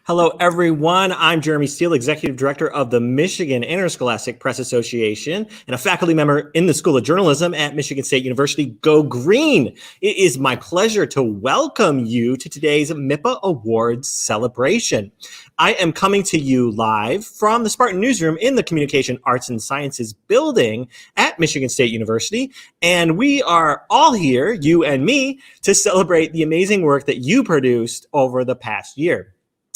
Hello, everyone. I'm Jeremy Steele, Executive Director of the Michigan Interscholastic Press Association and a faculty member in the School of Journalism at Michigan State University. Go Green! It is my pleasure to welcome you to today's MIPA Awards celebration. I am coming to you live from the Spartan Newsroom in the Communication Arts and Sciences building at Michigan State University. And we are all here, you and me, to celebrate the amazing work that you produced over the past year.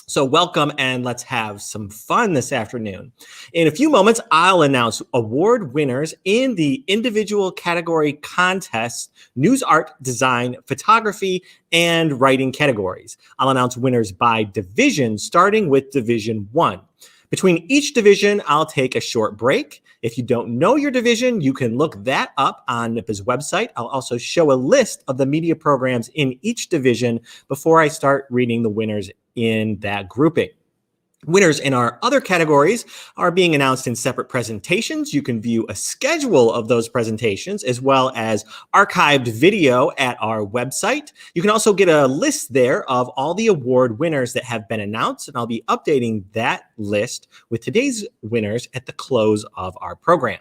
So welcome, and let's have some fun this afternoon. In a few moments, I'll announce award winners in the individual category contests, news, art, design, photography, and writing categories. I'll announce winners by division, starting with Division 1. Between each division, I'll take a short break. If you don't know your division, you can look that up on MIPA's website. I'll also show a list of the media programs in each division before I start reading the winners in that grouping. Winners in our other categories are being announced in separate presentations. You can view a schedule of those presentations as well as archived video at our website. You can also get a list there of all the award winners that have been announced, and I'll be updating that list with today's winners at the close of our program.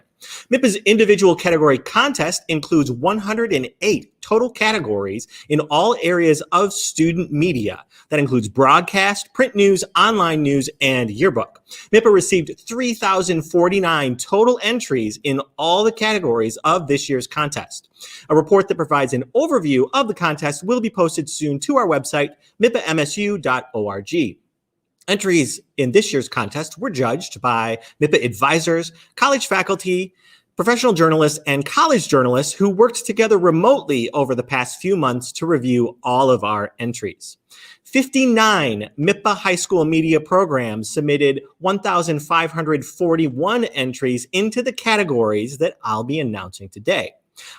MIPA's individual category contest includes 108 total categories in all areas of student media. That includes broadcast, print news, online news, and yearbook. MIPA received 3,049 total entries in all the categories of this year's contest. A report that provides an overview of the contest will be posted soon to our website, mipamsu.org. Entries in this year's contest were judged by MIPA advisors, college faculty, professional journalists, and college journalists who worked together remotely over the past few months to review all of our entries. 59 MIPA high school media programs submitted 1,541 entries into the categories that I'll be announcing today.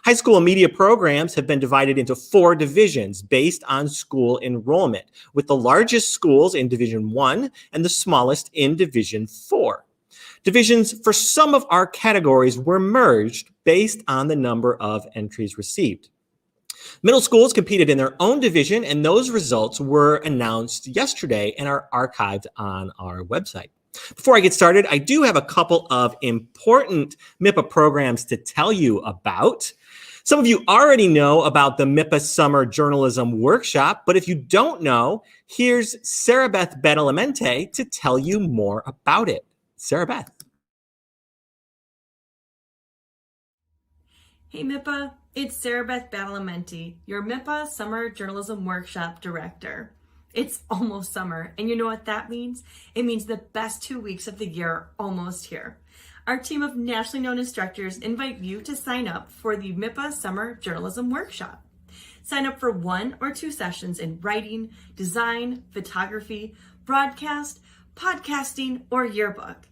High school media programs have been divided into 4 divisions based on school enrollment, with the largest schools in Division 1 and the smallest in Division 4. Divisions for some of our categories were merged based on the number of entries received. Middle schools competed in their own division, and those results were announced yesterday and are archived on our website. Before I get started, I do have a couple of important MIPA programs to tell you about. Some of you already know about the MIPA Summer Journalism Workshop, but if you don't know, here's Sarah Beth Badalamenti to tell you more about it. Sarah Beth. Hey MIPA, it's Sarah Beth Badalamenti, your MIPA Summer Journalism Workshop Director. It's almost summer, and you know what that means? It means the best 2 weeks of the year are almost here. Our team of nationally known instructors invite you to sign up for the MIPA Summer Journalism Workshop. Sign up for 1 or 2 sessions in writing, design, photography, broadcast, podcasting, or yearbook.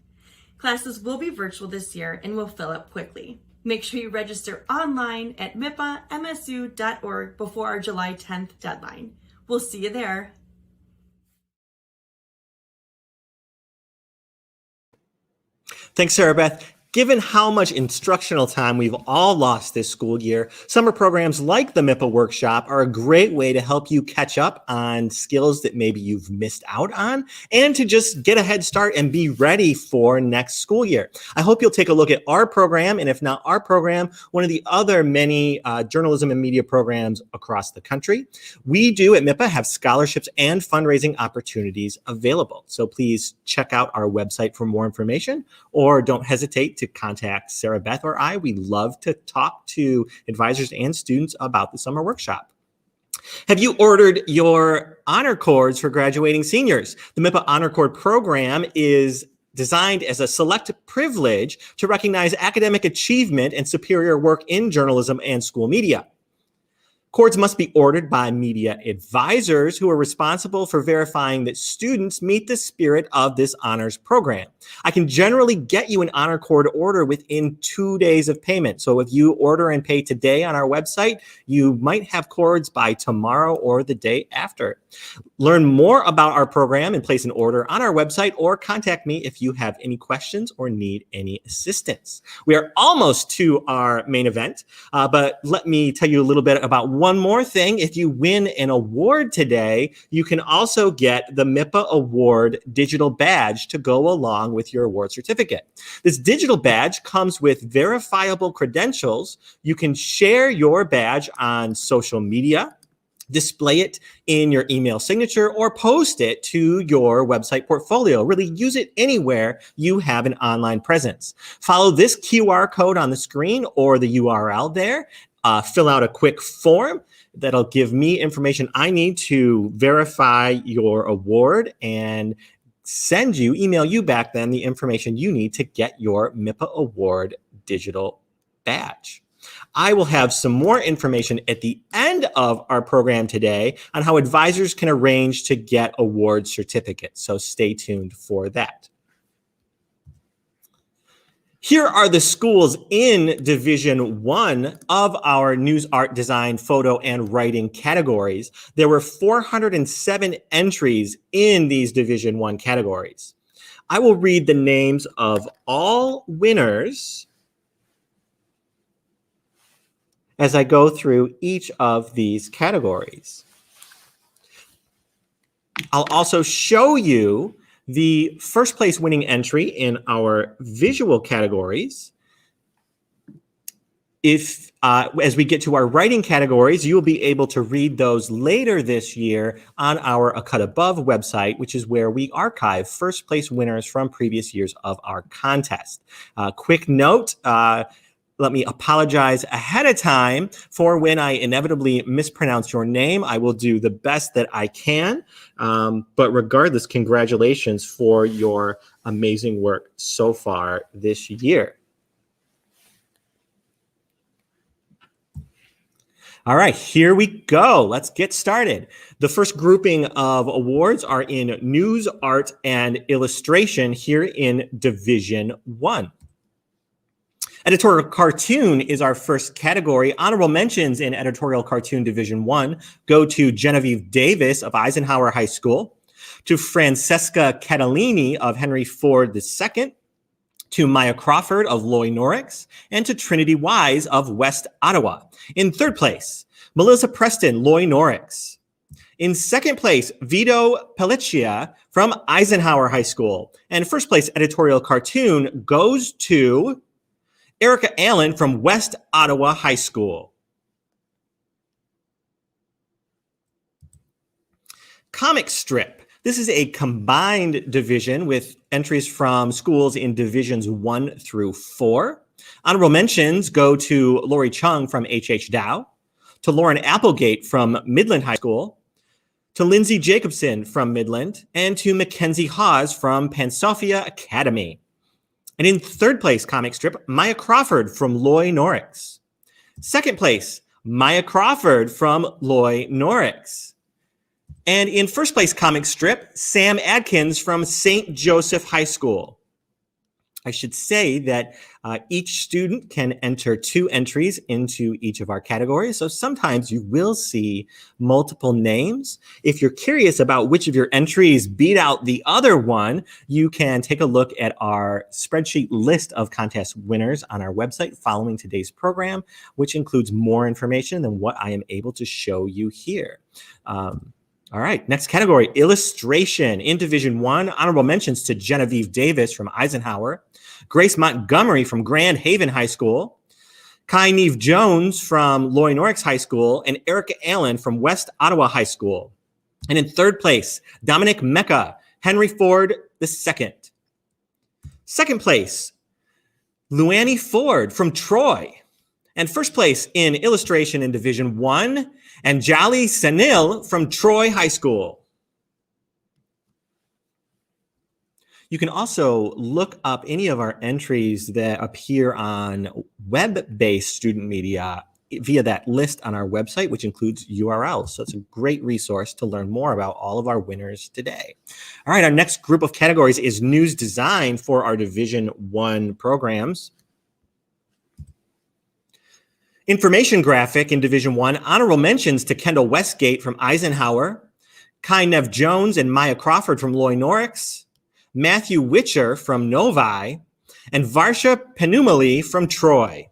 Classes will be virtual this year and will fill up quickly. Make sure you register online at mipamsu.org before our July 10th deadline. We'll see you there. Thanks, Sarah Beth. Given how much instructional time we've all lost this school year, summer programs like the MIPA Workshop are a great way to help you catch up on skills that maybe you've missed out on and to just get a head start and be ready for next school year. I hope you'll take a look at our program, and if not our program, one of the other many journalism and media programs across the country. We do at MIPA have scholarships and fundraising opportunities available. So please check out our website for more information, or don't hesitate to contact Sarah Beth or I. We love to talk to advisors and students about the summer workshop. Have you ordered your honor cords for graduating seniors? The MIPA Honor Cord program is designed as a select privilege to recognize academic achievement and superior work in journalism and school media. Cords must be ordered by media advisors who are responsible for verifying that students meet the spirit of this honors program. I can generally get you an honor cord order within 2 days of payment. So if you order and pay today on our website, you might have cords by tomorrow or the day after. Learn more about our program and place an order on our website, or contact me if you have any questions or need any assistance. We are almost to our main event, but let me tell you a little bit about one more thing, if you win an award today, you can also get the MIPA Award digital badge to go along with your award certificate. This digital badge comes with verifiable credentials. You can share your badge on social media, display it in your email signature, or post it to your website portfolio. Really use it anywhere you have an online presence. Follow this QR code on the screen or the URL there. Fill out a quick form that'll give me information I need to verify your award and email you back then the information you need to get your MIPA Award digital badge. I will have some more information at the end of our program today on how advisors can arrange to get award certificates. So stay tuned for that. Here are the schools in Division 1 of our news, art, design, photo, and writing categories. There were 407 entries in these Division 1 categories. I will read the names of all winners as I go through each of these categories. I'll also show you the first place winning entry in our visual categories. If, as we get to our writing categories, you will be able to read those later this year on our A Cut Above website, which is where we archive first place winners from previous years of our contest. Quick note, let me apologize ahead of time for when I inevitably mispronounce your name. I will do the best that I can. But regardless, congratulations for your amazing work so far this year. All right, here we go. Let's get started. The first grouping of awards are in news, art, and illustration here in Division 1. Editorial cartoon is our first category. Honorable mentions in editorial cartoon Division 1 go to Genevieve Davis of Eisenhower High School, to Francesca Catalini of Henry Ford II, to Maya Crawford of Loy Norix, and to Trinity Wise of West Ottawa. In third place, Melissa Preston, Loy Norix. In second place, Vito Pelliccia from Eisenhower High School. And first place editorial cartoon goes to Erica Allen from West Ottawa High School. Comic strip. This is a combined division with entries from schools in divisions 1 through 4. Honorable mentions go to Lori Chung from H.H. Dow, to Lauren Applegate from Midland High School, to Lindsay Jacobson from Midland, and to Mackenzie Hawes from Pansofia Academy. And in third place comic strip, Maya Crawford from Loy Norix. Second place, Maya Crawford from Loy Norix. And in first place comic strip, Sam Adkins from St. Joseph High School. I should say that each student can enter 2 entries into each of our categories. So sometimes you will see multiple names. If you're curious about which of your entries beat out the other one, you can take a look at our spreadsheet list of contest winners on our website following today's program, which includes more information than what I am able to show you here. All right, next category, illustration. In Division 1, honorable mentions to Genevieve Davis from Eisenhower, Grace Montgomery from Grand Haven High School, Kai Neve Jones from Loy Norix High School, and Erica Allen from West Ottawa High School. And in third place, Dominic Mecca, Henry Ford II. Second place, Luannie Ford from Troy. And first place in illustration in Division 1, Anjali Sanil from Troy High School. You can also look up any of our entries that appear on web-based student media via that list on our website, which includes URLs. So it's a great resource to learn more about all of our winners today. All right, our next group of categories is news design for our Division 1 programs. Information graphic in Division 1, honorable mentions to Kendall Westgate from Eisenhower, Kai Nev Jones and Maya Crawford from Loy Norix, Matthew Witcher from Novi, and Varsha Penumali from Troy.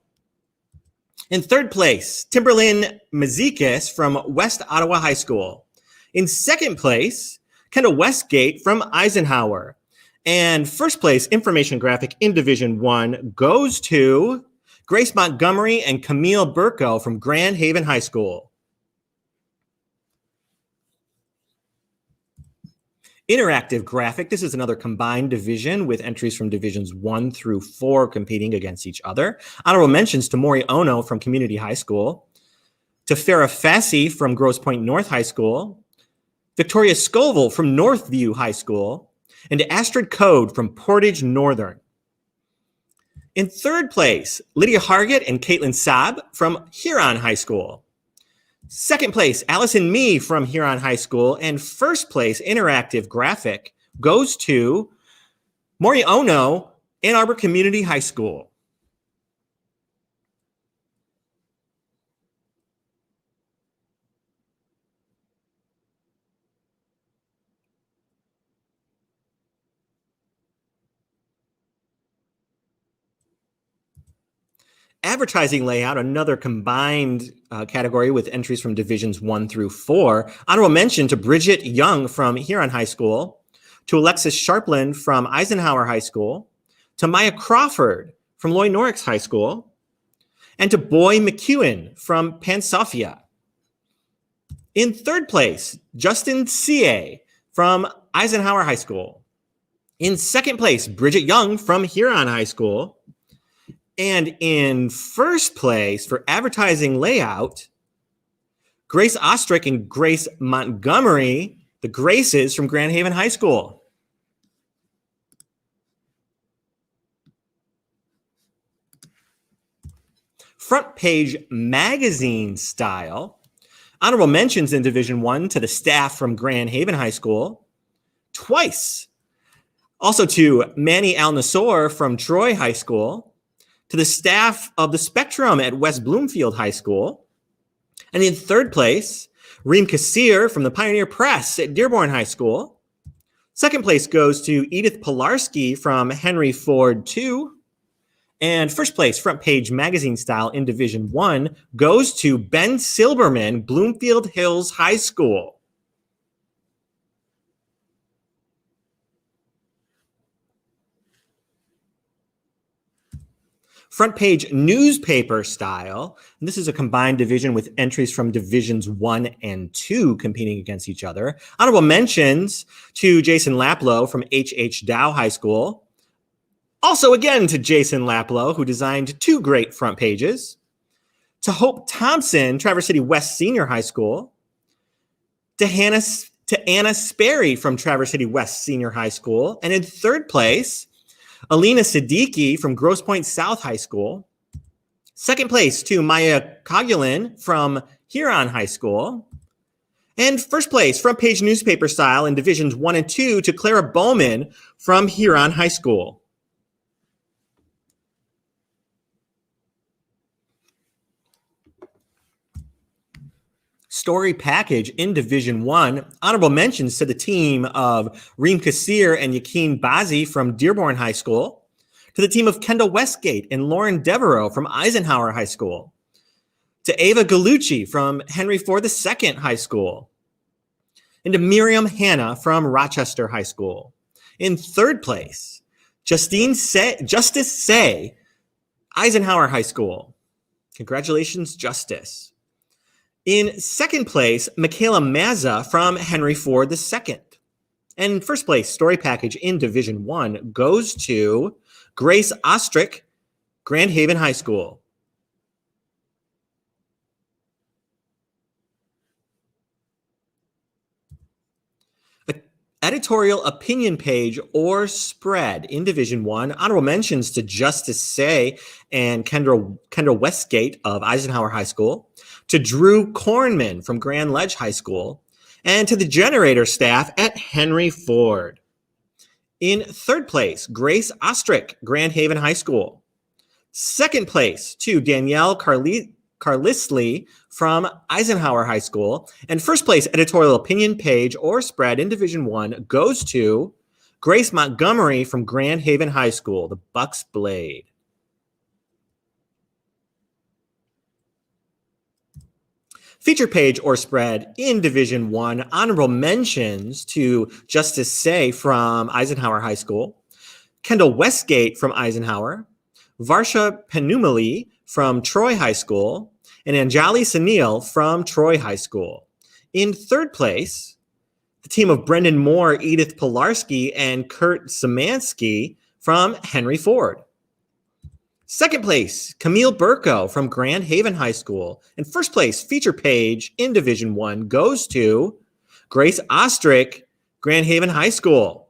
In third place, Timberlyn Mazikis from West Ottawa High School. In second place, Kendall Westgate from Eisenhower. And first place, information graphic in Division 1 goes to Grace Montgomery and Camille Burko from Grand Haven High School. Interactive graphic. This is another combined division with entries from divisions 1 through 4 competing against each other. Honorable mentions to Mori Ono from Community High School, to Farah Fassi from Grosse Pointe North High School, Victoria Scoville from Northview High School, and to Astrid Code from Portage Northern. In third place, Lydia Hargett and Caitlin Saab from Huron High School. Second place, Allison Mee from Huron High School. And first place, interactive graphic, goes to Mori Ono, Ann Arbor Community High School. Advertising layout, another combined category with entries from divisions 1 through 4. Honorable mention to Bridget Young from Huron High School, to Alexis Sharpland from Eisenhower High School, to Maya Crawford from Loy Norix High School, and to Boy McEwen from Pansofia. In third place, Justin C.A. from Eisenhower High School. In second place, Bridget Young from Huron High School. And in first place for advertising layout, Grace Ostrick and Grace Montgomery, the Graces from Grand Haven High School. Front page magazine style. Honorable mentions in Division 1 to the staff from Grand Haven High School twice. Also to Manny Al-Nassor from Troy High School, to the staff of the Spectrum at West Bloomfield High School. And in third place, Reem Kassir from the Pioneer Press at Dearborn High School. Second place goes to Edith Pilarski from Henry Ford II. And first place, front page magazine style in Division 1, goes to Ben Silberman, Bloomfield Hills High School. Front page newspaper style. And this is a combined division with entries from divisions 1 and 2 competing against each other. Honorable mentions to Jason Laplow from H.H. Dow High School. Also again to Jason Laplow, who designed 2 great front pages. To Hope Thompson, Traverse City West Senior High School. To Anna Sperry from Traverse City West Senior High School. And in third place, Alina Siddiqui from Grosse Pointe South High School. Second place to Maya Cogulin from Huron High School. And first place, front page newspaper style in Divisions 1 and 2 to Clara Bowman from Huron High School. Story package in Division 1. Honorable mentions to the team of Reem Kassir and Yakin Bazi from Dearborn High School, to the team of Kendall Westgate and Lauren Devereaux from Eisenhower High School, to Ava Gallucci from Henry Ford II High School, and to Miriam Hanna from Rochester High School. In third place, Justice Say, Eisenhower High School. Congratulations, Justice. In second place, Michaela Mazza from Henry Ford II. And in first place, story package in Division 1 goes to Grace Ostrick, Grand Haven High School. Editorial opinion page or spread in Division 1. Honorable mentions to Justice Say and Kendall Westgate of Eisenhower High School, to Drew Kornman from Grand Ledge High School, and to the generator staff at Henry Ford. In third place, Grace Ostrick, Grand Haven High School. Second place to Danielle Carlisle from Eisenhower High School. And first place editorial opinion page or spread in Division 1 goes to Grace Montgomery from Grand Haven High School, the Bucks Blade. Feature page or spread in Division I, honorable mentions to Justice Say from Eisenhower High School, Kendall Westgate from Eisenhower, Varsha Penumali from Troy High School, and Anjali Sunil from Troy High School. In third place, the team of Brendan Moore, Edith Pilarski, and Kurt Szymanski from Henry Ford. Second place, Camille Burko from Grand Haven High School. And first place, feature page in Division I goes to Grace Ostrick, Grand Haven High School.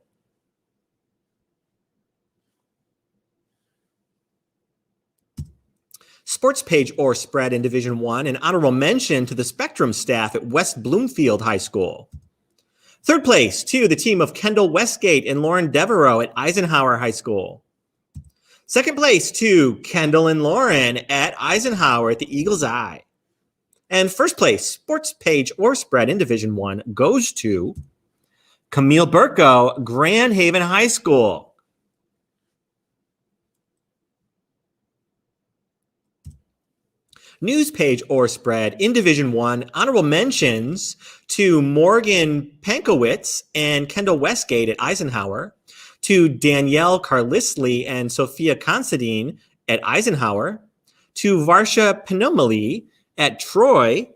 Sports page or spread in Division I, an honorable mention to the Spectrum staff at West Bloomfield High School. Third place to the team of Kendall Westgate and Lauren Devereaux at Eisenhower High School. Second place to Kendall and Lauren at Eisenhower at the Eagle's Eye. And first place, sports page or spread in Division I goes to Camille Burko, Grand Haven High School. News page or spread in Division I, honorable mentions to Morgan Pankowitz and Kendall Westgate at Eisenhower, to Danielle Carlisle and Sophia Considine at Eisenhower, to Varsha Penumali at Troy,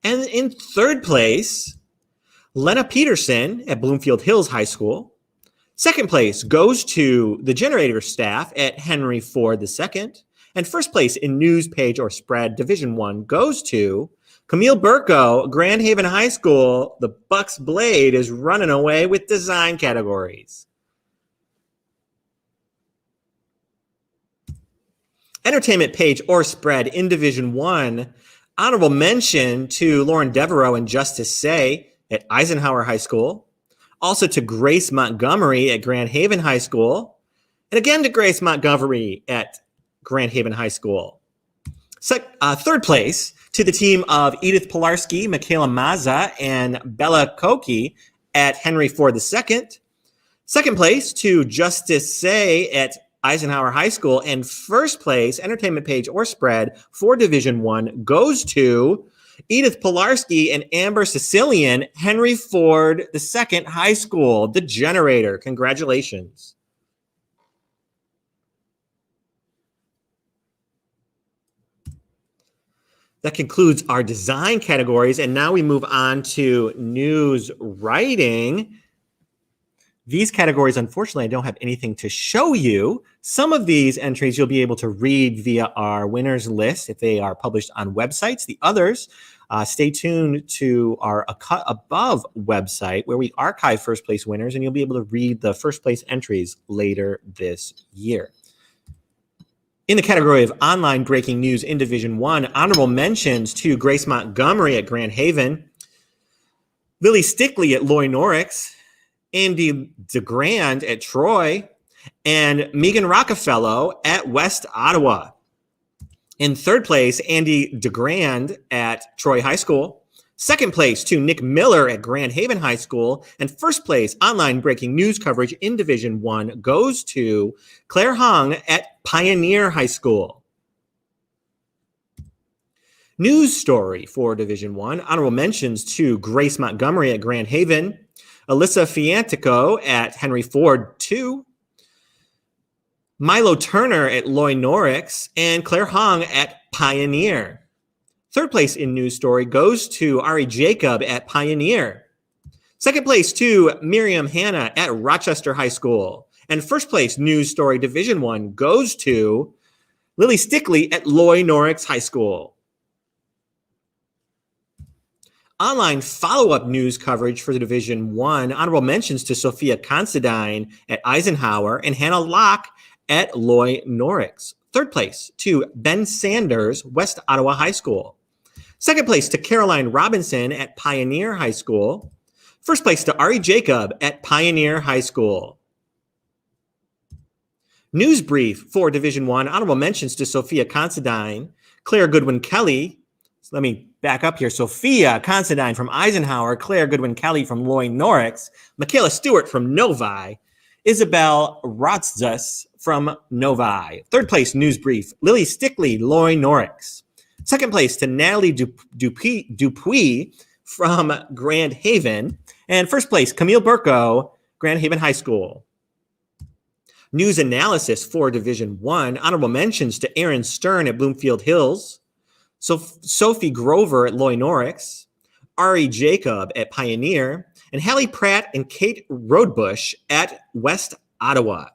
and in third place, Lena Peterson at Bloomfield Hills High School. Second place goes to the generator staff at Henry Ford II. And first place in news page or spread Division I goes to Camille Burko, Grand Haven High School. The Bucks Blade is running away with design categories. Entertainment page or spread in Division I, honorable mention to Lauren Devereaux and Justice Say at Eisenhower High School. Also to Grace Montgomery at Grand Haven High School. And again to Grace Montgomery at Grand Haven High School. Third place to the team of Edith Pilarski, Michaela Mazza, and Bella Koki at Henry Ford II. Second place to Justice Say at Eisenhower High School. And first place, entertainment page or spread for Division I goes to Edith Pilarski and Amber Sicilian, Henry Ford II High School, the generator. Congratulations. That concludes our design categories, and now we move on to news writing. These categories, unfortunately, I don't have anything to show you. Some of these entries you'll be able to read via our winners list if they are published on websites. The others, stay tuned to our A Cut Above website where we archive first place winners, and you'll be able to read the first place entries later this year. In the category of online breaking news in Division I, honorable mentions to Grace Montgomery at Grand Haven, Lily Stickley at Loy Norix, Andy DeGrand at Troy, and Megan Rockefeller at West Ottawa. In third place, Andy DeGrand at Troy High School. Second place to Nick Miller at Grand Haven High School. And first place online breaking news coverage in Division I goes to Claire Hung at Pioneer High School. News story for Division I, honorable mentions to Grace Montgomery at Grand Haven, Alyssa Fiantico at Henry Ford II, Milo Turner at Loy Norix, and Claire Hung at Pioneer. Third place in news story goes to Ari Jacob at Pioneer. Second place to Miriam Hanna at Rochester High School. And first place news story Division I goes to Lily Stickley at Loy Norix High School. Online follow-up news coverage for the Division I, honorable mentions to Sophia Considine at Eisenhower and Hannah Locke at Loy Norix. Third place to Ben Sanders, West Ottawa High School. Second place to Caroline Robinson at Pioneer High School. First place to Ari Jacob at Pioneer High School. News brief for Division I, honorable mentions to Sophia Considine, Claire Goodwin Kelly. So let me back up here. Sophia Considine from Eisenhower, Claire Goodwin Kelly from Loy Norix, Michaela Stewart from Novi, Isabel Rotzzus from Novi. Third place news brief, Lily Stickley, Loy Norix. Second place to Natalie Dupuis from Grand Haven. And first place, Camille Burko, Grand Haven High School. News analysis for Division 1. Honorable mentions to Aaron Stern at Bloomfield Hills, Sophie Grover at Loy Norix, Ari Jacob at Pioneer, and Hallie Pratt and Kate Roadbush at West Ottawa.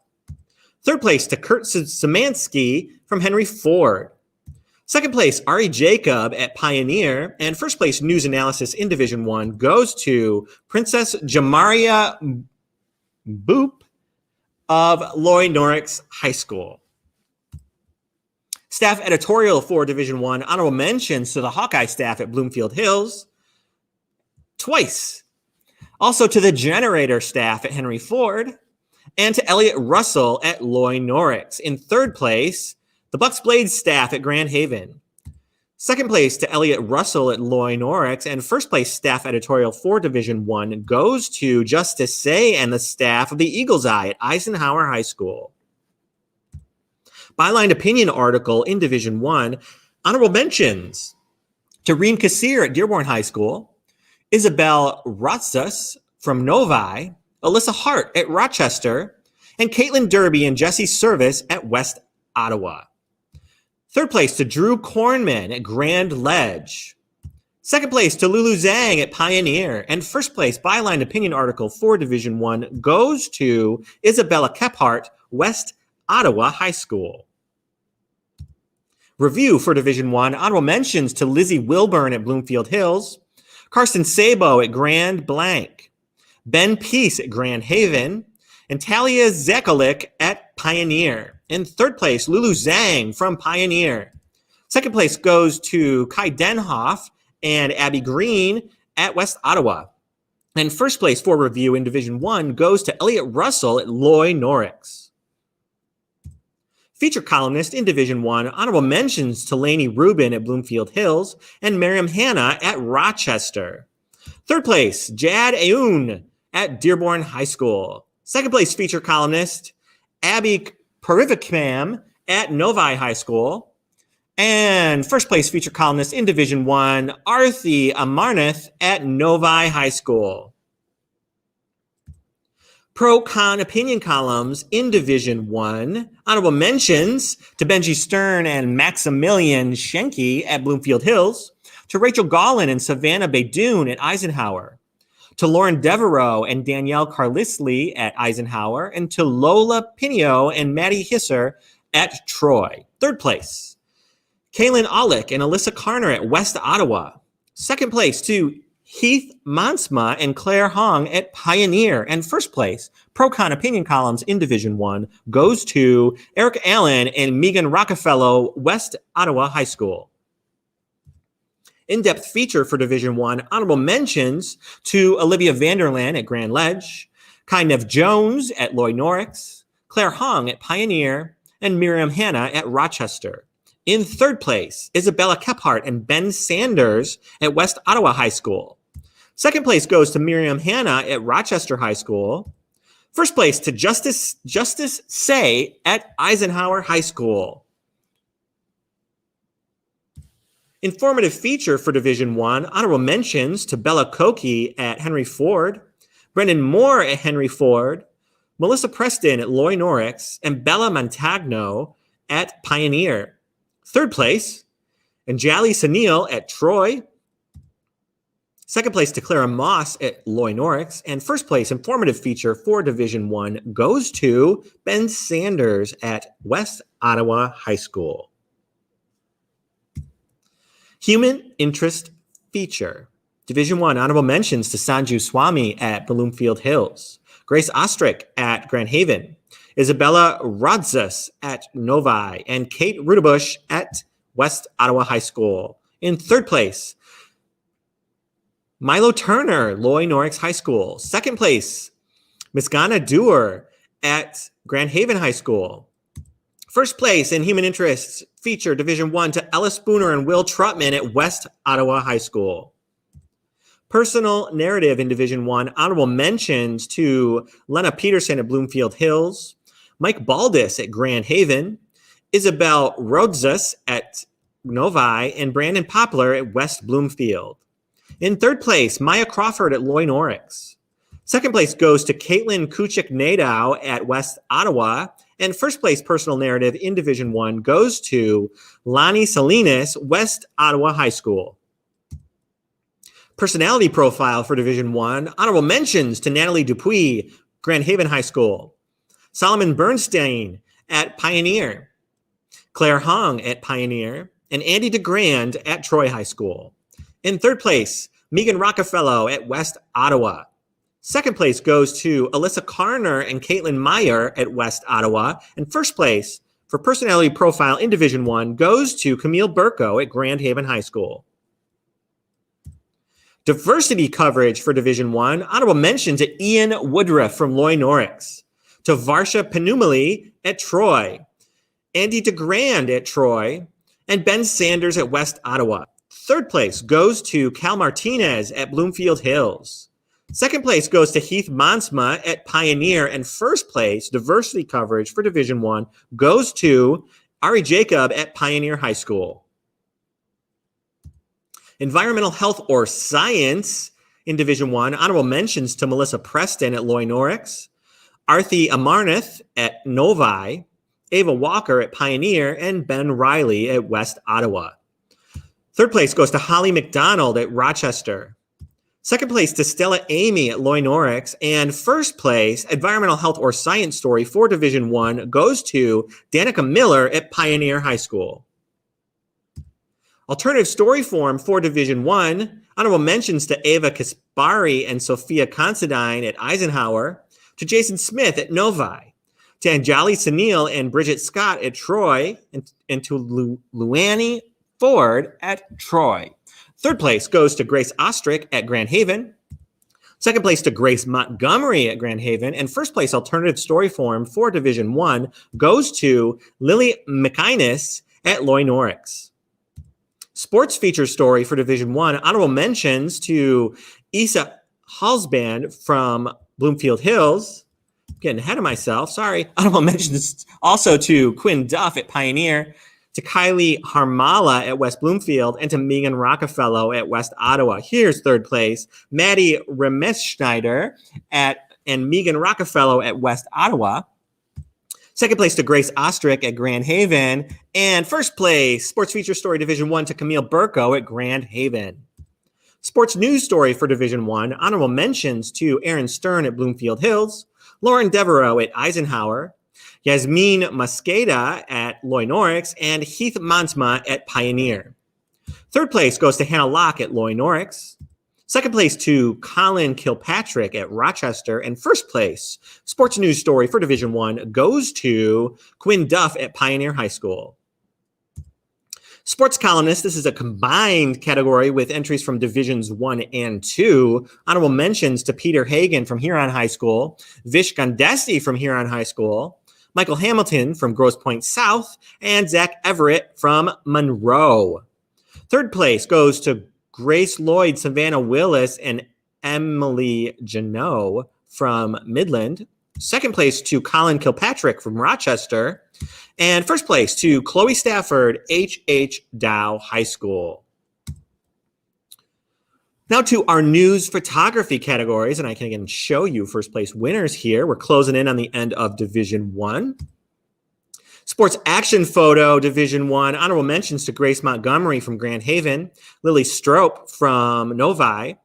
Third place to Kurt Szymanski from Henry Ford. Second place, Ari Jacob at Pioneer. And first place news analysis in Division 1 goes to Princess Jamaria Boop of Loy Norix High School. Staff editorial for Division 1. Honorable mentions to the Hawkeye staff at Bloomfield Hills twice. Also to the Generator staff at Henry Ford and to Elliot Russell at Loy Norix. In third place, the Bucks Blades staff at Grand Haven. Second place to Elliot Russell at Loy Norix, and first place staff editorial for Division 1 goes to Justice Say and the staff of the Eagle's Eye at Eisenhower High School. Byline opinion article in Division 1, honorable mentions to Reem Kassir at Dearborn High School, Isabel Rotzas from Novi, Alyssa Hart at Rochester, and Caitlin Derby and Jesse Service at West Ottawa. Third place to Drew Kornman at Grand Ledge. Second place to Lulu Zhang at Pioneer. And first place byline opinion article for Division 1 goes to Isabella Kephart, West Ottawa High School. Review for Division 1, honorable mentions to Lizzie Wilburn at Bloomfield Hills, Karsten Sabo at Grand Blanc, Ben Peace at Grand Haven, and Talia Zakalik at Pioneer. In third place, Lulu Zhang from Pioneer. Second place goes to Kai Denhoff and Abby Green at West Ottawa. And first place for review in Division 1 goes to Elliot Russell at Loy Norix. Feature columnist in Division 1, honorable mentions to Lainey Rubin at Bloomfield Hills and Miriam Hanna at Rochester. Third place, Jad Aoun at Dearborn High School. Second place feature columnist, Abby Parivikam at Novi High School. And first place feature columnist in Division 1, Arthi Amarnath at Novi High School. Pro-con opinion columns in Division 1. Honorable mentions to Benji Stern and Maximilian Schenke at Bloomfield Hills, to Rachel Gollin and Savannah Baydoun at Eisenhower, to Lauren Devereaux and Danielle Carlisle at Eisenhower, and to Lola Pinio and Maddie Hisser at Troy. Third place, Kaylin Olick and Alyssa Carner at West Ottawa. Second place to Heath Mansma and Claire Hong at Pioneer. And first place, Pro-Con opinion columns in Division 1 goes to Eric Allen and Megan Rockefeller, West Ottawa High School. In-depth feature for Division 1, honorable mentions to Olivia Vanderland at Grand Ledge, Kai Nev Jones at Loy Norix, Claire Hong at Pioneer, and Miriam Hanna at Rochester. In third place, Isabella Kephart and Ben Sanders at West Ottawa High School. Second place goes to Miriam Hanna at Rochester High School. First place to Justice Say at Eisenhower High School. Informative feature for Division 1, honorable mentions to Bella Koki at Henry Ford, Brendan Moore at Henry Ford, Melissa Preston at Loy Norix, and Bella Montagno at Pioneer. Third place, Anjali Sunil at Troy. Second place to Clara Moss at Loy Norix. And first place informative feature for Division 1 goes to Ben Sanders at West Ottawa High School. Human interest feature. Division 1 honorable mentions to Sanju Swami at Bloomfield Hills, Grace Ostrick at Grand Haven, Isabella Rodzas at Novi, and Kate Rudebush at West Ottawa High School. In third place, Milo Turner, Loy Norix High School. Second place, Miskana Dewar at Grand Haven High School. First place in human interests feature Division 1 to Ella Spooner and Will Trotman at West Ottawa High School. Personal narrative in Division 1, honorable mentions to Lena Peterson at Bloomfield Hills, Mike Baldus at Grand Haven, Isabel Rodzas at Novi, and Brandon Poplar at West Bloomfield. In third place, Maya Crawford at Loy Norix. Second place goes to Caitlin Kuchik-Nadeau at West Ottawa. And first place personal narrative in Division 1 goes to Lonnie Salinas, West Ottawa High School. Personality profile for Division 1, honorable mentions to Natalie Dupuis, Grand Haven High School. Solomon Bernstein at Pioneer. Claire Hong at Pioneer. And Andy DeGrand at Troy High School. In third place, Megan Rockefeller at West Ottawa. Second place goes to Alyssa Carner and Caitlin Meyer at West Ottawa. And first place for personality profile in Division 1 goes to Camille Burko at Grand Haven High School. Diversity coverage for Division 1, honorable mention to Ian Woodruff from Loy Norix, to Varsha Penumali at Troy, Andy DeGrand at Troy, and Ben Sanders at West Ottawa. Third place goes to Cal Martinez at Bloomfield Hills. Second place goes to Heath Monsma at Pioneer, and first place diversity coverage for Division 1 goes to Ari Jacob at Pioneer High School. Environmental health or science in Division 1, honorable mentions to Melissa Preston at Loy Norix, Arthi Amarnath at Novi, Ava Walker at Pioneer, and Ben Riley at West Ottawa. Third place goes to Holly McDonald at Rochester. Second place to Stella Amy at Loy Norix, and first place environmental health or science story for Division 1 goes to Danica Miller at Pioneer High School. Alternative story form for Division 1, honorable mentions to Ava Kaspari and Sophia Considine at Eisenhower, to Jason Smith at Novi, to Anjali Sunil and Bridget Scott at Troy, and to Luannie Ford at Troy. Third place goes to Grace Ostrick at Grand Haven. Second place to Grace Montgomery at Grand Haven. And first place alternative story form for Division 1 goes to Lily McInnes at Loy Norix. Sports feature story for Division 1, honorable mentions to Isa Halsband from Bloomfield Hills. Getting ahead of myself, sorry. Honorable mentions also to Quinn Duff at Pioneer, to Kylie Harmala at West Bloomfield, and to Megan Rockefeller at West Ottawa. Here's third place, Maddie Remesschneider and Megan Rockefeller at West Ottawa. Second place to Grace Ostrick at Grand Haven. And first place, Sports Feature Story Division 1 to Camille Burko at Grand Haven. Sports News Story for Division 1, honorable mentions to Aaron Stern at Bloomfield Hills, Lauren Devereaux at Eisenhower, Yasmin Mosqueda at Loy Norix, and Heath Monsma at Pioneer. Third place goes to Hannah Locke at Loy Norix. Second place to Colin Kilpatrick at Rochester. And first place, Sports News Story for Division 1 goes to Quinn Duff at Pioneer High School. Sports columnist, this is a combined category with entries from Divisions 1 and 2. Honorable mentions to Peter Hagan from Huron High School, Vish Gandesi from Huron High School, Michael Hamilton from Grosse Pointe South, and Zach Everett from Monroe. Third place goes to Grace Lloyd, Savannah Willis, and Emily Janot from Midland. Second place to Colin Kilpatrick from Rochester. And first place to Chloe Stafford, H.H. Dow High School. Now to our news photography categories, and I can again show you first place winners here. We're closing in on the end of Division 1. Sports action photo, Division 1. Honorable mentions to Grace Montgomery from Grand Haven, Lily Strope from Novi,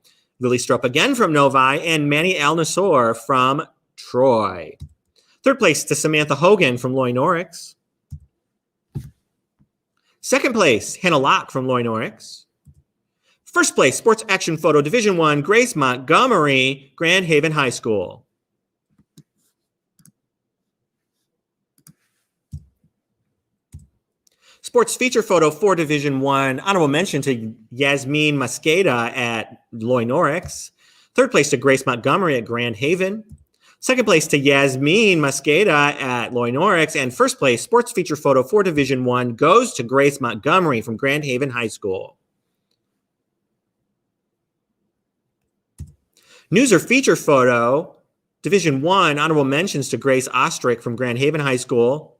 Lily Strope again from Novi, and Manny Al Nassor from Troy. Third place to Samantha Hogan from Loy Norix. Second place, Hannah Locke from Loy Norix. First place, Sports Action Photo, Division 1, Grace Montgomery, Grand Haven High School. Sports Feature Photo for Division 1, honorable mention to Yasmin Mosqueda at Loy Norix. Third place to Grace Montgomery at Grand Haven. Second place to Yasmin Mosqueda at Loy Norix. And first place, Sports Feature Photo for Division 1 goes to Grace Montgomery from Grand Haven High School. News or Feature Photo, Division 1, honorable mentions to Grace Ostrick from Grand Haven High School,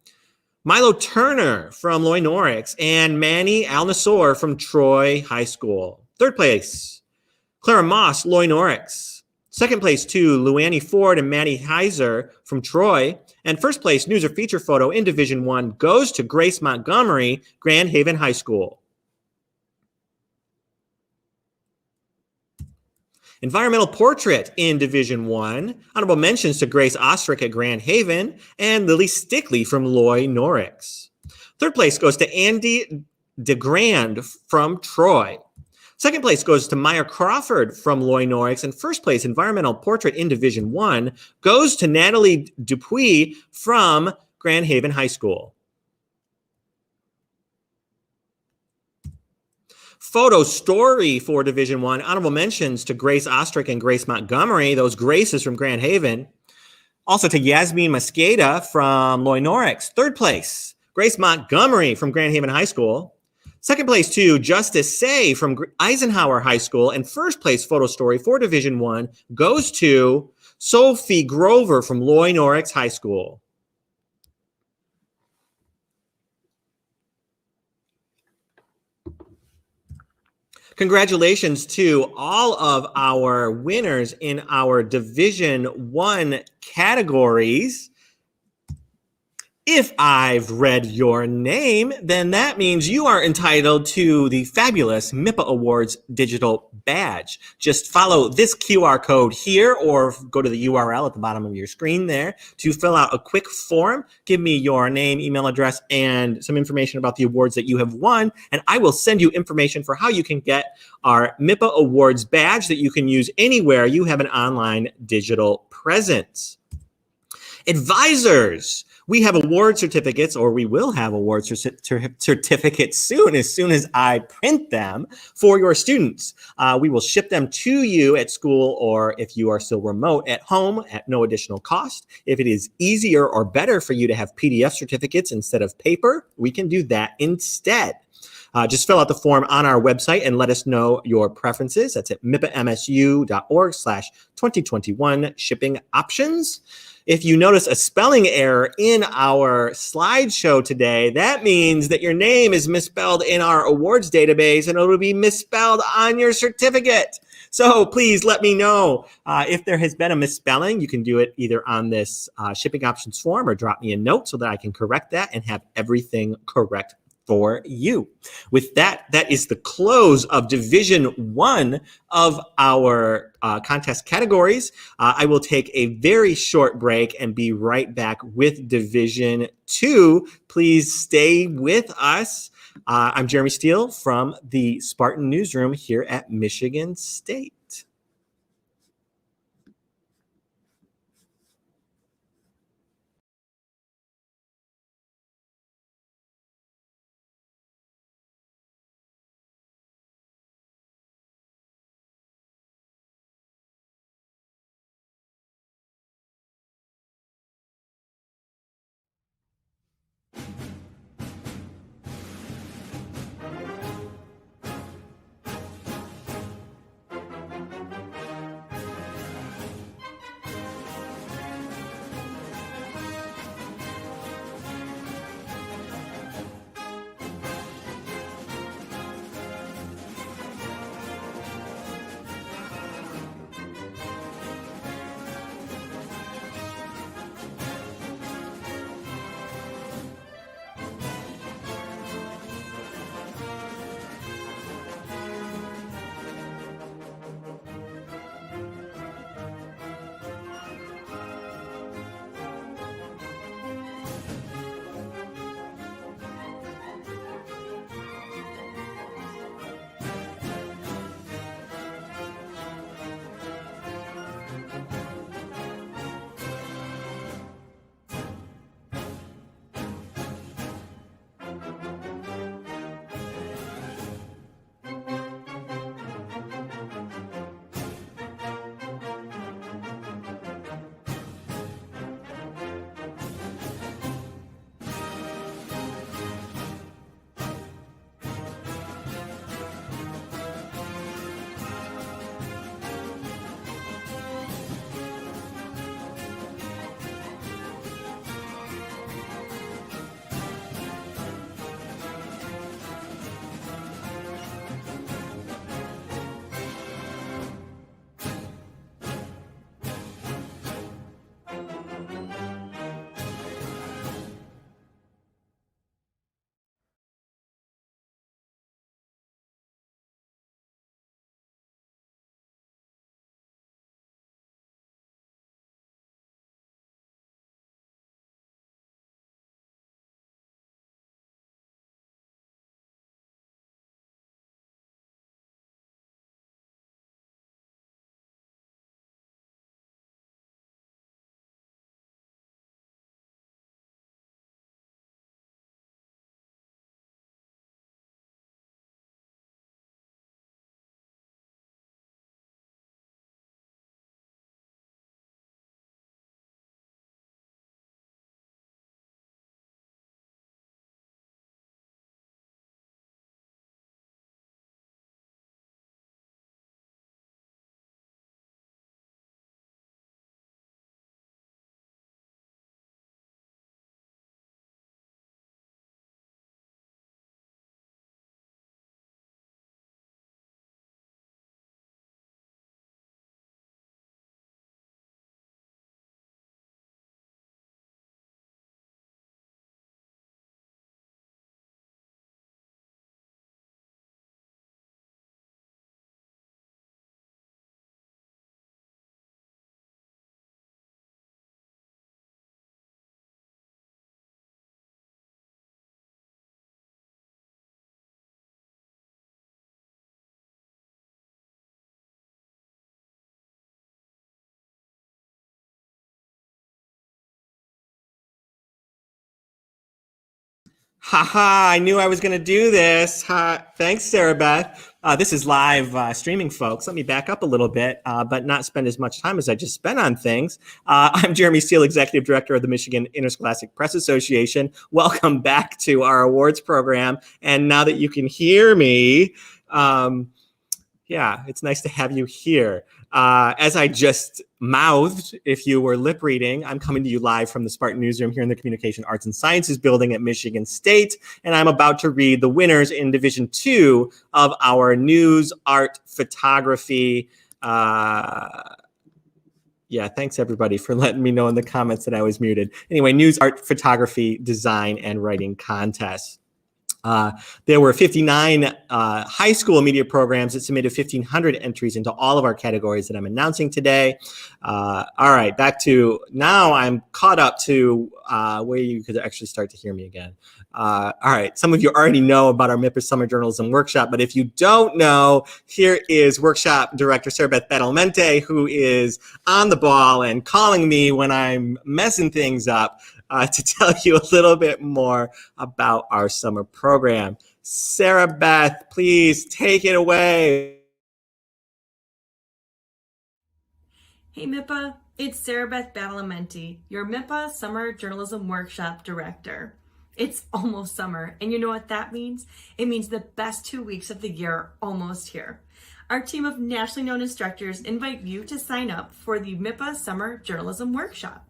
Milo Turner from Loy Norix, and Manny Al-Nassor from Troy High School. Third place, Clara Moss, Loy Norix. Second place to Luanny Ford and Maddie Heiser from Troy. And first place news or feature photo in Division 1 goes to Grace Montgomery, Grand Haven High School. Environmental portrait in Division 1. Honorable mentions to Grace Ostrick at Grand Haven and Lily Stickley from Loy Norix. Third place goes to Andy DeGrand from Troy. Second place goes to Meyer Crawford from Loy Norix. And first place, environmental portrait in Division 1, goes to Natalie Dupuis from Grand Haven High School. Photo story for Division 1. Honorable mentions to Grace Ostrick and Grace Montgomery, those Graces from Grand Haven. Also to Yasmin Mosqueda from Loy Norix. Third place, Grace Montgomery from Grand Haven High School. Second place to Justice Say from Eisenhower High School. And first place photo story for Division 1 goes to Sophie Grover from Loy Norix High School. Congratulations to all of our winners in our Division 1 categories. If I've read your name, then that means you are entitled to the fabulous MIPA Awards digital badge. Just follow this QR code here or go to the URL at the bottom of your screen there to fill out a quick form. Give me your name, email address, and some information about the awards that you have won, and I will send you information for how you can get our MIPA Awards badge that you can use anywhere you have an online digital presence. Advisors. We have award certificates, or we will have award certificates soon as I print them for your students. We will ship them to you at school, or if you are still remote, at home at no additional cost. If it is easier or better for you to have PDF certificates instead of paper, we can do that instead. Just fill out the form on our website and let us know your preferences. That's at mipamsu.org/2021 shipping options. If you notice a spelling error in our slideshow today, that means that your name is misspelled in our awards database and it'll be misspelled on your certificate. So please let me know if there has been a misspelling. You can do it either on this shipping options form or drop me a note so that I can correct that and have everything correct for you. With that, that is the close of Division 1 of our contest categories. I will take a very short break and be right back with Division 2. Please stay with us. I'm Jeremy Steele from the Spartan Newsroom here at Michigan State. Haha, I knew I was going to do this. Thanks, Sarah Beth. This is live streaming, folks. Let me back up a little bit, but not spend as much time as I just spent on things. I'm Jeremy Steele, Executive Director of the Michigan Interscholastic Press Association. Welcome back to our awards program. And now that you can hear me, yeah, it's nice to have you here. As I just mouthed, if you were lip reading, I'm coming to you live from the Spartan Newsroom here in the Communication Arts and Sciences building at Michigan State, and I'm about to read the winners in Division 2 of our News, Art, Photography. Yeah, thanks everybody for letting me know in the comments that I was muted. Anyway, News, Art, Photography, Design, and Writing contests. There were 59 high school media programs that submitted 1,500 entries into all of our categories that I'm announcing today. All right, back to now I'm caught up to where you could actually start to hear me again. All right, some of you already know about our MIPA Summer Journalism Workshop, but if you don't know, here is Workshop Director Sarah Beth Badalmente, who is on the ball and calling me when I'm messing things up. To tell you a little bit more about our summer program. Sarah Beth, please take it away. Hey MIPA, it's Sarah Beth Badalamente, your MIPA Summer Journalism Workshop Director. It's almost summer, and you know what that means? It means the best 2 weeks of the year are almost here. Our team of nationally known instructors invite you to sign up for the MIPA Summer Journalism Workshop.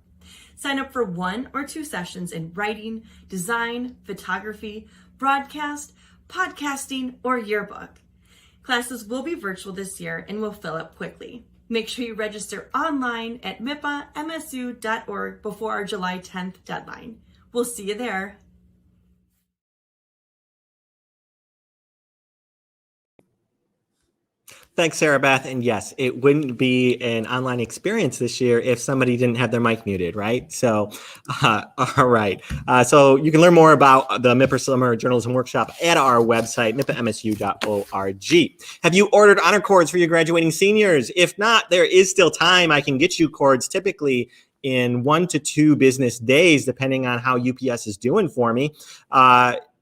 Sign up for 1 or 2 sessions in writing, design, photography, broadcast, podcasting, or yearbook. Classes will be virtual this year and will fill up quickly. Make sure you register online at mipamsu.org before our July 10th deadline. We'll see you there. Thanks, Sarah Beth. And yes, it wouldn't be an online experience this year if somebody didn't have their mic muted, right? So, all right. So you can learn more about the MIPA Summer Journalism Workshop at our website, mipamsu.org. Have you ordered honor cords for your graduating seniors? If not, there is still time. I can get you cords typically in 1 to 2 business days, depending on how UPS is doing for me.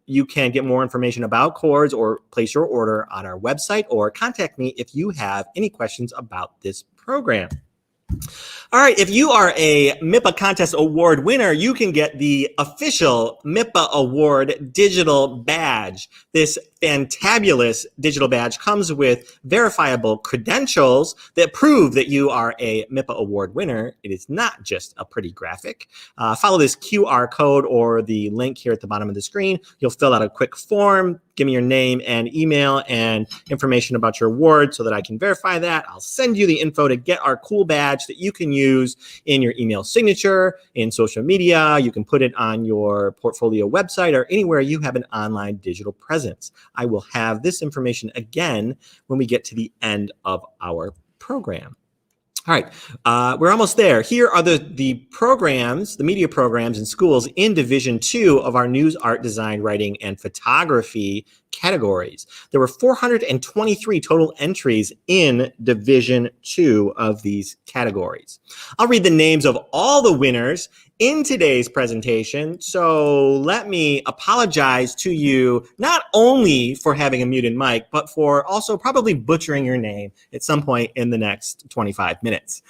You can get more information about cords or place your order on our website or contact me if you have any questions about this program. All right, if you are a MIPA Contest Award winner, you can get the official MIPA Award digital badge. This fantabulous digital badge comes with verifiable credentials that prove that you are a MIPA Award winner. It is not just a pretty graphic. Follow this QR code or the link here at the bottom of the screen. You'll fill out a quick form. Give me your name and email and information about your award so that I can verify that. I'll send you the info to get our cool badge that you can use in your email signature, in social media. You can put it on your portfolio website or anywhere you have an online digital presence. I will have this information again when we get to the end of our program. All right, we're almost there. Here are the programs, the media programs in schools in Division 2 of our News, Art, Design, Writing, and Photography categories. There were 423 total entries in Division 2 of these categories. I'll read the names of all the winners in today's presentation. So let me apologize to you, not only for having a muted mic, but for also probably butchering your name at some point in the next 25 minutes.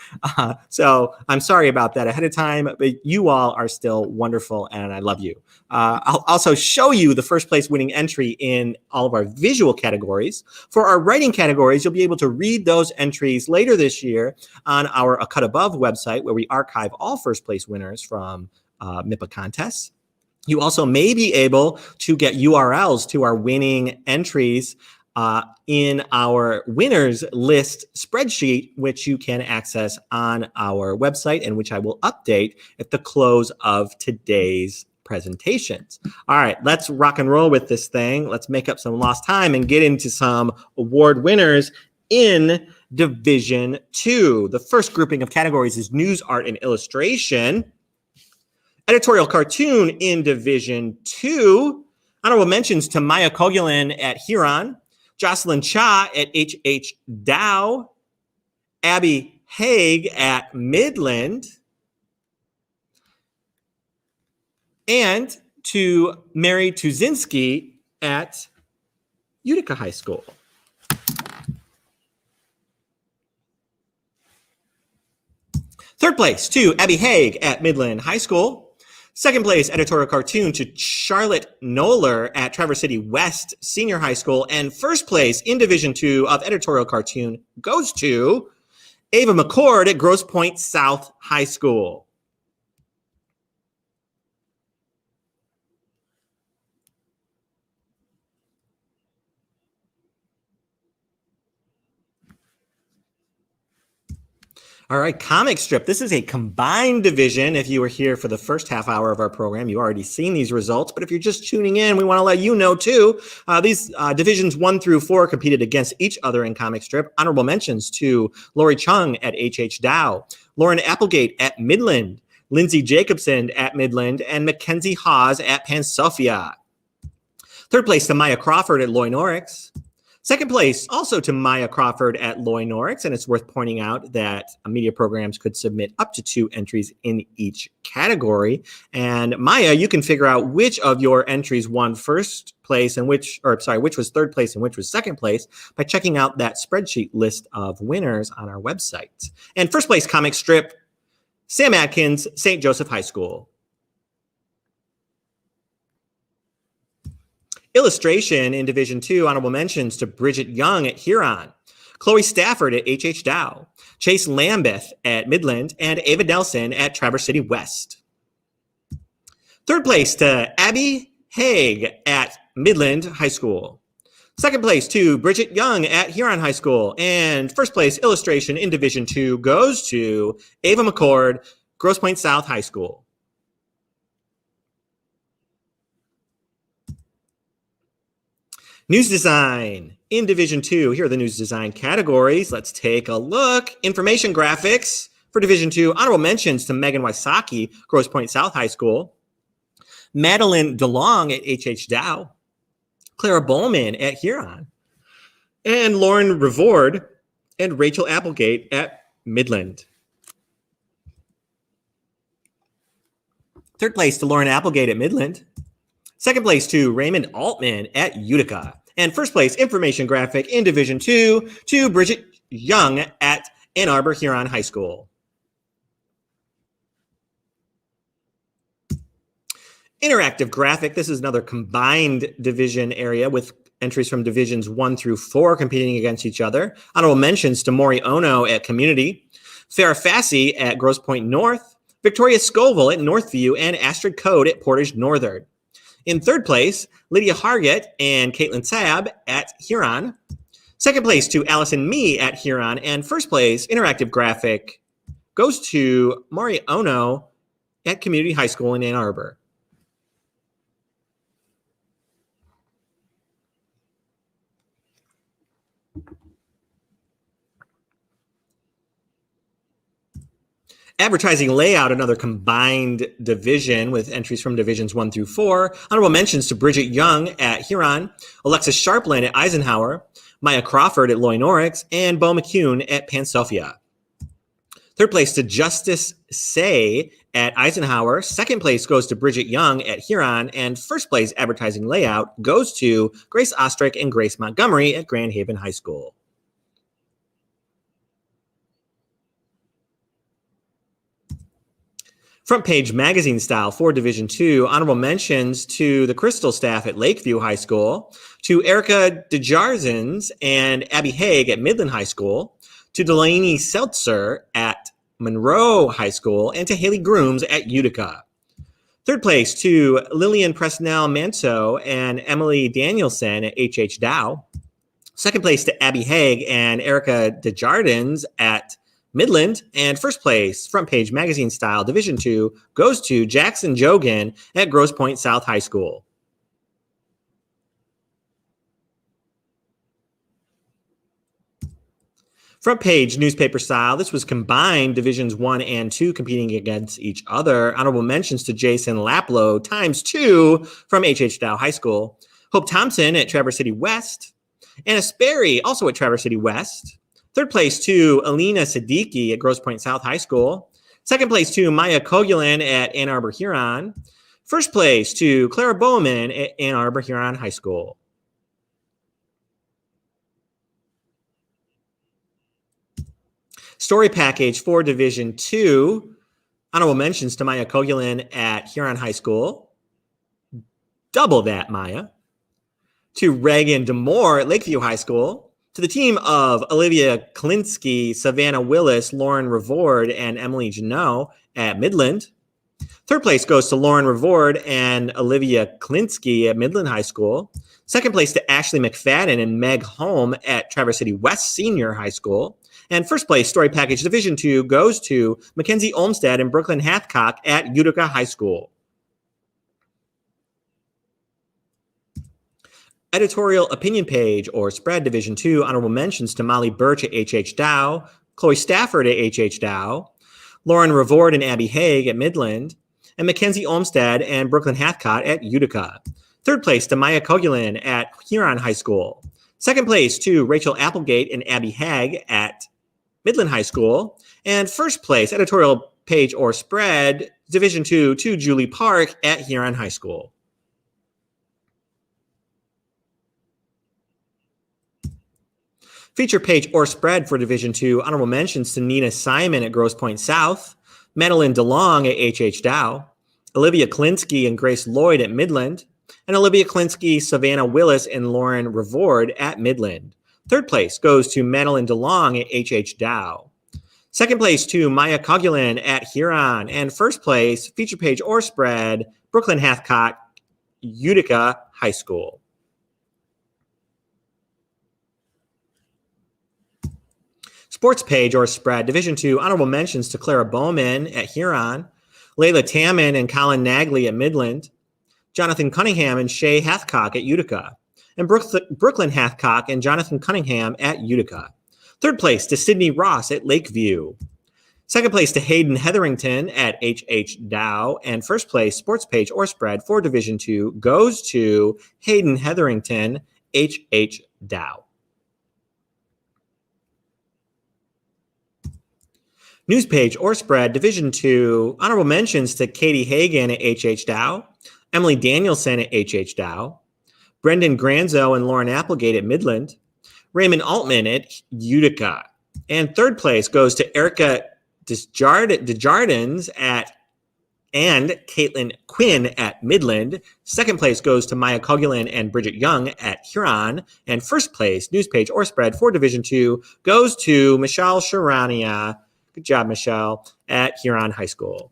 So I'm sorry about that ahead of time, but you all are still wonderful and I love you. I'll also show you the first place winning entry in all of our visual categories. For our writing categories, you'll be able to read those entries later this year on our A Cut Above website, where we archive all first place winners from MIPA contests. You also may be able to get URLs to our winning entries in our winners list spreadsheet, which you can access on our website and which I will update at the close of today's presentations. All right, let's rock and roll with this thing. Let's make up some lost time and get into some award winners in Division 2. The first grouping of categories is News, Art, and Illustration. Editorial Cartoon in Division 2. Honorable mentions to Maya Kogulin at Huron, Jocelyn Cha at H.H. Dow, Abby Haig at Midland, and to Mary Tuzinski at Utica High School. Third place to Abby Haig at Midland High School. Second place, editorial cartoon to Charlotte Knoller at Traverse City West Senior High School. And first place in Division II of editorial cartoon goes to Ava McCord at Grosse Pointe South High School. All right, comic strip. This is a combined division. If you were here for the first half hour of our program, you already seen these results. But if you're just tuning in, we want to let you know too. These divisions 1 through 4 competed against each other in comic strip. Honorable mentions to Lori Chung at H.H. Dow, Lauren Applegate at Midland, Lindsay Jacobson at Midland, and Mackenzie Hawes at Pan Sophia. Third place to Maya Crawford at Loy Norix. Second place also to Maya Crawford at Loy Norix, and it's worth pointing out that media programs could submit up to 2 entries in each category. And Maya, you can figure out which of your entries won first place and which was third place and which was second place by checking out that spreadsheet list of winners on our website. And first place comic strip, Sam Atkins, St. Joseph High School. Illustration in Division II, honorable mentions to Bridget Young at Huron, Chloe Stafford at H.H. Dow, Chase Lambeth at Midland, and Ava Nelson at Traverse City West. Third place to Abby Haig at Midland High School. Second place to Bridget Young at Huron High School. And first place illustration in Division II goes to Ava McCord, Grosse Pointe South High School. News design in Division II. Here are the news design categories. Let's take a look. Information graphics for Division II. Honorable mentions to Megan Wysocki, Grosse Pointe South High School. Madeline DeLong at H.H. Dow. Clara Bowman at Huron. And Lauren Revord and Rachel Applegate at Midland. Third place to Lauren Applegate at Midland. Second place to Raymond Altman at Utica. And first place information graphic in Division II to Bridget Young at Ann Arbor Huron High School. Interactive graphic. This is another combined division area with entries from Divisions 1 through 4 competing against each other. Honorable mentions to Maury Ono at Community, Farrah Fassi at Grosse Pointe North, Victoria Scoville at Northview, and Astrid Code at Portage Northern. In third place, Lydia Hargett and Caitlin Saab at Huron. Second place to Allison Mee at Huron. And first place, interactive graphic, goes to Maury Ono at Community High School in Ann Arbor. Advertising layout, another combined division with entries from Divisions 1 through 4. Honorable mentions to Bridget Young at Huron, Alexis Sharpland at Eisenhower, Maya Crawford at Loy Norix, and Bo McCune at Pan Sophia. Third place to Justice Say at Eisenhower. Second place goes to Bridget Young at Huron. And first place advertising layout goes to Grace Ostrick and Grace Montgomery at Grand Haven High School. Front page magazine style for Division II. Honorable mentions to the Crystal staff at Lakeview High School, to Erica DeJarzens and Abby Haig at Midland High School, to Delaney Seltzer at Monroe High School, and to Haley Grooms at Utica. Third place to Lillian Presnell Manso and Emily Danielson at H.H. Dow. Second place to Abby Haig and Erica DeJardins at Midland. And first place, front page magazine style, Division II, goes to Jackson Jogan at Grosse Pointe South High School. Front page newspaper style. This was combined Divisions 1 and 2 competing against each other. Honorable mentions to Jason Laplow ×2 from H.H. Dow High School. Hope Thompson at Traverse City West. Anna Sperry also at Traverse City West. Third place to Alina Siddiqui at Grosse Pointe South High School. Second place to Maya Kogulin at Ann Arbor Huron. First place to Clara Bowman at Ann Arbor Huron High School. Story package for Division II. Honorable mentions to Maya Kogulin at Huron High School. Double that, Maya. To Reagan DeMoore at Lakeview High School. To the team of Olivia Klinsky, Savannah Willis, Lauren Revord, and Emily Janot at Midland. Third place goes to Lauren Revord and Olivia Klinsky at Midland High School. Second place to Ashley McFadden and Meg Holm at Traverse City West Senior High School. And first place, Story Package Division II, goes to Mackenzie Olmstead and Brooklyn Hathcock at Utica High School. Editorial Opinion Page or Spread Division II, honorable mentions to Molly Birch at H.H. Dow, Chloe Stafford at H.H. Dow, Lauren Revord and Abby Haig at Midland, and Mackenzie Olmstead and Brooklyn Hathcock at Utica. Third place to Maya Kogulin at Huron High School. Second place to Rachel Applegate and Abby Haig at Midland High School. And first place, Editorial Page or Spread, Division II, to Julie Park at Huron High School. Feature page or spread for Division II, honorable mentions to Nina Simon at Grosse Pointe South, Madeline DeLong at H.H. Dow, Olivia Klinsky and Grace Lloyd at Midland, and Olivia Klinsky, Savannah Willis, and Lauren Revord at Midland. Third place goes to Madeline DeLong at H.H. Dow. Second place to Maya Kogulin at Huron. And first place, feature page or spread, Brooklyn Hathcock, Utica High School. Sports page or spread, Division II, honorable mentions to Clara Bowman at Huron, Layla Tamman and Colin Nagley at Midland, Jonathan Cunningham and Shay Hathcock at Utica, and Brooklyn Hathcock and Jonathan Cunningham at Utica. Third place to Sydney Ross at Lakeview. Second place to Hayden Hetherington at H.H. Dow. And first place, sports page or spread for Division II, goes to Hayden Hetherington, H.H. Dow. News page or spread, Division II, honorable mentions to Katie Hagan at H.H. Dow, Emily Danielson at H.H. Dow, Brendan Granzo and Lauren Applegate at Midland, Raymond Altman at Utica. And third place goes to Erica Desjardins and Caitlin Quinn at Midland. Second place goes to Maya Kogulin and Bridget Young at Huron. And first place, news page or spread for Division II, goes to Michelle Sharania. Good job, Michelle, at Huron High School.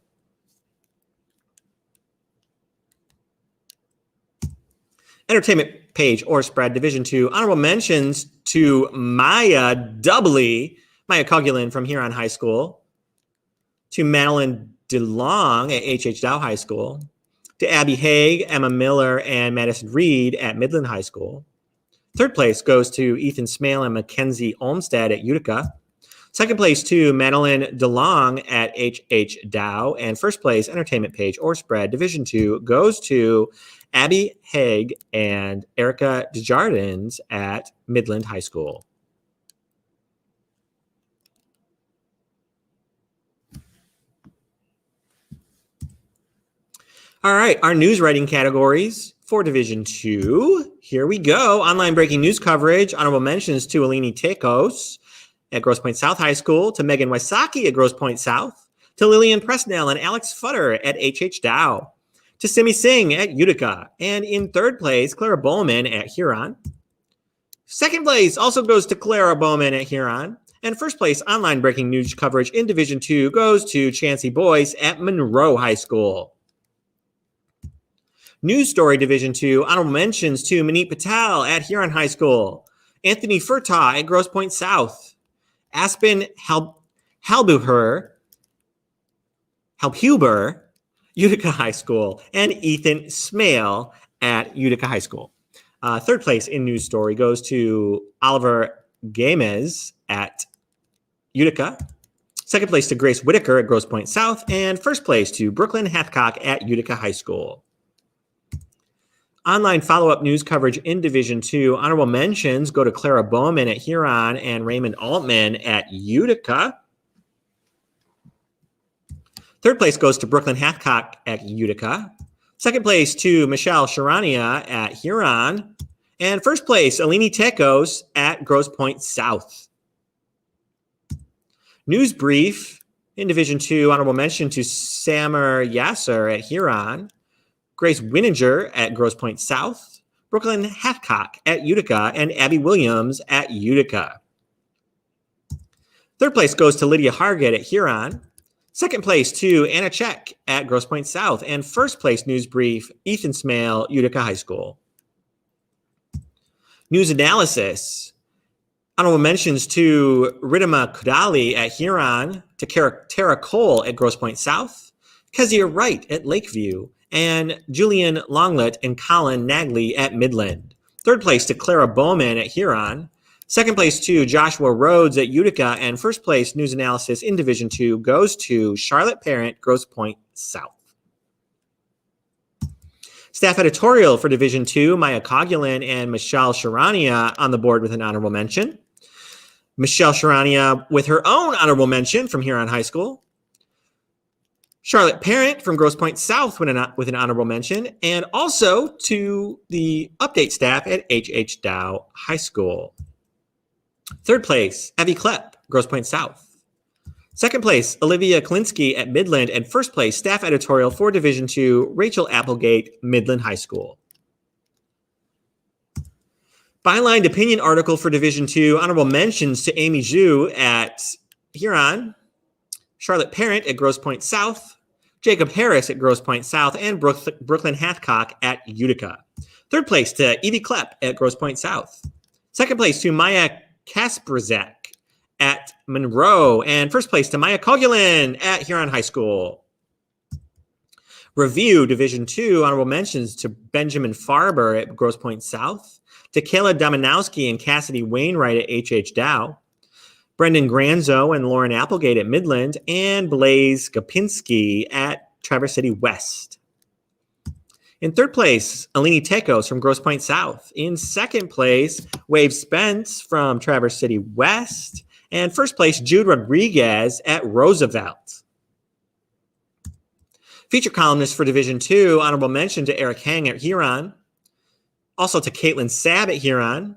Entertainment page or spread, Division II, honorable mentions to Maya Kogulin from Huron High School, to Madeline DeLong at H.H. Dow High School, to Abby Haig, Emma Miller, and Madison Reed at Midland High School. Third place goes to Ethan Smale and Mackenzie Olmstead at Utica. Second place to Madeline DeLong at H.H. Dow. And first place, entertainment page or spread, Division II, goes to Abby Haig and Erica Desjardins at Midland High School. All right, our news writing categories for Division II. Here we go. Online breaking news coverage. Honorable mentions to Alini Tekos at Grosse Pointe South High School, to Megan Wysocki at Grosse Pointe South, to Lillian Presnell and Alex Futter at H.H. Dow, to Simi Singh at Utica, and in third place, Clara Bowman at Huron. Second place also goes to Clara Bowman at Huron, and first place online breaking news coverage in Division II goes to Chancey Boyce at Monroe High School. News story Division II, honorable mentions to Manit Patel at Huron High School, Anthony Furtaw at Grosse Pointe South, Aspen Halbuber, Utica High School, and Ethan Smale at Utica High School. Third place in news story goes to Oliver Gamez at Utica. Second place to Grace Whitaker at Grosse Pointe South, and first place to Brooklyn Hathcock at Utica High School. Online follow-up news coverage in Division II. Honorable mentions go to Clara Bowman at Huron and Raymond Altman at Utica. Third place goes to Brooklyn Hathcock at Utica. Second place to Michelle Sharania at Huron. And first place, Alini Tecos at Grosse Pointe South. News brief in Division II, honorable mention to Samer Yasser at Huron, Grace Wininger at Grosse Pointe South, Brooklyn Hathcock at Utica, and Abby Williams at Utica. Third place goes to Lydia Hargett at Huron. Second place to Anna Check at Grosse Pointe South. And first place news brief, Ethan Smale, Utica High School. News analysis. Honorable mentions to Ridima Kudali at Huron, to Tara Cole at Grosse Pointe South, Kezia Wright at Lakeview, and Julian Longlet and Colin Nagley at Midland. Third place to Clara Bowman at Huron. Second place to Joshua Rhodes at Utica, and first place news analysis in Division II goes to Charlotte Parent, Grosse Pointe South. Staff editorial for Division II, Maya Cogulin and Michelle Sharania on the board with an honorable mention. Michelle Sharania with her own honorable mention from Huron High School. Charlotte Parent from Grosse Pointe South with an honorable mention, and also to the update staff at H.H. Dow High School. Third place, Abby Klepp, Grosse Pointe South. Second place, Olivia Klinsky at Midland, and first place, staff editorial for Division II, Rachel Applegate, Midland High School. Bylined opinion article for Division II, honorable mentions to Amy Zhu at Huron, Charlotte Parent at Grosse Pointe South, Jacob Harris at Grosse Pointe South, and Brooklyn Hathcock at Utica. Third place to Evie Klepp at Grosse Pointe South. Second place to Maya Kasperzak at Monroe, and first place to Maya Cogulin at Huron High School. Review Division II, honorable mentions to Benjamin Farber at Grosse Pointe South, to Kayla Dominowski and Cassidy Wainwright at H.H. Dow, Brendan Granzo and Lauren Applegate at Midland, and Blaze Gopinski at Traverse City West. In third place, Alini Tecos from Grosse Pointe South. In second place, Wave Spence from Traverse City West. And first place, Jude Rodriguez at Roosevelt. Feature columnist for Division II, honorable mention to Eric Hang at Huron. Also to Caitlin Sabb at Huron.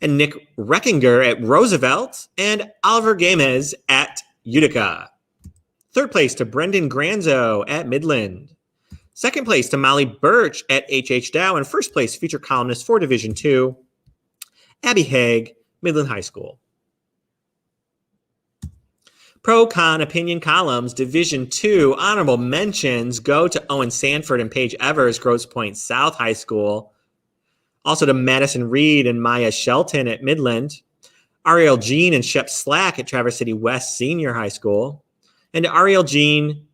And Nick Reckinger at Roosevelt. And Oliver Gamez at Utica. Third place to Brendan Granzo at Midland. Second place to Molly Birch at H.H. Dow. And first place feature columnist for Division II, Abby Haig, Midland High School. Pro-con opinion columns, Division II, honorable mentions go to Owen Sanford and Paige Evers, Grosse Pointe South High School. Also to Madison Reed and Maya Shelton at Midland. Ariel Jean and Shep Slack at Traverse City West Senior High School. And to Ariel Jean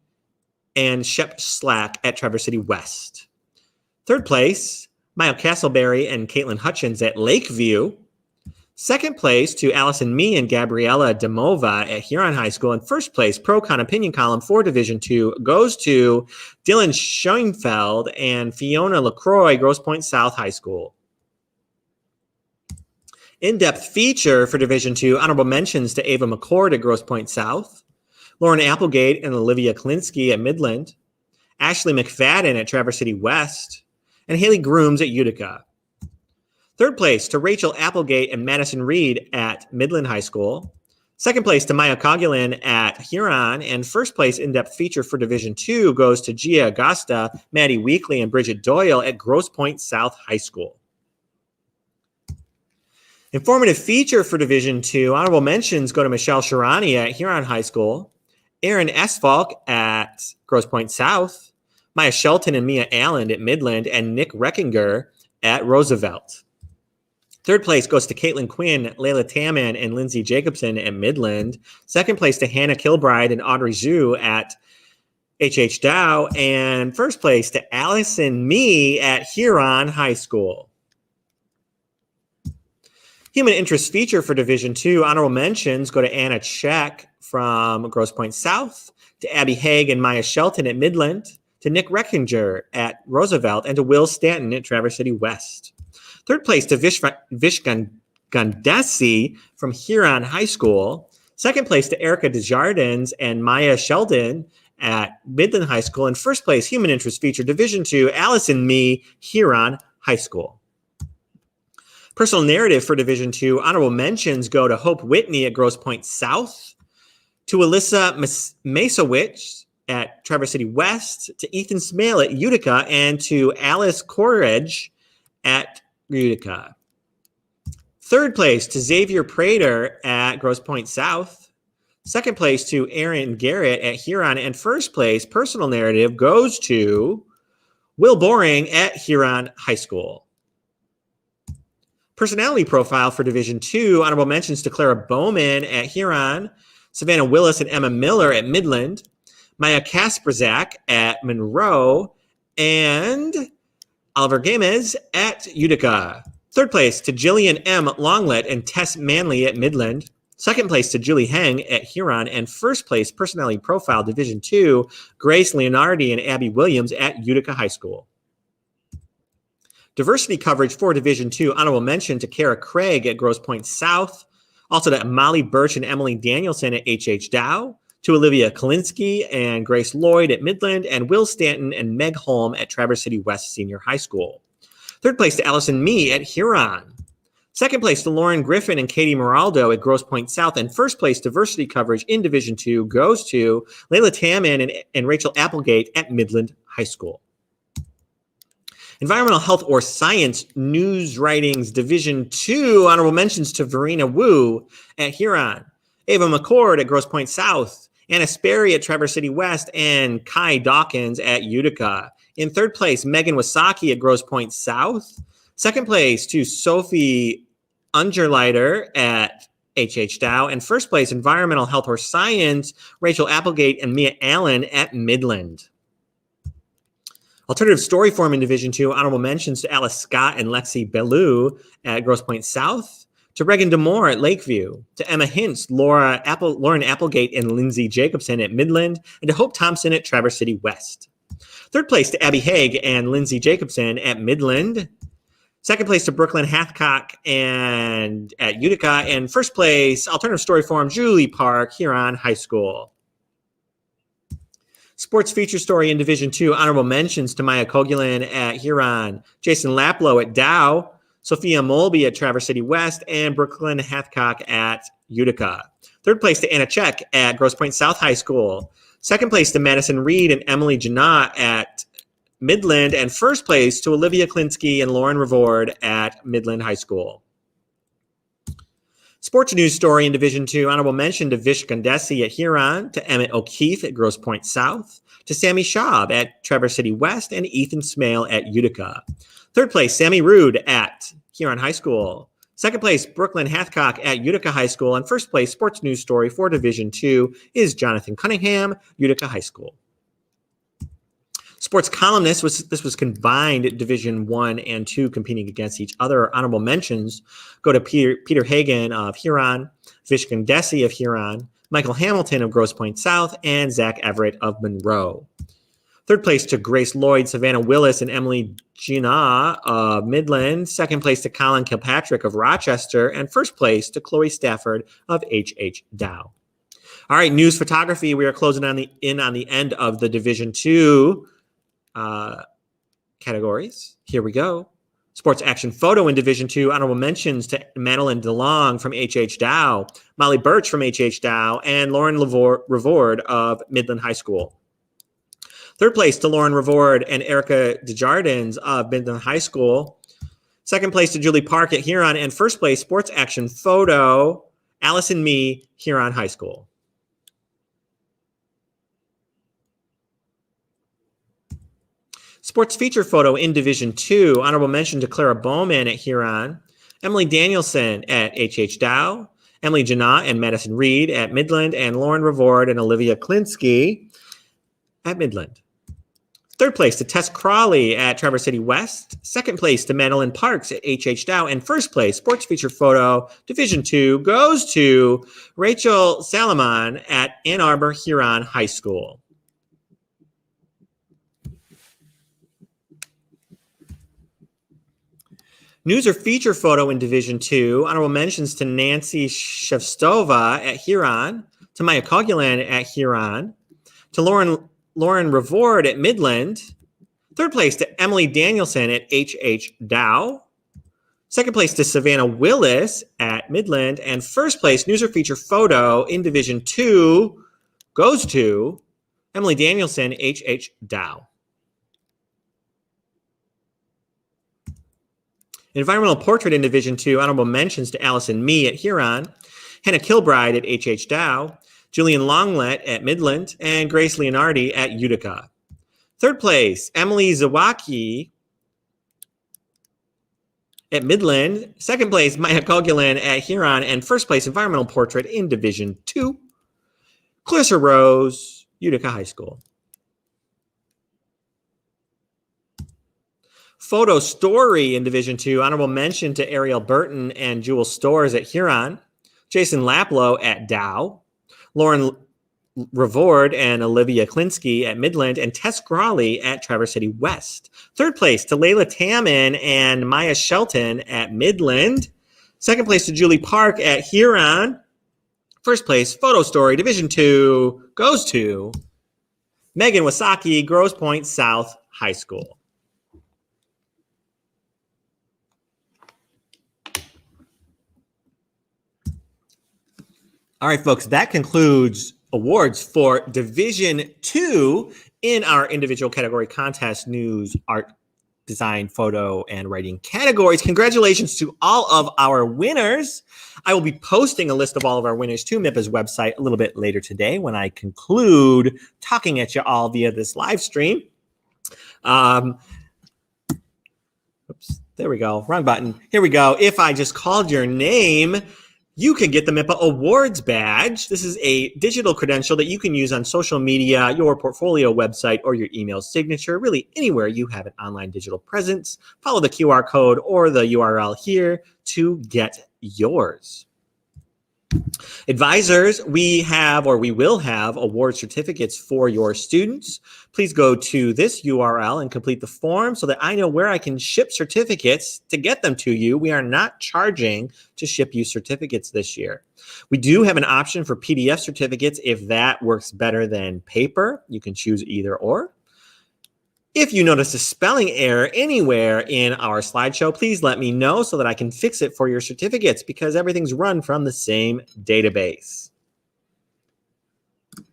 and Shep Slack at Traverse City West. Third place, Maya Castleberry and Caitlin Hutchins at Lakeview. Second place to Allison Mee and Gabriella Demova at Huron High School. And first place, Pro-Con opinion column for Division II goes to Dylan Schoenfeld and Fiona LaCroix, Grosse Pointe South High School. In-depth feature for Division II, honorable mentions to Ava McCord at Grosse Pointe South, Lauren Applegate and Olivia Klinsky at Midland, Ashley McFadden at Traverse City West, and Haley Grooms at Utica. Third place to Rachel Applegate and Madison Reed at Midland High School. Second place to Maya Cogulin at Huron. And first place in-depth feature for Division II goes to Gia Augusta, Maddie Weekly, and Bridget Doyle at Grosse Pointe South High School. Informative feature for Division II, honorable mentions go to Michelle Sharani at Huron High School, Aaron Esfalk at Grosse Pointe South, Maya Shelton and Mia Allen at Midland, and Nick Reckinger at Roosevelt. Third place goes to Caitlin Quinn, Layla Taman, and Lindsay Jacobson at Midland. Second place to Hannah Kilbride and Audrey Zhu at H.H. Dow. And first place to Allison Mee at Huron High School. Human interest feature for Division II, honorable mentions go to Anna Check from Grosse Pointe South, to Abby Haig and Maya Shelton at Midland, to Nick Reckinger at Roosevelt, and to Will Stanton at Traverse City West. Third place to Vish Gandesi from Huron High School. Second place to Erica Desjardins and Maya Sheldon at Midland High School. And first place, Human Interest Feature, Division II, Alice and Me, Huron High School. Personal narrative for Division II, honorable mentions go to Hope Whitney at Grosse Pointe South, to Alyssa Masowicz at Traverse City West, to Ethan Smale at Utica, and to Alice Coleridge at Utica. Third place to Xavier Prater at Grosse Pointe South. Second place to Aaron Garrett at Huron. And first place, personal narrative, goes to Will Boring at Huron High School. Personality profile for Division II, honorable mentions to Clara Bowman at Huron, Savannah Willis and Emma Miller at Midland, Maya Kasperzak at Monroe, and Oliver Gamez at Utica. Third place to Jillian M. Longlet and Tess Manley at Midland. Second place to Julie Heng at Huron. And first place, personality profile, Division II, Grace Leonardi and Abby Williams at Utica High School. Diversity coverage for Division II, honorable mention to Kara Craig at Grosse Pointe South. Also to Molly Birch and Emily Danielson at H.H. Dow. To Olivia Kalinsky and Grace Lloyd at Midland. And Will Stanton and Meg Holm at Traverse City West Senior High School. Third place to Allison Mee at Huron. Second place to Lauren Griffin and Katie Moraldo at Grosse Pointe South. And first place diversity coverage in Division II goes to Layla Tamman and Rachel Applegate at Midland High School. Environmental Health or Science News Writings Division II, honorable mentions to Verena Wu at Huron, Ava McCord at Grosse Pointe South, Anna Sperry at Traverse City West, and Kai Dawkins at Utica. In third place, Megan Wasaki at Grosse Pointe South. Second place to Sophie Ungerleiter at H.H. Dow. And first place, Environmental Health or Science, Rachel Applegate and Mia Allen at Midland. Alternative story form in Division II, honorable mentions to Alice Scott and Lexi Bellou at Grosse Pointe South, to Regan DeMore at Lakeview, to Emma Hintz, Lauren Applegate and Lindsay Jacobson at Midland, and to Hope Thompson at Traverse City West. Third place to Abby Haig and Lindsay Jacobson at Midland. Second place to Brooklyn Hathcock and at Utica. And first place, alternative story form, Julie Park, Huron High School. Sports feature story in Division II, honorable mentions to Maya Kogulin at Huron, Jason Laplow at Dow, Sophia Molby at Traverse City West, and Brooklyn Hathcock at Utica. Third place to Anna Check at Grosse Pointe South High School. Second place to Madison Reed and Emily Janot at Midland. And first place to Olivia Klinsky and Lauren Revord at Midland High School. Sports news story in Division II, honorable mention to Vish Gandesi at Huron, to Emmett O'Keefe at Grosse Pointe South, to Sammy Schaub at Traverse City West, and Ethan Smale at Utica. Third place, Sammy Rude at Huron High School. Second place, Brooklyn Hathcock at Utica High School. And first place, sports news story for Division II is Jonathan Cunningham, Utica High School. Sports columnists, this was combined Division I and II competing against each other. Honorable mentions go to Peter Hagan of Huron, Vish Gandesi of Huron, Michael Hamilton of Grosse Pointe South, and Zach Everett of Monroe. Third place to Grace Lloyd, Savannah Willis, and Emily Gina of Midland. Second place to Colin Kilpatrick of Rochester. And first place to Chloe Stafford of H.H. Dow. All right, news photography. We are closing on the end of the Division II categories. Here we go. Sports action photo in Division II. Honorable mentions to Madeline DeLong from H.H. Dow, Molly Birch from H.H. Dow, and Lauren Revord of Midland High School. Third place to Lauren Revord and Erica Desjardins of Midland High School. Second place to Julie Park at Huron. And first place, sports action photo, Allison Mee, Huron High School. Sports feature photo in Division II. Honorable mention to Clara Bowman at Huron, Emily Danielson at H.H. Dow, Emily Janot and Madison Reed at Midland, and Lauren Revord and Olivia Klinsky at Midland. Third place to Tess Crawley at Traverse City West. Second place to Madeline Parks at H.H. Dow. And first place, sports feature photo, Division II, goes to Rachel Salomon at Ann Arbor Huron High School. News or feature photo in Division II. Honorable mentions to Nancy Shevstova at Huron, to Maya Kogulin at Huron, to Lauren Revord at Midland. Third place to Emily Danielson at H.H. Dow. Second place to Savannah Willis at Midland. And first place, news or feature photo in Division 2 goes to Emily Danielson, H.H. Dow. Environmental portrait in Division 2, honorable mentions to Allison Mee at Huron, Hannah Kilbride at H.H. Dow, Julian Longlet at Midland, and Grace Leonardi at Utica. Third place, Emily Zawacki at Midland. Second place, Maya Kogulin at Huron. And first place, environmental portrait in Division 2, Clarissa Rose, Utica High School. Photo story in Division 2, honorable mention to Ariel Burton and Jewel Storrs at Huron, Jason Laplow at Dow, Lauren Revord and Olivia Klinsky at Midland, and Tess Crawley at Traverse City West. Third place to Layla Tammin and Maya Shelton at Midland. Second place to Julie Park at Huron. First place, photo story, Division 2, goes to Megan Wasaki, Grosse Pointe South High School. All right, folks, that concludes awards for Division 2 in our individual category contest, news, art, design, photo, and writing categories. Congratulations to all of our winners. I will be posting a list of all of our winners to MIPA's website a little bit later today when I conclude talking at you all via this live stream. Oops, there we go. Wrong button. Here we go. If I just called your name, you can get the MIPA Awards badge. This is a digital credential that you can use on social media, your portfolio website, or your email signature, really anywhere you have an online digital presence. Follow the QR code or the URL here to get yours. Advisors, we will have award certificates for your students. Please go to this URL and complete the form so that I know where I can ship certificates to get them to you. We are not charging to ship you certificates this year. We do have an option for PDF certificates if that works better than paper. You can choose either or. If you notice a spelling error anywhere in our slideshow, please let me know so that I can fix it for your certificates because everything's run from the same database. All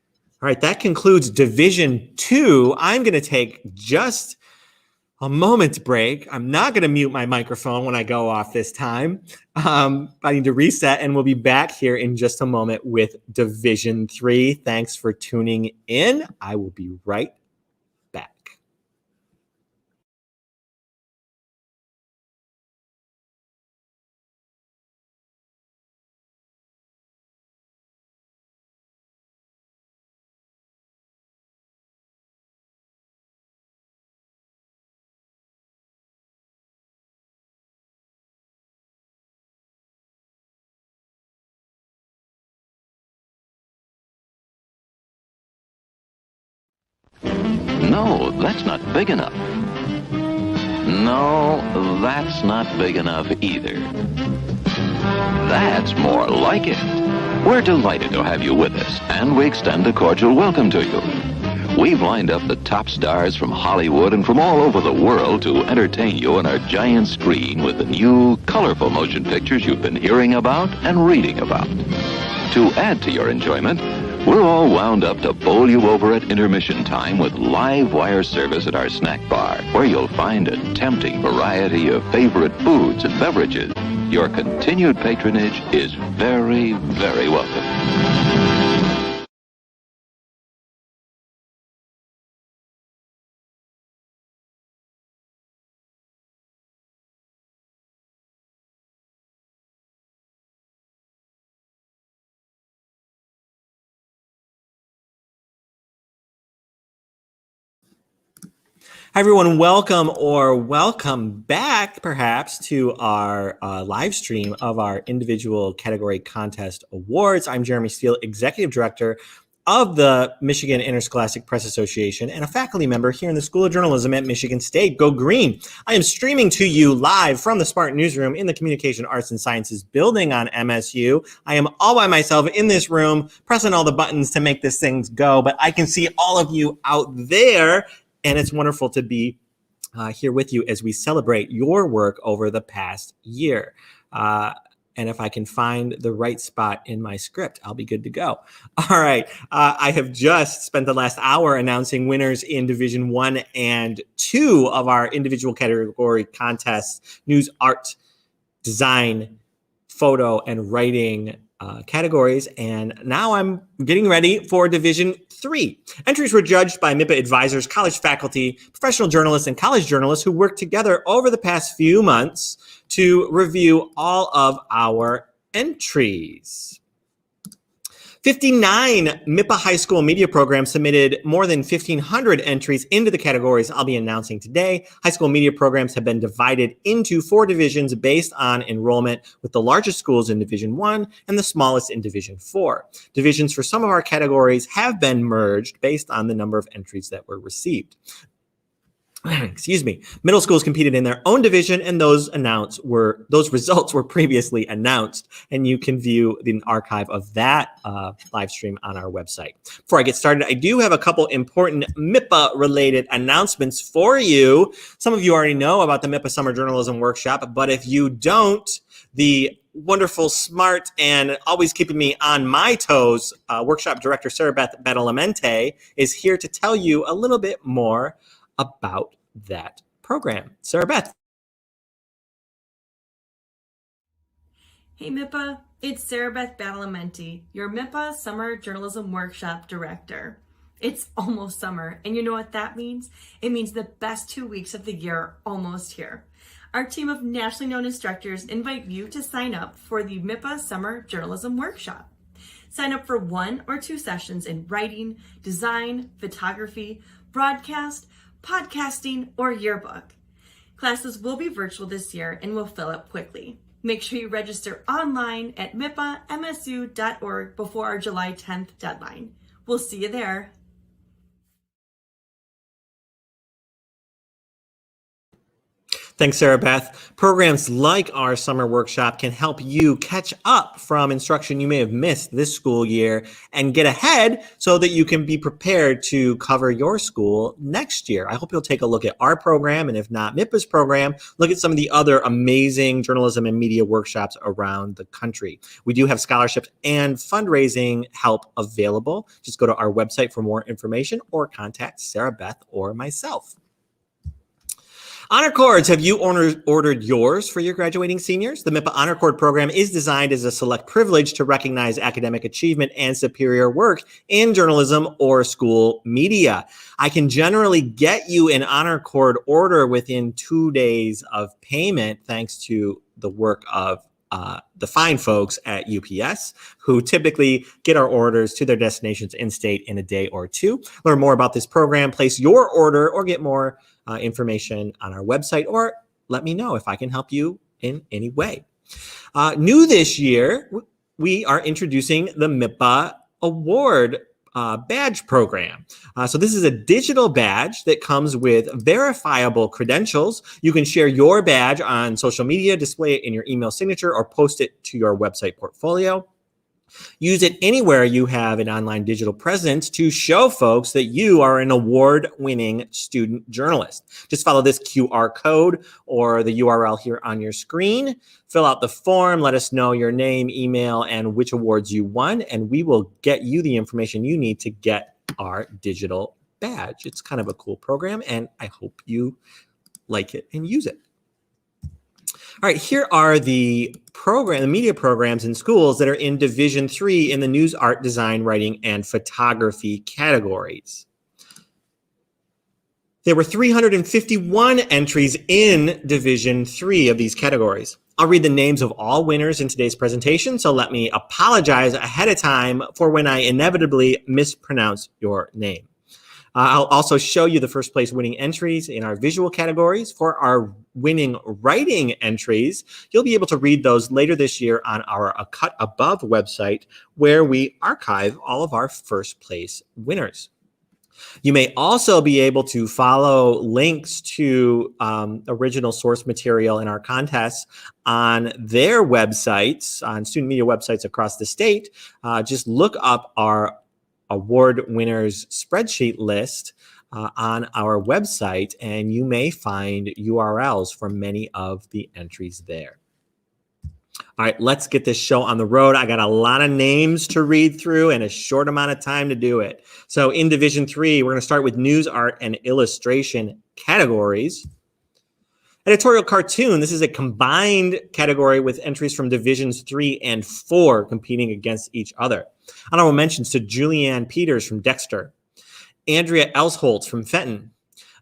right, that concludes Division 2. I'm going to take just a moment's break. I'm not going to mute my microphone when I go off this time. I need to reset, and we'll be back here in just a moment with Division 3. Thanks for tuning in. I will be right back. No, that's not big enough. No, that's not big enough either. That's more like it. We're delighted to have you with us, and we extend a cordial welcome to you. We've lined up the top stars from Hollywood and from all over the world to entertain you on our giant screen with the new, colorful motion pictures you've been hearing about and reading about. To add to your enjoyment, we're all wound up to bowl you over at intermission time with live wire service at our snack bar, where you'll find a tempting variety of favorite foods and beverages. Your continued patronage is very, very welcome. Hi, everyone. Welcome back, perhaps, to our live stream of our individual category contest awards. I'm Jeremy Steele, Executive Director of the Michigan Interscholastic Press Association and a faculty member here in the School of Journalism at Michigan State. Go Green! I am streaming to you live from the Spartan Newsroom in the Communication Arts and Sciences building on MSU. I am all by myself in this room, pressing all the buttons to make this thing go, but I can see all of you out there, and it's wonderful to be here with you as we celebrate your work over the past year. And if I can find the right spot in my script, I'll be good to go. All right. I have just spent the last hour announcing winners in Division 1 and 2 of our individual category contests, news, art, design, photo, and writing categories. And now I'm getting ready for Division 3. Entries were judged by MIPA advisors, college faculty, professional journalists, and college journalists who worked together over the past few months to review all of our entries. 59 MIPA high school media programs submitted more than 1,500 entries into the categories I'll be announcing today. High school media programs have been divided into 4 divisions based on enrollment, with the largest schools in Division 1 and the smallest in Division 4. Divisions for some of our categories have been merged based on the number of entries that were received. Excuse me. Middle schools competed in their own division, and those results were previously announced, and you can view the archive of that live stream on our website. Before I get started, I do have a couple important MIPA-related announcements for you. Some of you already know about the MIPA Summer Journalism Workshop, but if you don't, the wonderful, smart, and always keeping me on my toes, workshop director Sarah Beth Badalamenti is here to tell you a little bit more about that program. Sarah Beth. Hey MIPA, it's Sarah Beth Badalamenti, your MIPA Summer Journalism Workshop Director. It's almost summer, and you know what that means? It means the best 2 weeks of the year are almost here. Our team of nationally known instructors invite you to sign up for the MIPA Summer Journalism Workshop. Sign up for 1 or 2 sessions in writing, design, photography, broadcast, podcasting, or yearbook. Classes will be virtual this year and will fill up quickly. Make sure you register online at mipamsu.org before our July 10th deadline. We'll see you there. Thanks, Sarah Beth. Programs like our summer workshop can help you catch up from instruction you may have missed this school year and get ahead so that you can be prepared to cover your school next year. I hope you'll take a look at our program, and if not MIPA's program, look at some of the other amazing journalism and media workshops around the country. We do have scholarships and fundraising help available. Just go to our website for more information or contact Sarah Beth or myself. Honor Cords, have you ordered yours for your graduating seniors? The MIPA Honor Cord program is designed as a select privilege to recognize academic achievement and superior work in journalism or school media. I can generally get you an Honor Cord order within 2 days of payment, thanks to the work of the fine folks at UPS, who typically get our orders to their destinations in-state in a day or 2. Learn more about this program, place your order, or get more information on our website, or let me know if I can help you in any way. New this year, we are introducing the MIPA Award badge program. So this is a digital badge that comes with verifiable credentials. You can share your badge on social media, display it in your email signature, or post it to your website portfolio. Use it anywhere you have an online digital presence to show folks that you are an award-winning student journalist. Just follow this QR code or the URL here on your screen. Fill out the form, let us know your name, email, and which awards you won, and we will get you the information you need to get our digital badge. It's kind of a cool program, and I hope you like it and use it. All right, here are the media programs in schools that are in Division 3 in the news, art, design, writing, and photography categories. There were 351 entries in Division 3 of these categories. I'll read the names of all winners in today's presentation, so let me apologize ahead of time for when I inevitably mispronounce your name. I'll also show you the first place winning entries in our visual categories. For our winning writing entries, you'll be able to read those later this year on our A Cut Above website, where we archive all of our first place winners. You may also be able to follow links to original source material in our contests on their websites, on student media websites across the state. Just look up our award winners spreadsheet list on our website, and you may find URLs for many of the entries there. All right, let's get this show on the road. I got a lot of names to read through and a short amount of time to do it. So in Division 3, we're going to start with news, art, and illustration categories. Editorial cartoon, this is a combined category with entries from Divisions 3 and 4 competing against each other. Honorable mentions to Julianne Peters from Dexter, Andrea Elsholtz from Fenton,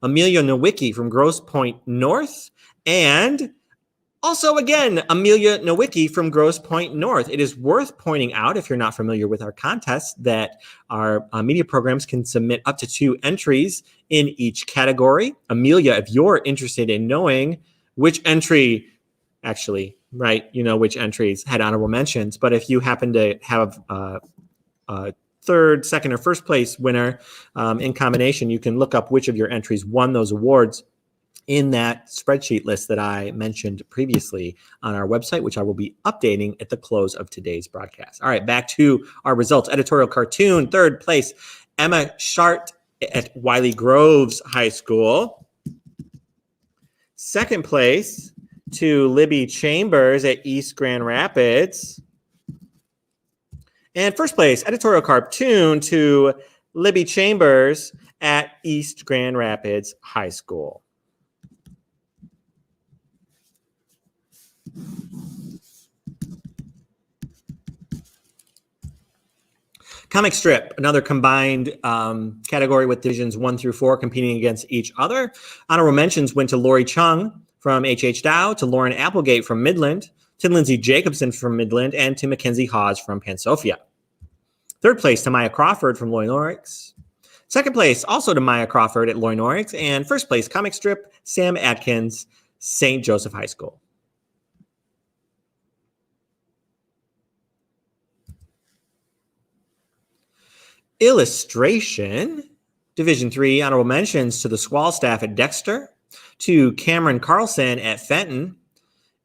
Amelia Nowicki from Grosse Pointe North, and also, again, Amelia Nowicki from Grosse Pointe North. It is worth pointing out, if you're not familiar with our contest, that our media programs can submit up to 2 entries in each category. Amelia, if you're interested in knowing which entry, actually, right, you know which entries had honorable mentions, but if you happen to have a third, second, or first place winner in combination, you can look up which of your entries won those awards in that spreadsheet list that I mentioned previously on our website, which I will be updating at the close of today's broadcast. All right, back to our results. Editorial cartoon, third place, Emma Shart at Wiley Groves High School. Second place to Libby Chambers at East Grand Rapids. And first place, editorial cartoon to Libby Chambers at East Grand Rapids High School. Comic strip, another combined category with divisions 1 through 4 competing against each other. Honorable mentions went to Lori Chung from H.H. Dow, to Lauren Applegate from Midland, to Lindsay Jacobson from Midland, and to Mackenzie Hawes from Pansofia. Third place to Maya Crawford from Loy Norix. Second place also to Maya Crawford at Loy Norix. And first place, comic strip, Sam Atkins, St. Joseph High School. Illustration, Division 3, honorable mentions to the Squall staff at Dexter, to Cameron Carlson at Fenton,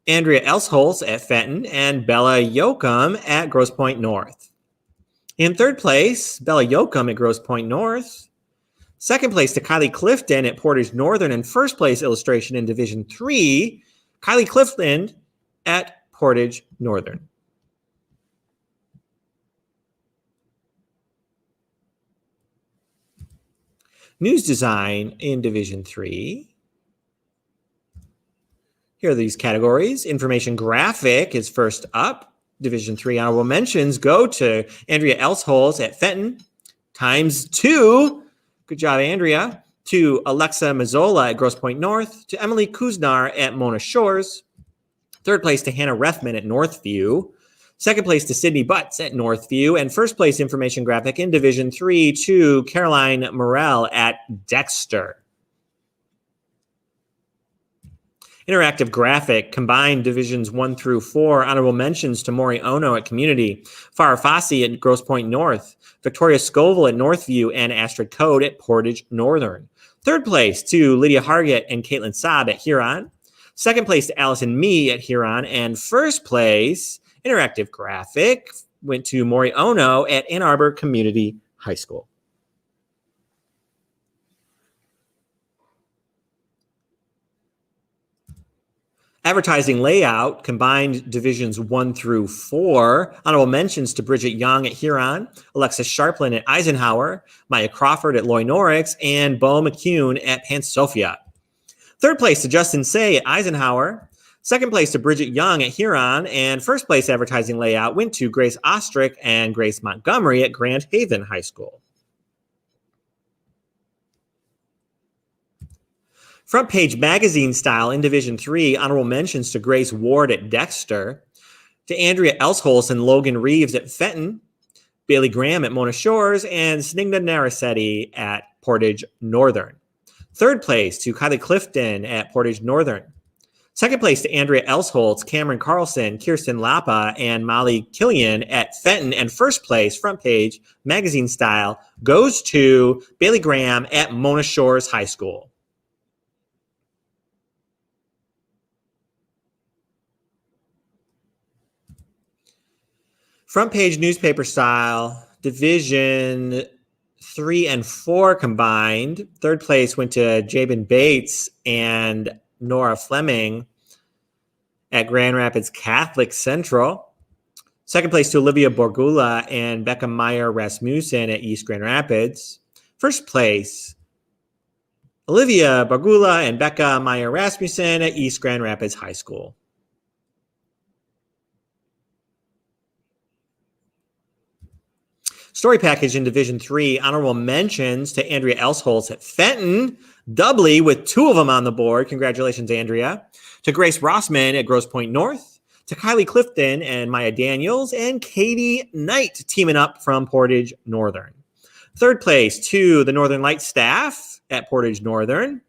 Andrea Elsholtz at Fenton, and Bella Yoakum at Grosse Pointe North. In third place, Bella Yoakum at Grosse Pointe North. Second place to Kylie Clifton at Portage Northern, and first place illustration in Division 3, Kylie Clifton at Portage Northern. News design in Division 3. Here are these categories. Information graphic is first up. Division 3 honorable mentions go to Andrea Elsholtz at Fenton, ×2. Good job, Andrea. To Alexa Mazzola at Grosse Pointe North, to Emily Kuznar at Mona Shores. Third place to Hannah Rethman at Northview. Second place to Sydney Butts at Northview, and first place information graphic in Division 3 to Caroline Morell at Dexter. Interactive graphic, combined Divisions 1 through 4, honorable mentions to Maury Ono at Community, Farah Fossey at Grosse Pointe North, Victoria Scoville at Northview, and Astrid Code at Portage Northern. Third place to Lydia Hargett and Caitlin Saab at Huron. Second place to Allison Mee at Huron, and first place interactive graphic went to Maury Ono at Ann Arbor Community High School. Advertising layout, combined Divisions 1 through 4. Honorable mentions to Bridget Young at Huron, Alexis Sharplin at Eisenhower, Maya Crawford at Loy Norix, and Bo McCune at Pansofia. Third place to Justin Say at Eisenhower. Second place to Bridget Young at Huron, and first place advertising layout went to Grace Ostrick and Grace Montgomery at Grand Haven High School. Front page magazine style in Division 3, honorable mentions to Grace Ward at Dexter, to Andrea Elsholtz and Logan Reeves at Fenton, Bailey Graham at Mona Shores, and Snigna Narasetti at Portage Northern. Third place to Kylie Clifton at Portage Northern. Second place to Andrea Elsholtz, Cameron Carlson, Kirsten Lapa, and Molly Killian at Fenton. And first place, front page, magazine style, goes to Bailey Graham at Mona Shores High School. Front page newspaper style, Division 3 and 4 combined. Third place went to Jabin Bates and Nora Fleming at Grand Rapids Catholic Central. Second place to Olivia Borgula and Becca Meyer Rasmussen at East Grand Rapids. First place, Olivia Borgula and Becca Meyer Rasmussen at East Grand Rapids High School. Story package in Division 3, honorable mentions to Andrea Elsholtz at Fenton, doubly with 2 of them on the board. Congratulations, Andrea. To Grace Rossman at Grosse Pointe North. To Kylie Clifton and Maya Daniels. And Katie Knight teaming up from Portage Northern. Third place to the Northern Light staff at Portage Northern.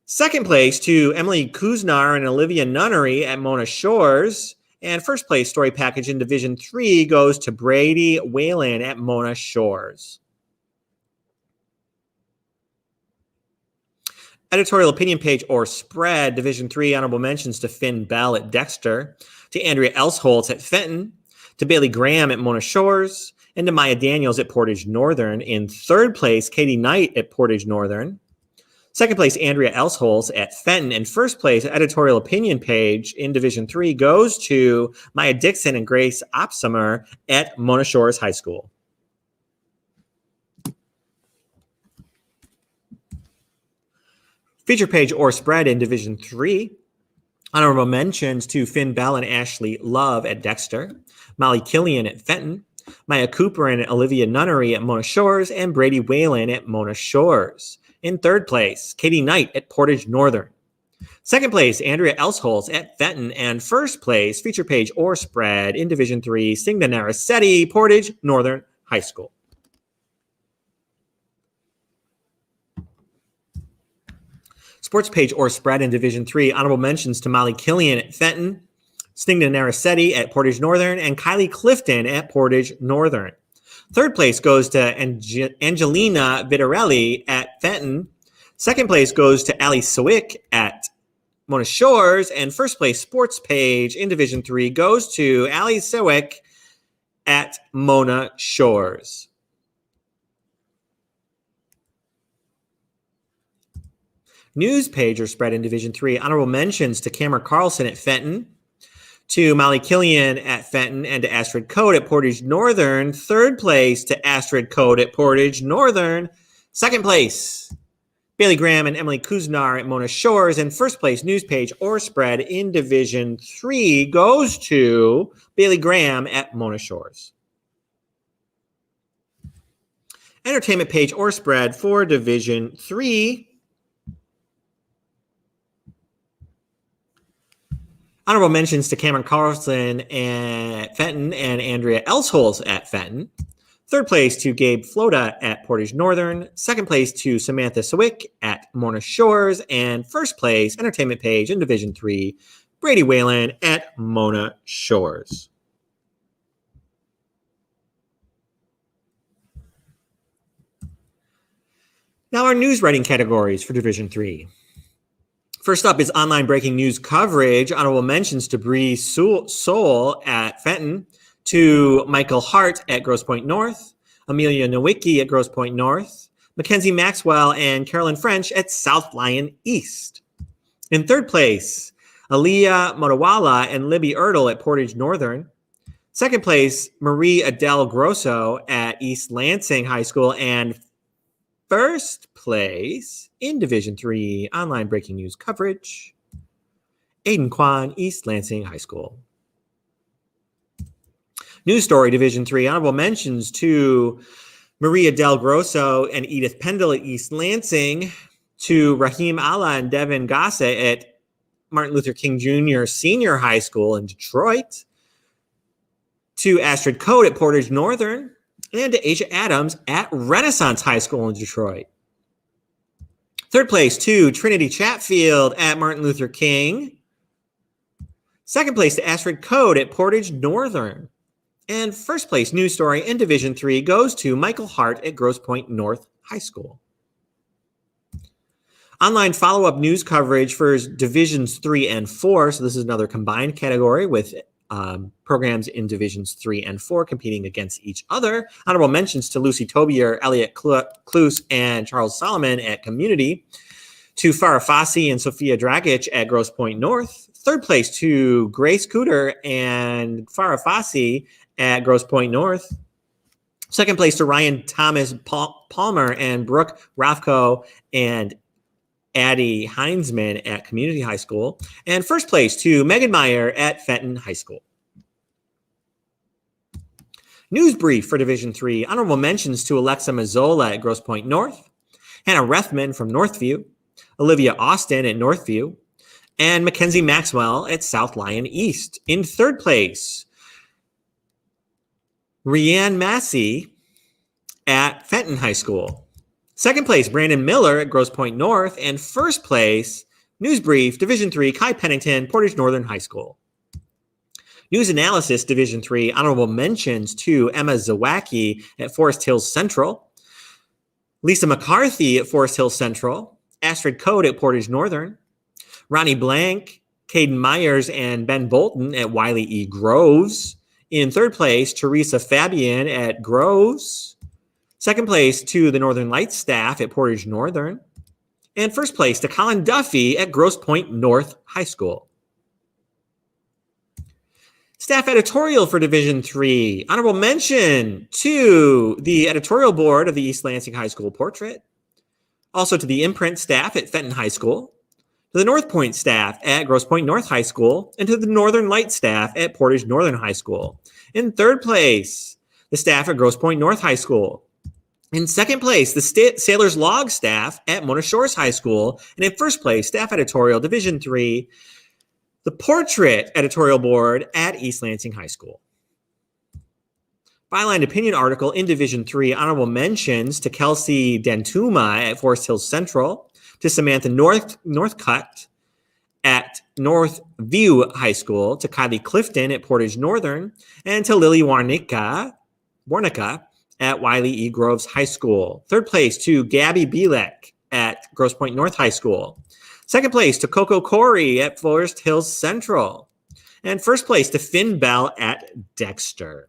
Second place to Emily Kuznar and Olivia Nunnery at Mona Shores. And first place story package in Division 3 goes to Brady Whalen at Mona Shores. Editorial opinion page or spread, Division 3 honorable mentions to Finn Bell at Dexter, to Andrea Elsholtz at Fenton, to Bailey Graham at Mona Shores, and to Maya Daniels at Portage Northern. In third place, Katie Knight at Portage Northern. Second place, Andrea Elsholtz at Fenton. And first place, editorial opinion page in Division 3 goes to Maya Dixon and Grace Opsamer at Mona Shores High School. Feature page or spread in Division 3. Honorable mentions to Finn Bell and Ashley Love at Dexter, Molly Killian at Fenton, Maya Cooper and Olivia Nunnery at Mona Shores, and Brady Whalen at Mona Shores. In third place, Katie Knight at Portage Northern. Second place, Andrea Elsholtz at Fenton. And first place, feature page or spread in Division 3, Signa Narasetti, Portage Northern High School. Sports page or spread in Division 3, honorable mentions to Molly Killian at Fenton, Stigna Narasetti at Portage Northern, and Kylie Clifton at Portage Northern. Third place goes to Angelina Vitarelli at Fenton. Second place goes to Ali Sawick at Mona Shores. And first place sports page in Division 3 goes to Ali Sawick at Mona Shores. News page or spread in Division 3. Honorable mentions to Cameron Carlson at Fenton, to Molly Killian at Fenton, and to Astrid Code at Portage Northern. Third place to Astrid Code at Portage Northern. Second place, Bailey Graham and Emily Kuznar at Mona Shores. And first place news page or spread in Division 3 goes to Bailey Graham at Mona Shores. Entertainment page or spread for Division 3. Honorable mentions to Cameron Carlson at Fenton and Andrea Elsholtz at Fenton. Third place to Gabe Floda at Portage Northern. Second place to Samantha Sawick at Mona Shores. And first place, entertainment page in Division 3, Brady Whalen at Mona Shores. Now our news writing categories for Division 3. First up is online breaking news coverage. Honorable mentions to Bree Soul at Fenton, to Michael Hart at Grosse Pointe North, Amelia Nowicki at Grosse Pointe North, Mackenzie Maxwell and Carolyn French at South Lyon East. In third place, Aaliyah Motawala and Libby Ertl at Portage Northern. Second place, Marie Adele Grosso at East Lansing High School. And first place in Division 3 online breaking news coverage, Aiden Kwan, East Lansing High School. News story, Division 3, honorable mentions to Maria Del Grosso and Edith Pendle at East Lansing, to Raheem Allah and Devin Gossett at Martin Luther King Jr. Senior High School in Detroit, to Astrid Code at Portage Northern, and to Asia Adams at Renaissance High School in Detroit. Third place to Trinity Chatfield at Martin Luther King. Second place to Astrid Code at Portage Northern. And first place news story in Division 3 goes to Michael Hart at Grosse Pointe North High School. Online follow-up news coverage for Divisions 3 and 4. So this is another combined category with programs in Divisions 3 and 4 competing against each other. Honorable mentions to Lucy Tobier, Elliot Klus, and Charles Solomon at Community. To Farah Fassi and Sophia Dragic at Grosse Pointe North. Third place to Grace Cooter and Farah Fassi at Grosse Pointe North. Second place to Ryan Thomas Palmer and Brooke Rothko and Addie Heinzman at Community High School. And first place to Megan Meyer at Fenton High School. News brief for Division 3. Honorable mentions to Alexa Mazzola at Grosse Pointe North, Hannah Rethman from Northview, Olivia Austin at Northview, and Mackenzie Maxwell at South Lyon East. In third place, Rianne Massey at Fenton High School. Second place, Brandon Miller at Grosse Pointe North. And first place, News Brief, Division 3, Kai Pennington, Portage Northern High School. News Analysis, Division 3, honorable mentions to Emma Zawacki at Forest Hills Central, Lisa McCarthy at Forest Hills Central, Astrid Code at Portage Northern, Ronnie Blank, Caden Myers, and Ben Bolton at Wiley E. Groves. In third place, Teresa Fabian at Groves. Second place to the Northern Lights staff at Portage Northern. And first place to Colin Duffy at Grosse Pointe North High School. Staff editorial for Division 3. Honorable mention to the editorial board of the East Lansing High School Portrait. Also to the imprint staff at Fenton High School. To the North Point staff at Grosse Pointe North High School, and to the Northern Light staff at Portage Northern High School. In third place, the staff at Grosse Pointe North High School. In second place, the Sailors Log staff at Mona Shores High School. And in first place, staff editorial, Division 3, the Portrait editorial board at East Lansing High School. Byline opinion article in Division 3, honorable mentions to Kelsey Dantuma at Forest Hills Central, to Samantha Northcutt at Northview High School, to Kylie Clifton at Portage Northern, and to Lily Warnica at Wiley E. Groves High School. Third place to Gabby Bielek at Grosse Pointe North High School. Second place to Coco Corey at Forest Hills Central. And first place to Finn Bell at Dexter.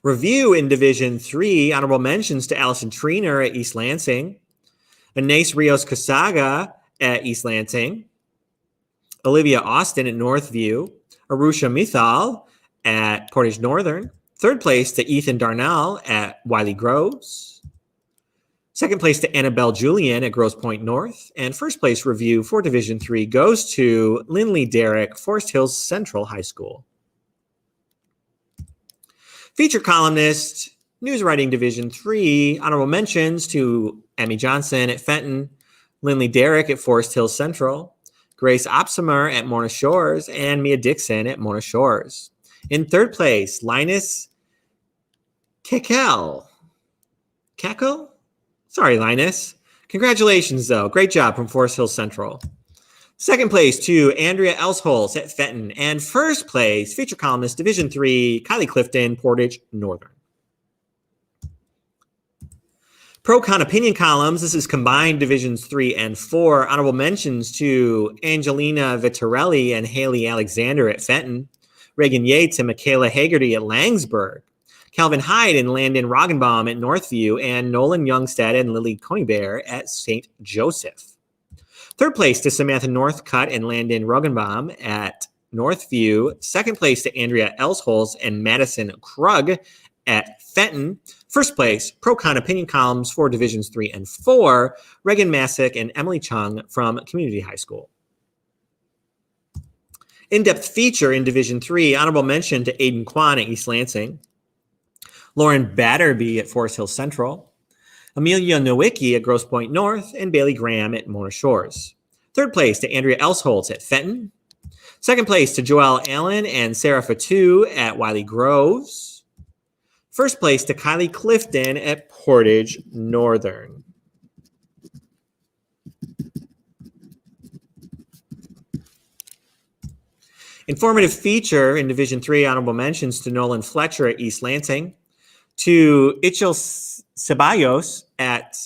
Review in Division 3, honorable mentions to Allison Triner at East Lansing, Anais Rios Casaga at East Lansing, Olivia Austin at Northview, Arusha Mithal at Portage Northern, third place to Ethan Darnell at Wiley Groves, second place to Annabelle Julian at Grosse Pointe North, and first place review for Division 3 goes to Lindley Derrick, Forest Hills Central High School. Feature columnist, news writing Division 3, honorable mentions to Emmy Johnson at Fenton, Lindley Derrick at Forest Hills Central, Grace Opsimer at Mona Shores, and Mia Dixon at Mona Shores. In third place, Linus Kekel. Kekel? Sorry, Linus. Congratulations, though. Great job from Forest Hills Central. Second place to Andrea Elsholz at Fenton. And first place, feature columnist, Division 3, Kylie Clifton, Portage Northern. Pro-Con opinion columns. This is combined Divisions 3 and 4. Honorable mentions to Angelina Vittorelli and Haley Alexander at Fenton. Reagan Yates and Michaela Haggerty at Langsburg. Calvin Hyde and Landon Roggenbaum at Northview. And Nolan Youngstead and Lily Conybear at St. Joseph. Third place to Samantha Northcutt and Landon Roggenbaum at Northview. Second place to Andrea Elsholz and Madison Krug at Fenton. First place, Pro-Con opinion columns for Divisions 3 and 4, Reagan Masick and Emily Chung from Community High School. In-depth feature in Division 3, honorable mention to Aiden Kwan at East Lansing, Lauren Batterby at Forest Hills Central, Amelia Nowicki at Grosse Pointe North, and Bailey Graham at Mona Shores. Third place to Andrea Elsholz at Fenton. Second place to Joelle Allen and Sarah Fatou at Wiley Groves. First place to Kylie Clifton at Portage Northern. Informative feature in Division III, honorable mentions to Nolan Fletcher at East Lansing, to Ichel Ceballos at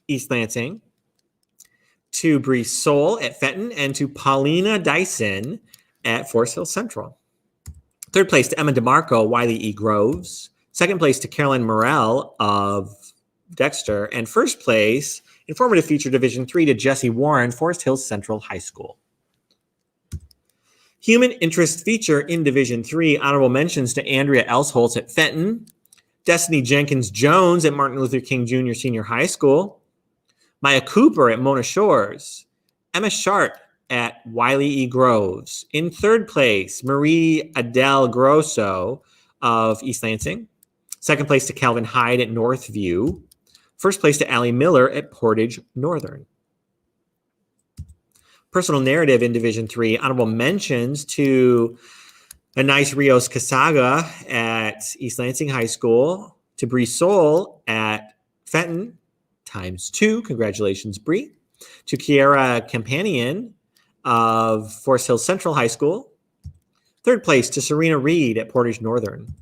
East Lansing, to Bree Soul at Fenton, and to Paulina Dyson at Forest Hill Central. Third place to Emma DeMarco, Wiley E. Groves. Second place to Carolyn Morrell of Dexter. And first place, informative feature Division III, to Jesse Warren, Forest Hills Central High School. Human interest feature in Division III, honorable mentions to Andrea Elsholtz at Fenton, Destiny Jenkins Jones at Martin Luther King Jr. Senior High School, Maya Cooper at Mona Shores, Emma Sharp at Wiley E. Groves. In third place, Marie Adele Grosso of East Lansing. Second place to Calvin Hyde at Northview. First place to Allie Miller at Portage Northern. Personal narrative in Division III, honorable mentions to Anais Rios Casaga at East Lansing High School, to Bree Soul at Fenton, ×2. Congratulations, Bree. To Kiara Campanian of Forest Hills Central High School. Third place to Serena Reed at Portage Northern.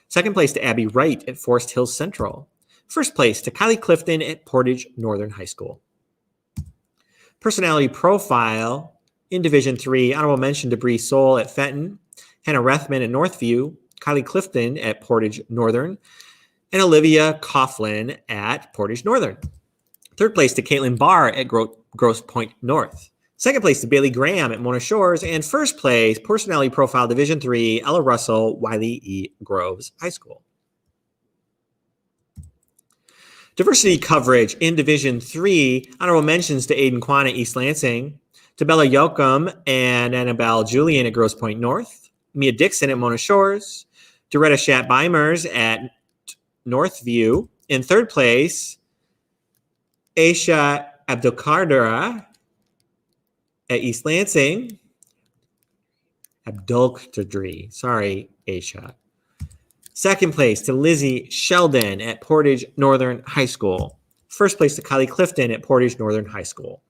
Second place to Abby Wright at Forest Hills Central. First place to Kylie Clifton at Portage Northern High School. Personality profile in Division III, honorable mention to Bree Soul at Fenton, Hannah Rethman at Northview, Kylie Clifton at Portage Northern, and Olivia Coughlin at Portage Northern. Third place to Caitlin Barr at Grosse Pointe North. Second place to Bailey Graham at Mona Shores. And first place, personality profile Division III, Ella Russell, Wiley E. Groves High School. Diversity coverage in Division III, honorable mentions to Aiden Kwan at East Lansing, to Bella Yoakum and Annabelle Julian at Grosse Pointe North, Mia Dixon at Mona Shores, Doretta Schatt-Beimers at Northview. In third place, Aisha Abdulkadra at East Lansing. Abdulkadri, sorry, Aisha. Second place to Lizzie Sheldon at Portage Northern High School. First place to Kylie Clifton at Portage Northern High School.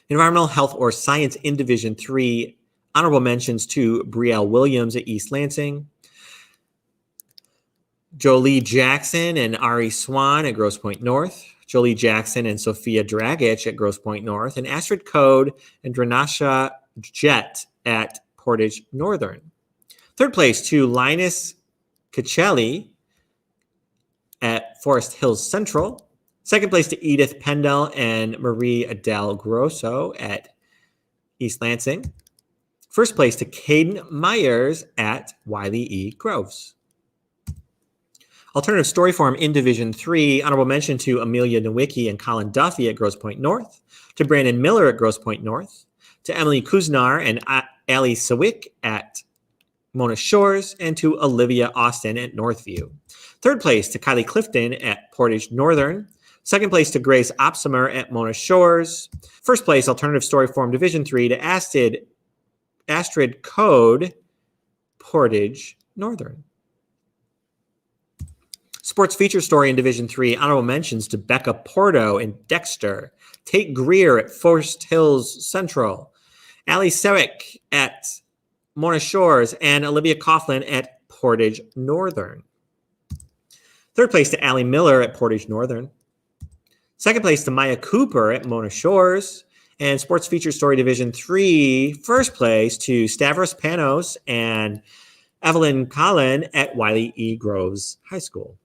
Environmental Health or Science in Division III, honorable mentions to Brielle Williams at East Lansing, Jolie Jackson and Ari Swan at Grosse Pointe North, Jolie Jackson and Sophia Dragic at Grosse Pointe North, and Astrid Code and Dranasha Jett at Portage Northern. Third place to Linus Cacelli at Forest Hills Central. Second place to Edith Pendle and Marie Adele Grosso at East Lansing. First place to Caden Myers at Wiley E. Groves. Alternative story form in Division III, honorable mention to Amelia Nowicki and Colin Duffy at Grosse Pointe North, to Brandon Miller at Grosse Pointe North, to Emily Kuznar and Ali Sawick at Mona Shores, and to Olivia Austin at Northview. Third place to Kylie Clifton at Portage Northern. Second place to Grace Opsimer at Mona Shores. First place, alternative story form Division III, to Astrid Code, Portage Northern. Sports feature story in Division III, honorable mentions to Becca Porto and Dexter, Tate Greer at Forest Hills Central, Ali Sewick at Mona Shores, and Olivia Coughlin at Portage Northern. Third place to Allie Miller at Portage Northern. Second place to Maya Cooper at Mona Shores. And Sports Feature Story Division III, first place to Stavros Panos and Evelyn Collin at Wiley E. Groves High School.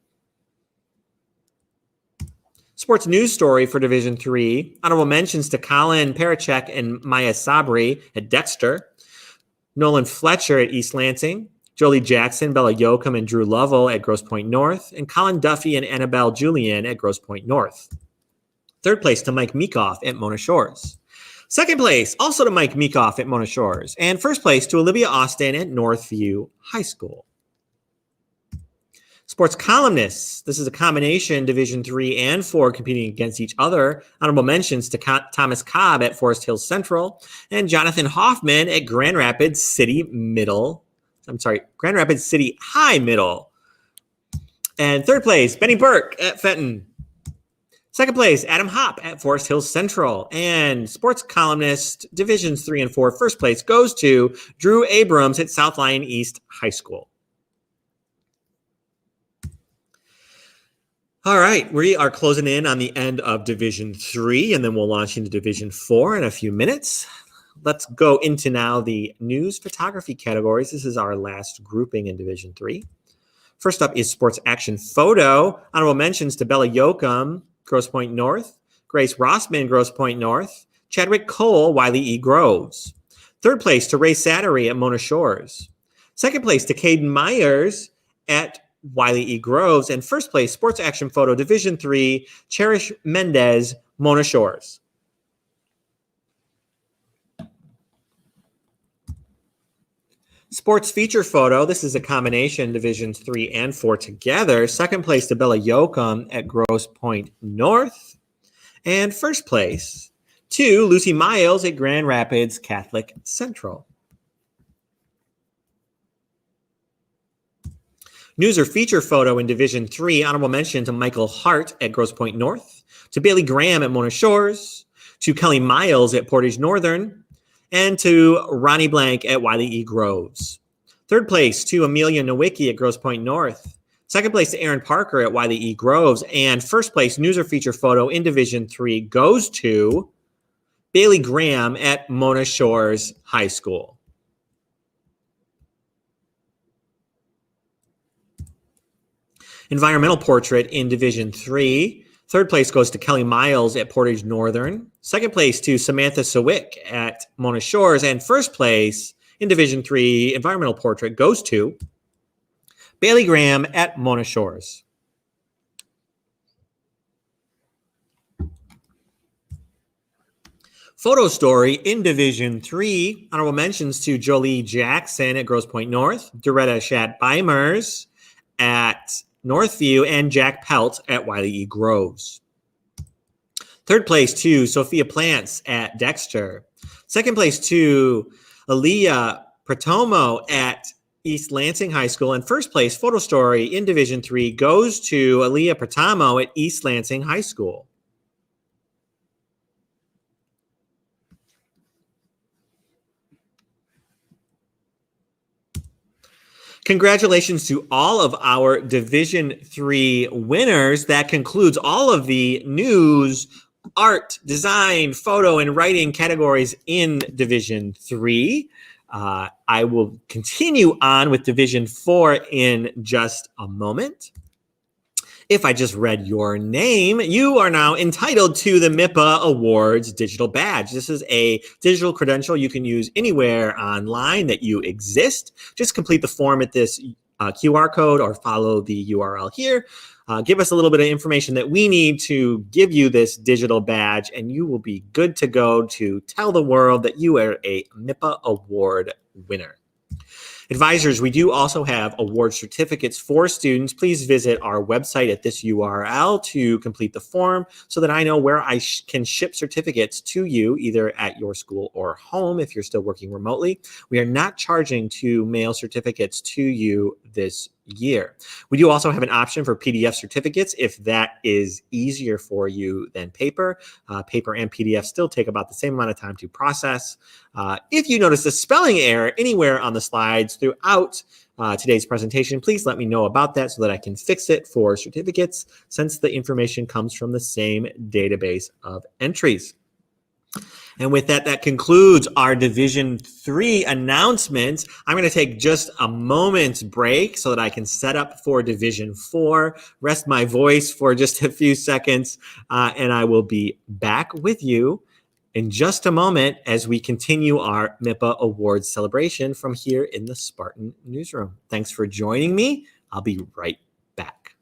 Sports news story for Division III, honorable mentions to Colin Parachek and Maya Sabri at Dexter, Nolan Fletcher at East Lansing, Jolie Jackson, Bella Yoakum, and Drew Lovell at Grosse Pointe North, and Colin Duffy and Annabelle Julian at Grosse Pointe North. Third place to Mike Meekoff at Mona Shores. Second place, also to Mike Meekoff at Mona Shores. And first place to Olivia Austin at Northview High School. Sports columnists. This is a combination, Division III and IV competing against each other. Honorable mentions to Thomas Cobb at Forest Hills Central and Jonathan Hoffman at Grand Rapids City High Middle And third place, Benny Burke at Fenton. Second place, Adam Hopp at Forest Hills Central. And sports columnist Divisions 3 and 4, first place goes to Drew Abrams at South Lyon East High School. All right, we are closing in on the end of Division 3, and then we'll launch into Division 4 in a few minutes. Let's go into now the news photography categories. This is our last grouping in Division 3. First up is sports action photo. Honorable mentions to Bella Yoakum, Grosse Pointe North, Grace Rossman, Grosse Pointe North, Chadwick Cole, Wiley E. Groves. Third place to Ray Sattery at Mona Shores. Second place to Caden Myers at Wiley E. Groves. And first place, sports action photo, Division 3, Cherish Mendez, Mona Shores. Sports feature photo, this is a combination, Divisions 3 and 4 together. Second place to Bella Yoakum at Grosse Pointe North. And first place to Lucy Miles at Grand Rapids Catholic Central. News or feature photo in Division 3, honorable mention to Michael Hart at Grosse Pointe North, to Bailey Graham at Mona Shores, to Kelly Miles at Portage Northern, and to Ronnie Blank at Wiley E. Groves. Third place to Amelia Nowicki at Grosse Pointe North. Second place to Aaron Parker at Wiley E. Groves. And first place news or feature photo in Division 3 goes to Bailey Graham at Mona Shores High School. Environmental portrait in Division 3. Third place goes to Kelly Miles at Portage Northern. Second place to Samantha Sawick at Mona Shores. And first place in Division 3 environmental portrait goes to Bailey Graham at Mona Shores. Photo story in Division 3. Honorable mentions to Jolie Jackson at Grosse Pointe North, Doretta Schatt-Beimers at Northview, and Jack Pelt at Wiley E. Groves. Third place to Sophia Plants at Dexter. Second place to Aaliyah Pratomo at East Lansing High School. And first place photo story in Division 3 goes to Aaliyah Pratomo at East Lansing High School. Congratulations to all of our Division 3 winners. That concludes all of the news, art, design, photo, and writing categories in Division 3. I will continue on with Division 4 in just a moment. If I just read your name, you are now entitled to the MIPA Awards digital badge. This is a digital credential you can use anywhere online that you exist. Just complete the form at this QR code or follow the URL here. Give us a little bit of information that we need to give you this digital badge, and you will be good to go to tell the world that you are a MIPA Award winner. Advisors, we do also have award certificates for students. Please visit our website at this URL to complete the form so that I know where I can ship certificates to you, either at your school or home if you're still working remotely. We are not charging to mail certificates to you this year. We do also have an option for PDF certificates if that is easier for you than paper. Paper and PDF still take about the same amount of time to process. If you notice a spelling error anywhere on the slides throughout today's presentation, please let me know about that so that I can fix it for certificates, since the information comes from the same database of entries. And with that, that concludes our Division 3 announcements. I'm going to take just a moment's break so that I can set up for Division 4, rest my voice for just a few seconds, and I will be back with you in just a moment as we continue our MIPA Awards celebration from here in the Spartan newsroom. Thanks for joining me. I'll be right back.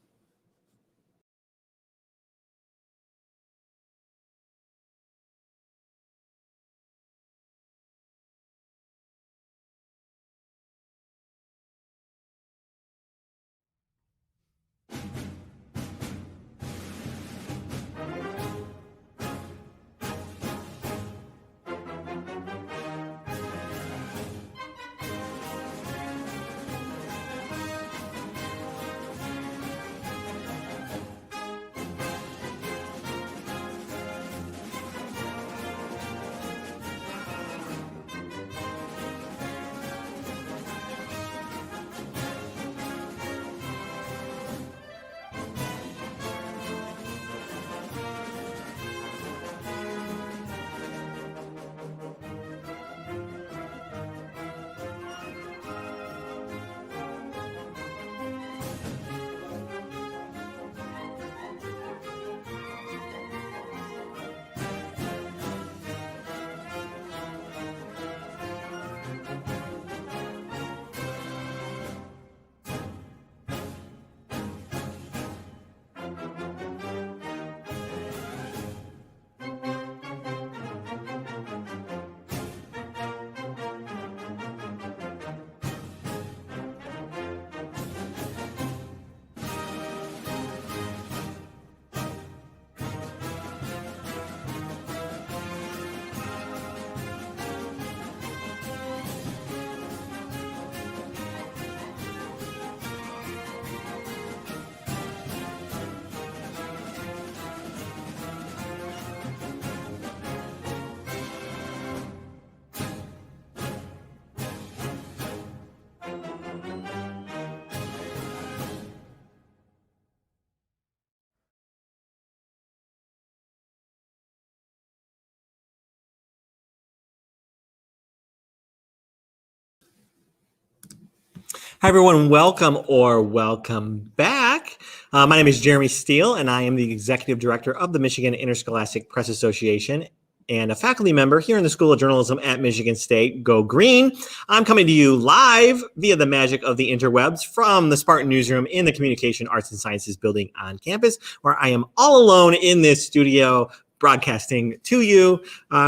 Hi, everyone. Welcome back. My name is Jeremy Steele, and I am the Executive Director of the Michigan Interscholastic Press Association and a faculty member here in the School of Journalism at Michigan State. Go Green. I'm coming to you live via the magic of the interwebs from the Spartan Newsroom in the Communication Arts and Sciences building on campus, where I am all alone in this studio broadcasting to you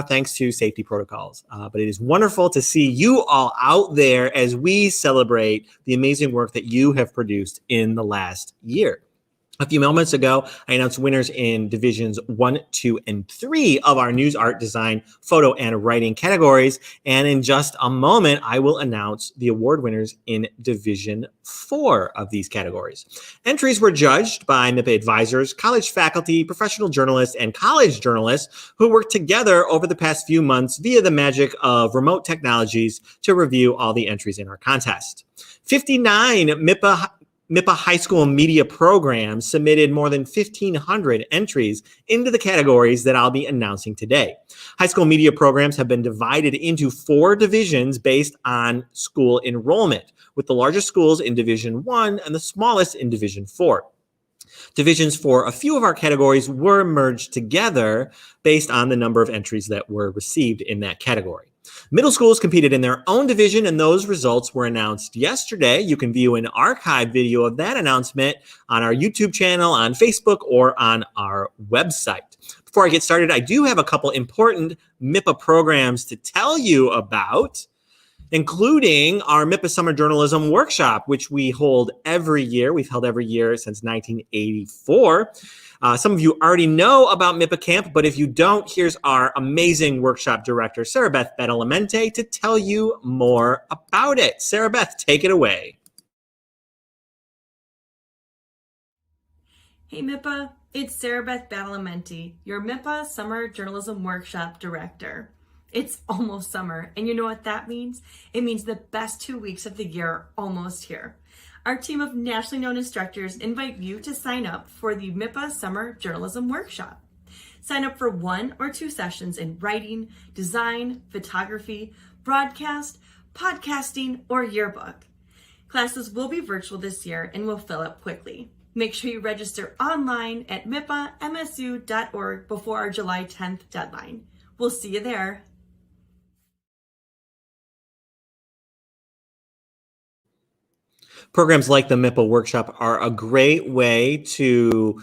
thanks to safety protocols. But it is wonderful to see you all out there as we celebrate the amazing work that you have produced in the last year. A few moments ago, I announced winners in divisions 1, 2, and 3 of our news, art, design, photo, and writing categories. And in just a moment, I will announce the award winners in division 4 of these categories. Entries were judged by MIPA advisors, college faculty, professional journalists, and college journalists who worked together over the past few months via the magic of remote technologies to review all the entries in our contest. 59 MIPA high school media programs submitted more than 1,500 entries into the categories that I'll be announcing today. High school media programs have been divided into 4 divisions based on school enrollment, with the largest schools in Division 1 and the smallest in Division 4. Divisions for a few of our categories were merged together based on the number of entries that were received in that category. Middle schools competed in their own division, and those results were announced yesterday. You can view an archive video of that announcement on our YouTube channel, on Facebook, or on our website. Before I get started, I do have a couple important MIPA programs to tell you about, including our MIPA Summer Journalism Workshop, which we hold every year. We've held every year since 1984. Some of you already know about MIPA Camp, but if you don't, here's our amazing workshop director, Sarah Beth Badalamenti, to tell you more about it. Sarah Beth, take it away. Hey MIPA, it's Sarah Beth Badalamenti, your MIPA Summer Journalism Workshop Director. It's almost summer, and you know what that means? It means the best 2 weeks of the year are almost here. Our team of nationally known instructors invite you to sign up for the MIPA Summer Journalism Workshop. Sign up for 1 or 2 sessions in writing, design, photography, broadcast, podcasting, or yearbook. Classes will be virtual this year and will fill up quickly. Make sure you register online at mipamsu.org before our July 10th deadline. We'll see you there. Programs like the MIPA Workshop are a great way to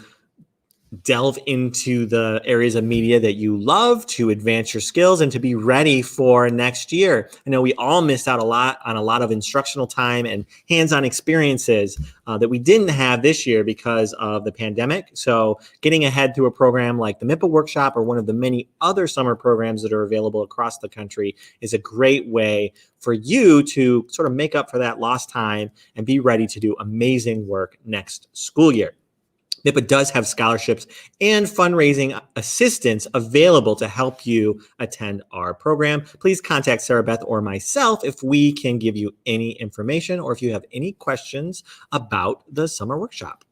delve into the areas of media that you love, to advance your skills, and to be ready for next year. I know we all missed out on a lot of instructional time and hands-on experiences that we didn't have this year because of the pandemic. So getting ahead through a program like the MIPA Workshop or one of the many other summer programs that are available across the country is a great way for you to sort of make up for that lost time and be ready to do amazing work next school year. MIPA does have scholarships and fundraising assistance available to help you attend our program. Please contact Sarah Beth or myself if we can give you any information or if you have any questions about the summer workshop.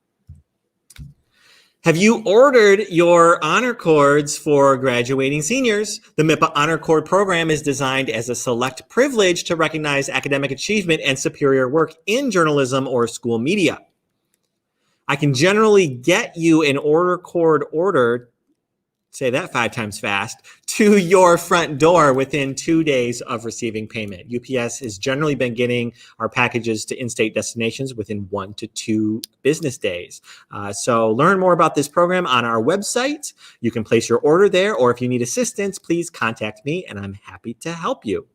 Have you ordered your honor cords for graduating seniors? The MIPA Honor Cord program is designed as a select privilege to recognize academic achievement and superior work in journalism or school media. I can generally get you an order cord order, say that 5 times fast, to your front door within 2 days of receiving payment. UPS has generally been getting our packages to in-state destinations within 1 to 2 business days. So learn more about this program on our website. You can place your order there, or if you need assistance, please contact me and I'm happy to help you.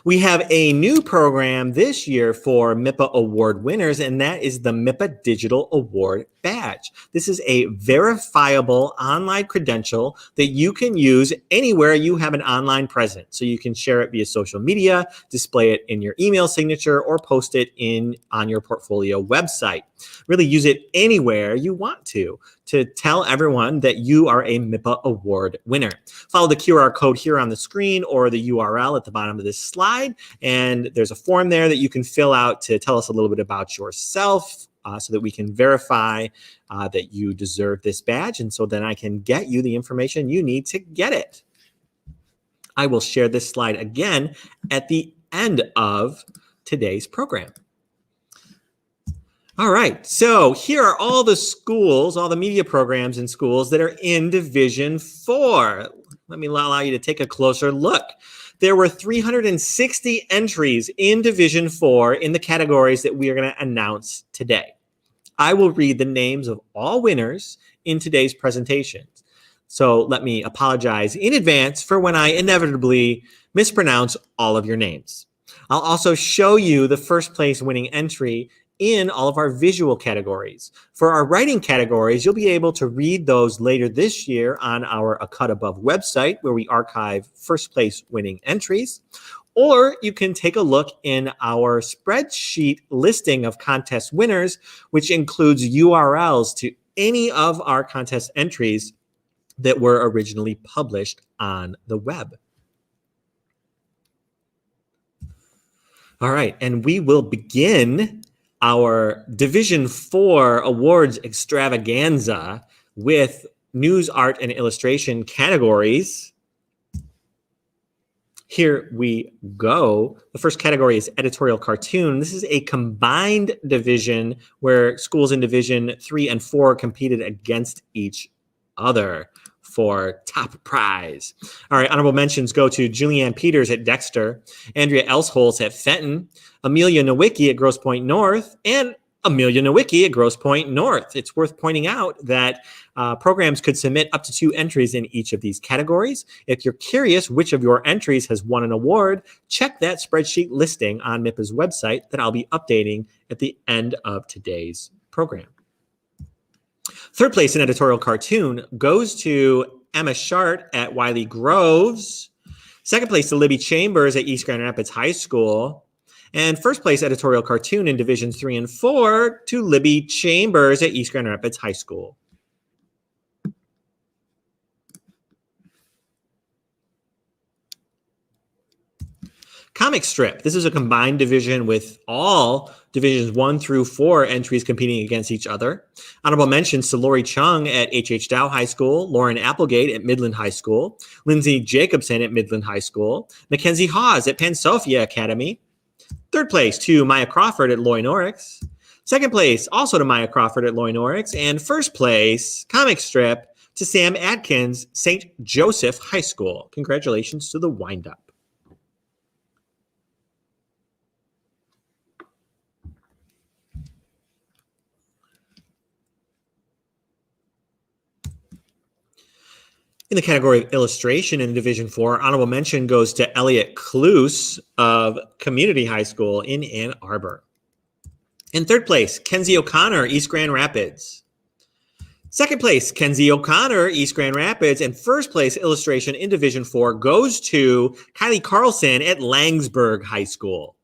We have a new program this year for MIPA award winners, and that is the MIPA Digital Award Badge. This is a verifiable online credential that you can use anywhere you have an online presence. So you can share it via social media, display it in your email signature, or post it on your portfolio website. Really use it anywhere you want to tell everyone that you are a MIPA award winner. Follow the QR code here on the screen or the URL at the bottom of this slide. And there's a form there that you can fill out to tell us a little bit about yourself so that we can verify that you deserve this badge. And so then I can get you the information you need to get it. I will share this slide again at the end of today's program. All right, so here are all the schools, all the media programs in schools that are in Division 4. Let me allow you to take a closer look. There were 360 entries in Division 4 in the categories that we are going to announce today. I will read the names of all winners in today's presentations. So let me apologize in advance for when I inevitably mispronounce all of your names. I'll also show you the first place winning entry in all of our visual categories. For our writing categories, you'll be able to read those later this year on our A Cut Above website, where we archive first place winning entries. Or you can take a look in our spreadsheet listing of contest winners, which includes URLs to any of our contest entries that were originally published on the web. All right, and we will begin our Division 4 Awards Extravaganza with news, art, and illustration categories. Here we go. The first category is editorial cartoon. This is a combined division where schools in Division 3 and 4 competed against each other for top prize. All right, honorable mentions go to Julianne Peters at Dexter, Andrea Elsholtz at Fenton, Amelia Nowicki at Grosse Pointe North, and Amelia Nowicki at Grosse Pointe North. It's worth pointing out that programs could submit up to 2 entries in each of these categories. If you're curious which of your entries has won an award, check that spreadsheet listing on MIPA's website that I'll be updating at the end of today's program. Third place in editorial cartoon goes to Emma Shart at Wiley Groves. Second place to Libby Chambers at East Grand Rapids High School. And first place editorial cartoon in Divisions 3 and 4 to Libby Chambers at East Grand Rapids High School. Comic strip. This is a combined division with all Divisions 1 through 4 entries competing against each other. Honorable mentions to Lori Chung at H.H. Dow High School, Lauren Applegate at Midland High School, Lindsay Jacobson at Midland High School, Mackenzie Hawes at Pansofia Academy. Third place to Maya Crawford at Loy Norix. Second place also to Maya Crawford at Loy Norix. And first place, comic strip, to Sam Atkins, St. Joseph High School. Congratulations to the windup. In the category of illustration in Division 4, honorable mention goes to Elliot Cluse of Community High School in Ann Arbor. In third place, Kenzie O'Connor, East Grand Rapids. Second place, Kenzie O'Connor, East Grand Rapids. And first place illustration in Division 4 goes to Kylie Carlson at Langsburg High School.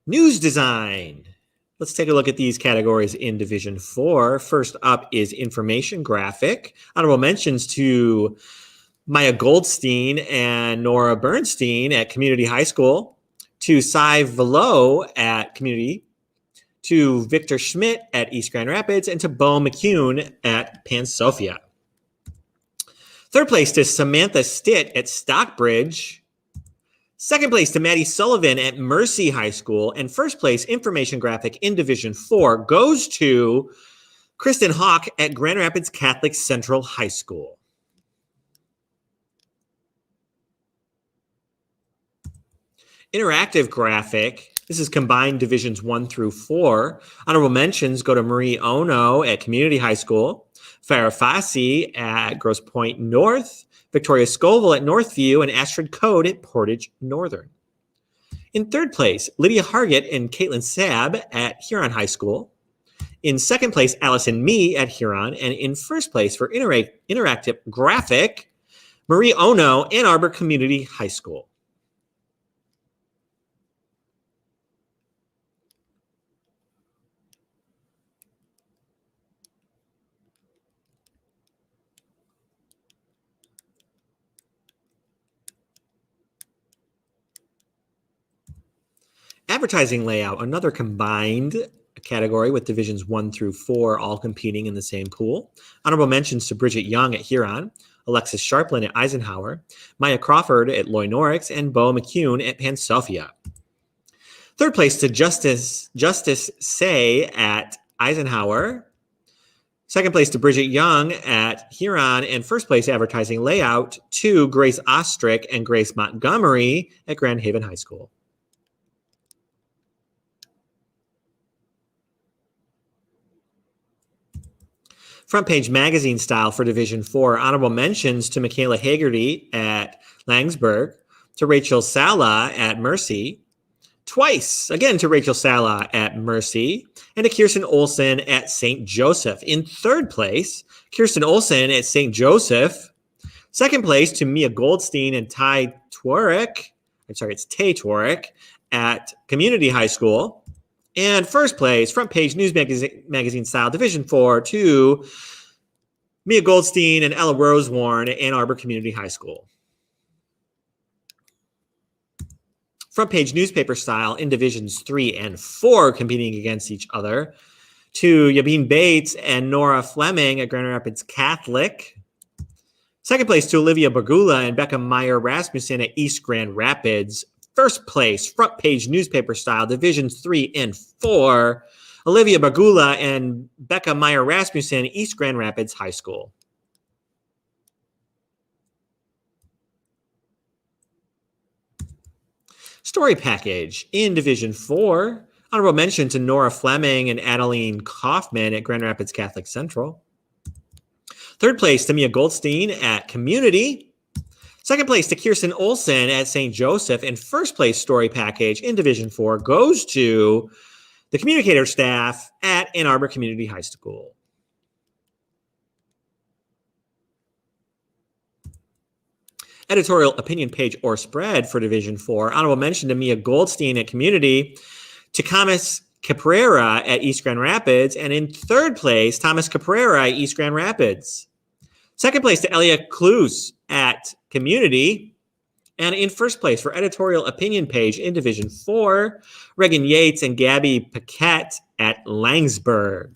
News design. Let's take a look at these categories in Division 4. First up is information graphic. Honorable mentions to Maya Goldstein and Nora Bernstein at Community High School, to Cy Velo at Community, to Victor Schmidt at East Grand Rapids, and to Bo McCune at Pansofia. Third place to Samantha Stitt at Stockbridge. Second place to Maddie Sullivan at Mercy High School. And first place, information graphic in Division 4, goes to Kristen Hawk at Grand Rapids Catholic Central High School. Interactive graphic. This is combined Divisions 1 through 4. Honorable mentions go to Marie Ono at Community High School, Farah Fassi at Grosse Pointe North, Victoria Scoville at Northview, and Astrid Code at Portage Northern. In third place, Lydia Hargett and Caitlin Sabb at Huron High School. In second place, Allison Mee at Huron. And in first place for interactive graphic, Marie Ono, Ann Arbor Community High School. Advertising layout, another combined category with Divisions 1 through 4 all competing in the same pool. Honorable mentions to Bridget Young at Huron, Alexis Sharplin at Eisenhower, Maya Crawford at Loy Norix, and Bo McCune at Pansofia. Third place to Justice Say at Eisenhower. Second place to Bridget Young at Huron, and first place advertising layout to Grace Ostrick and Grace Montgomery at Grand Haven High School. Front page magazine style for Division 4. Honorable mentions to Michaela Hagerty at Langsberg, to Rachel Sala at Mercy, twice again to Rachel Sala at Mercy, and to Kirsten Olsen at St. Joseph. In third place, Kirsten Olsen at St. Joseph. Second place to Mia Goldstein and Tay Twarek at Community High School. And first place, front page news magazine style, Division 4, to Mia Goldstein and Ella Rosewarn at Ann Arbor Community High School. Front page newspaper style in Divisions 3 and 4 competing against each other, to Yabine Bates and Nora Fleming at Grand Rapids Catholic. Second place to Olivia Bagula and Becca Meyer Rasmussen at East Grand Rapids. First place, front page newspaper style, Divisions 3 and 4, Olivia Bagula and Becca Meyer Rasmussen, East Grand Rapids High School. Story package in Division 4. Honorable mention to Nora Fleming and Adeline Kaufman at Grand Rapids Catholic Central. Third place to Mia Goldstein at Community. Second place to Kirsten Olsen at St. Joseph. And first place story package in Division 4 goes to the communicator staff at Ann Arbor Community High School. Editorial opinion page or spread for Division 4. Honorable mention to Mia Goldstein at Community, to Thomas Caprera at East Grand Rapids, and in third place, Thomas Caprera at East Grand Rapids. Second place to Elia Cluse at Community, and in first place for editorial opinion page in Division 4, Reagan Yates and Gabby Paquette at Langsberg.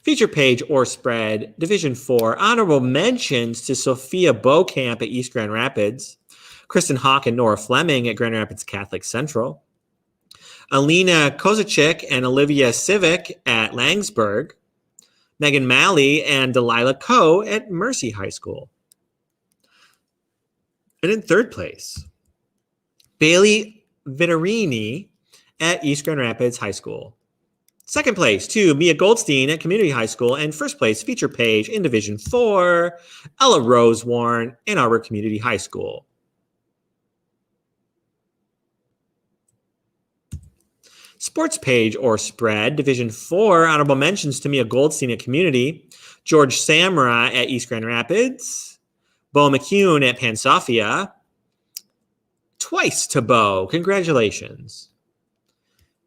Feature page or spread, Division 4. Honorable mentions to Sophia Beaucamp at East Grand Rapids, Kristen Hawk and Nora Fleming at Grand Rapids Catholic Central, Alina Kozacek and Olivia Civic at Langsberg, Megan Malley and Delilah Coe at Mercy High School. And in third place, Bailey Viterini at East Grand Rapids High School. Second place to Mia Goldstein at Community High School, and first place feature page in Division 4, Ella Rosewarn, Ann Arbor Community High School. Sports page or spread, Division 4, honorable mentions to Mia Goldstein at Community, George Samra at East Grand Rapids, Bo McCune at Pansofia. Twice to Bo, congratulations.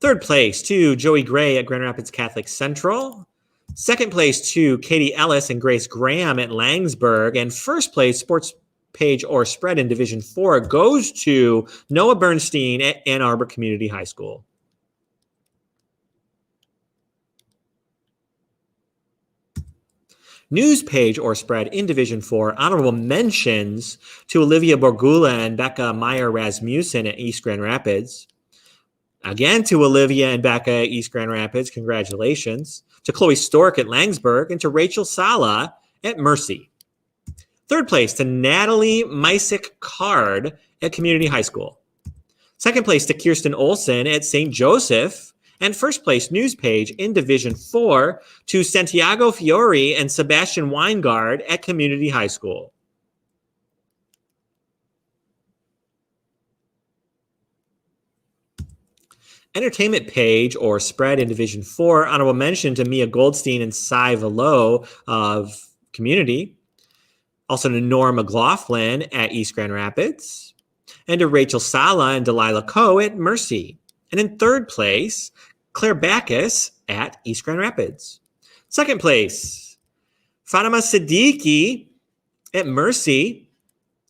Third place to Joey Gray at Grand Rapids Catholic Central. Second place to Katie Ellis and Grace Graham at Langsberg. And first place, sports page or spread in Division 4, goes to Noah Bernstein at Ann Arbor Community High School. News page or spread in Division 4, honorable mentions to Olivia Borgula and Becca Meyer Rasmussen at East Grand Rapids. Again to Olivia and Becca at East Grand Rapids, congratulations. To Chloe Stork at Langsberg and to Rachel Sala at Mercy. Third place to Natalie Mysick Card at Community High School. Second place to Kirsten Olsen at St. Joseph. And first place news page in Division 4 to Santiago Fiore and Sebastian Weingard at Community High School. Entertainment page or spread in Division 4, honorable mention to Mia Goldstein and Cy Velo of Community. Also to Nora McLaughlin at East Grand Rapids. And to Rachel Sala and Delilah Coe at Mercy. And in third place, Claire Backus at East Grand Rapids. Second place, Fatima Siddiqui at Mercy.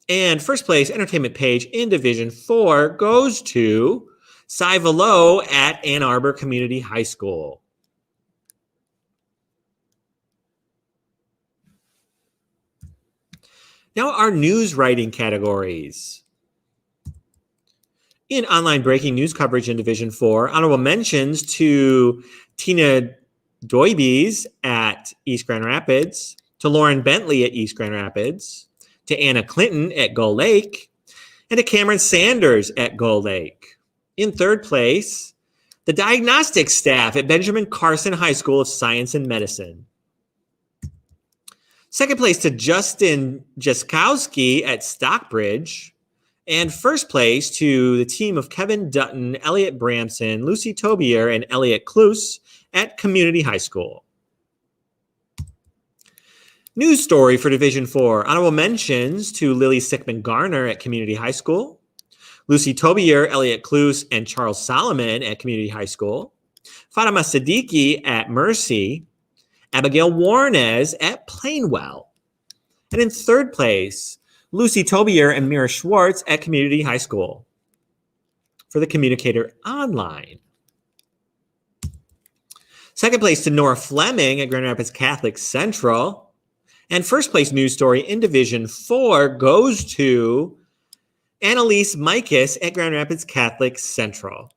And first place entertainment page in Division 4 goes to Cy Velo at Ann Arbor Community High School. Now our news writing categories. In online breaking news coverage in Division 4, honorable mentions to Tina Doibies at East Grand Rapids, to Lauren Bentley at East Grand Rapids, to Anna Clinton at Gull Lake, and to Cameron Sanders at Gull Lake. In third place, the diagnostic staff at Benjamin Carson High School of Science and Medicine. Second place to Justin Jaskowski at Stockbridge. And first place to the team of Kevin Dutton, Elliot Bramson, Lucy Tobier, and Elliot Cluse at Community High School. News story for Division 4. Honorable mentions to Lily Sickman Garner at Community High School, Lucy Tobier, Elliot Cluse, and Charles Solomon at Community High School, Fatima Siddiqui at Mercy, Abigail Warnes at Plainwell. And in third place, Lucy Tobier and Mira Schwartz at Community High School. For the Communicator Online. Second place to Nora Fleming at Grand Rapids Catholic Central. And first place news story in Division 4 goes to Annalise Mikas at Grand Rapids Catholic Central.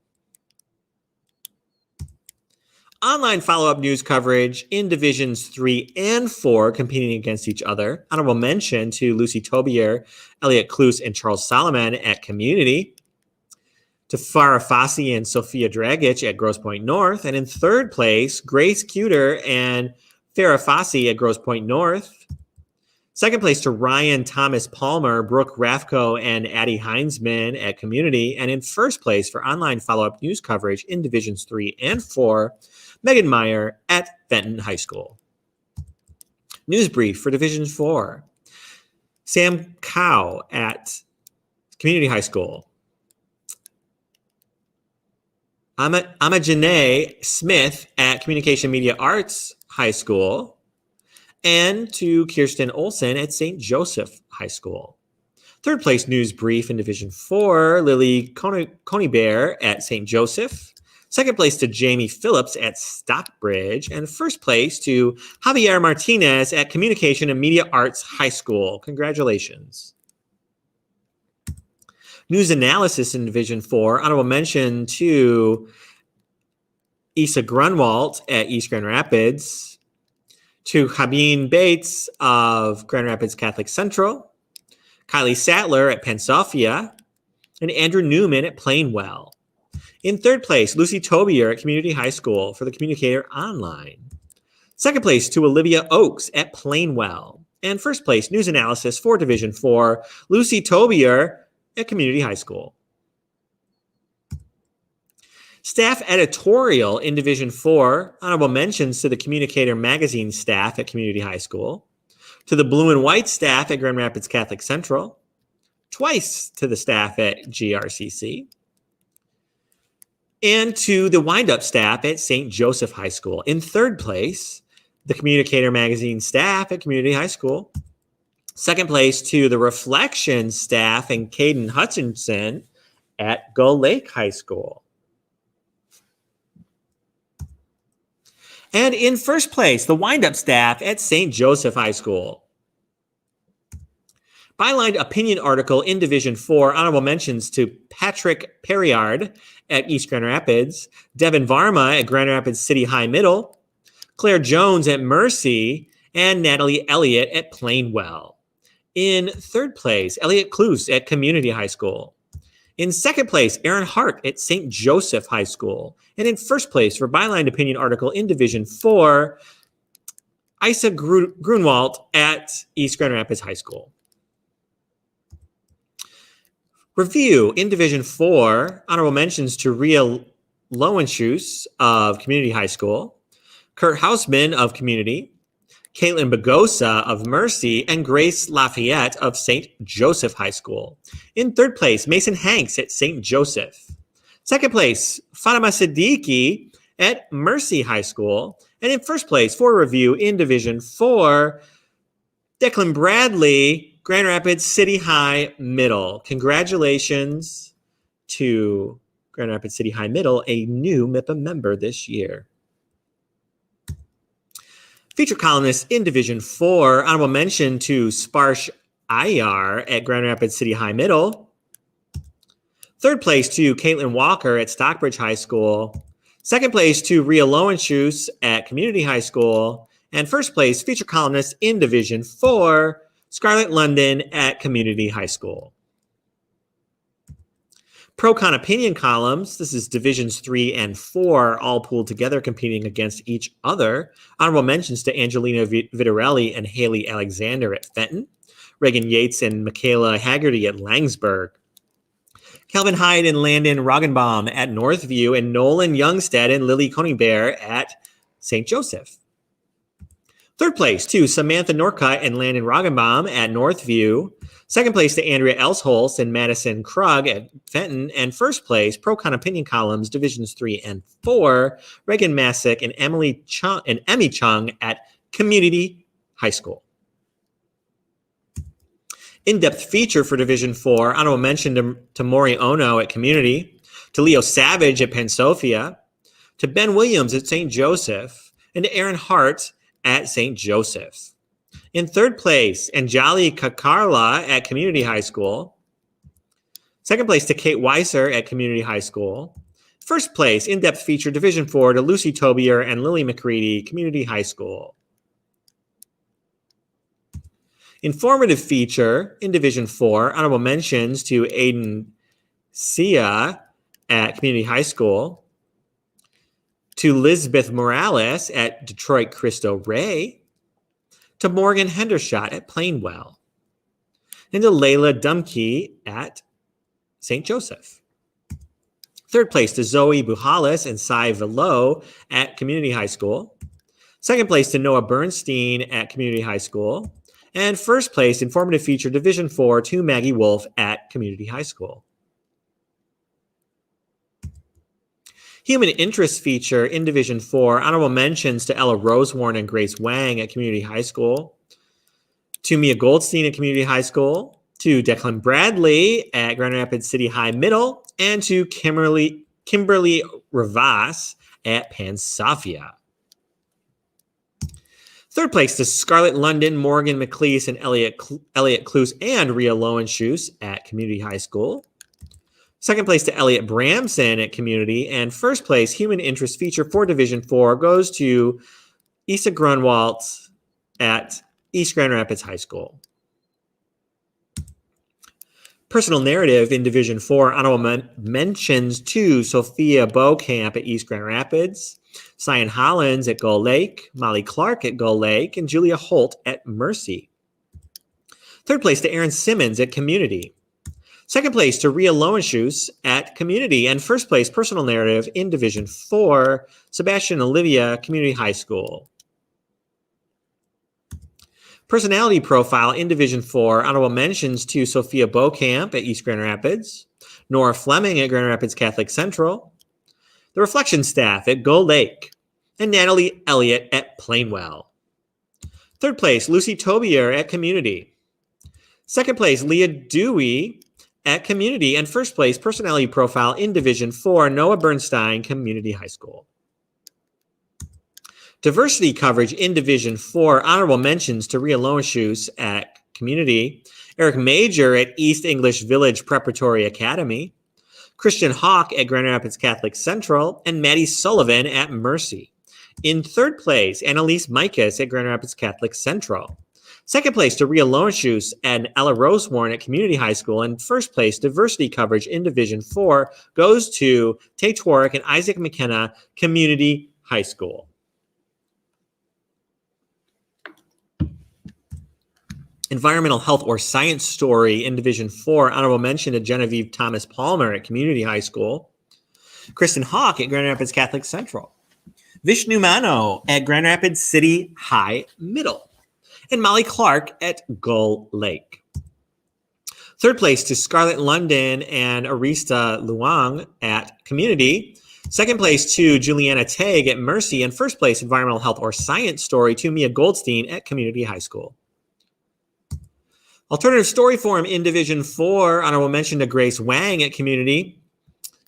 Online follow-up news coverage in Divisions 3 and 4 competing against each other. Honorable mention to Lucy Tobier, Elliot Cluse, and Charles Solomon at Community. To Farah Fassi and Sophia Dragic at Grosse Pointe North. And in third place, Grace Cuter and Farah Fassi at Grosse Pointe North. Second place to Ryan Thomas Palmer, Brooke Raffco, and Addie Heinzman at Community. And in first place for online follow-up news coverage in Divisions 3 and 4, Megan Meyer at Fenton High School. News brief for Division 4. Sam Cow at Community High School. Janae Smith at Communication Media Arts High School. And to Kirsten Olson at St. Joseph High School. Third place news brief in Division 4, Lily Coneybear at St. Joseph. Second place to Jamie Phillips at Stockbridge. And first place to Javier Martinez at Communication and Media Arts High School. Congratulations. News analysis in Division 4. Honorable mention to Isa Grunwald at East Grand Rapids. To Habeen Bates of Grand Rapids Catholic Central. Kylie Sattler at Penn Sophia. And Andrew Newman at Plainwell. In third place, Lucy Tobier at Community High School for the Communicator Online. Second place to Olivia Oakes at Plainwell. And first place, news analysis for Division 4, Lucy Tobier at Community High School. Staff editorial in Division 4, honorable mentions to the Communicator Magazine staff at Community High School, to the Blue and White staff at Grand Rapids Catholic Central, twice to the staff at GRCC, and to the wind-up staff at St. Joseph High School. In third place, the Communicator Magazine staff at Community High School. Second place to the Reflection staff and Caden Hutchinson at Gull Lake High School. And in first place, the wind-up staff at St. Joseph High School. Bylined opinion article in Division 4, honorable mentions to Patrick Perriard at East Grand Rapids, Devin Varma at Grand Rapids City High Middle, Claire Jones at Mercy, and Natalie Elliott at Plainwell. In third place, Elliot Cluse at Community High School. In second place, Aaron Hart at St. Joseph High School. And in first place for bylined opinion article in Division 4, Isa Grunwald at East Grand Rapids High School. Review in Division 4, honorable mentions to Rhea Lowenschus of Community High School, Kurt Hausman of Community, Caitlin Bagosa of Mercy, and Grace Lafayette of St. Joseph High School. In third place, Mason Hanks at St. Joseph. Second place, Fatima Siddiqui at Mercy High School. And in first place for review in Division 4, Declan Bradley, Grand Rapids City High Middle. Congratulations to Grand Rapids City High Middle, a new MIPA member this year. Feature columnist in Division 4, honorable mention to Sparsh Ayar at Grand Rapids City High Middle. Third place to Caitlin Walker at Stockbridge High School. Second place to Rhea Lowenschus at Community High School. And first place, feature columnist in Division 4, Scarlett London at Community High School. Pro-Con opinion columns, this is Divisions 3 and 4, all pooled together competing against each other. Honorable mentions to Angelina Vitarelli and Haley Alexander at Fenton. Reagan Yates and Michaela Haggerty at Langsberg. Calvin Hyde and Landon Roggenbaum at Northview, and Nolan Youngstead and Lily Koningbear at St. Joseph. Third place to Samantha Norcutt and Landon Roggenbaum at Northview. Second place to Andrea Elsholz and Madison Krug at Fenton. And first place, Pro-Con opinion columns, Divisions 3 and 4, Reagan Masick and Emmy Chung at Community High School. In-depth feature for Division 4, honorable mention to Maury Ono at Community, to Leo Savage at Penn Sophia, to Ben Williams at St. Joseph, and to Aaron Hart at St. Joseph. In third place, Anjali Kakarla at Community High School. Second place to Kate Weiser at Community High School. First place, in-depth feature, Division 4, to Lucy Tobier and Lily McCready, Community High School. Informative feature in Division 4, honorable mentions to Aiden Sia at Community High School, to Lisbeth Morales at Detroit Cristo Rey, to Morgan Hendershot at Plainwell, and to Layla Dumke at St. Joseph. Third place to Zoe Buhalis and Sai Velo at Community High School. Second place to Noah Bernstein at Community High School. And first place, informative feature, Division 4, to Maggie Wolf at Community High School. Human interest feature in Division 4, honorable mentions to Ella Rosewarn and Grace Wang at Community High School, to Mia Goldstein at Community High School, to Declan Bradley at Grand Rapids City High Middle, and to Kimberly Rivas at Pansafia. Third place to Scarlett London, Morgan McLeese, and Elliot Cluse and Rhea Lowenschus at Community High School. Second place to Elliot Bramson at Community. And first place, human interest feature for Division 4 goes to Issa Grunwald at East Grand Rapids High School. Personal narrative in Division 4, honorable mentions to Sophia Beaucamp at East Grand Rapids, Cyan Hollins at Gull Lake, Molly Clark at Gull Lake, and Julia Holt at Mercy. Third place to Aaron Simmons at Community. Second place to Rhea Lowenschus at Community. And first place, personal narrative in Division 4, Sebastian Olivia, Community High School. Personality profile in Division 4, honorable mentions to Sophia Beaucamp at East Grand Rapids, Nora Fleming at Grand Rapids Catholic Central, the Reflection staff at Gull Lake, and Natalie Elliott at Plainwell. Third place, Lucy Tobier at Community. Second place, Leah Dewey at Community. And first place, personality profile in Division 4, Noah Bernstein, Community High School. Diversity coverage in Division 4, honorable mentions to Rhea Lowenschus at Community, Eric Major at East English Village Preparatory Academy, Christian Hawk at Grand Rapids Catholic Central, and Maddie Sullivan at Mercy. In third place, Annalise Mikas at Grand Rapids Catholic Central. Second place to Rhea Lowenschus and Ella Rosewarn at Community High School. And first place, diversity coverage in Division 4 goes to Tay Twarrick and Isaac McKenna, Community High School. Environmental health or science story in Division 4, honorable mention to Genevieve Thomas Palmer at Community High School, Kristen Hawk at Grand Rapids Catholic Central, Vishnu Mano at Grand Rapids City High Middle, and Molly Clark at Gull Lake. Third place to Scarlett London and Arista Luang at Community. Second place to Juliana Tague at Mercy, and first place environmental health or science story to Mia Goldstein at Community High School. Alternative story form in Division 4, honorable mention to Grace Wang at Community,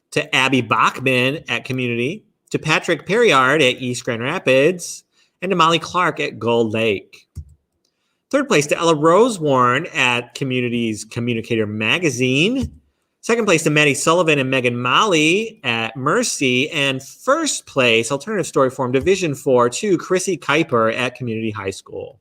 to Abby Bachman at Community, to Patrick Perriard at East Grand Rapids, and to Molly Clark at Gull Lake. Third place to Ella Rosewarne at Community's Communicator Magazine. Second place to Maddie Sullivan and Megan Molly at Mercy. And first place, Alternative Story Form Division 4 to Chrissy Kuiper at Community High School.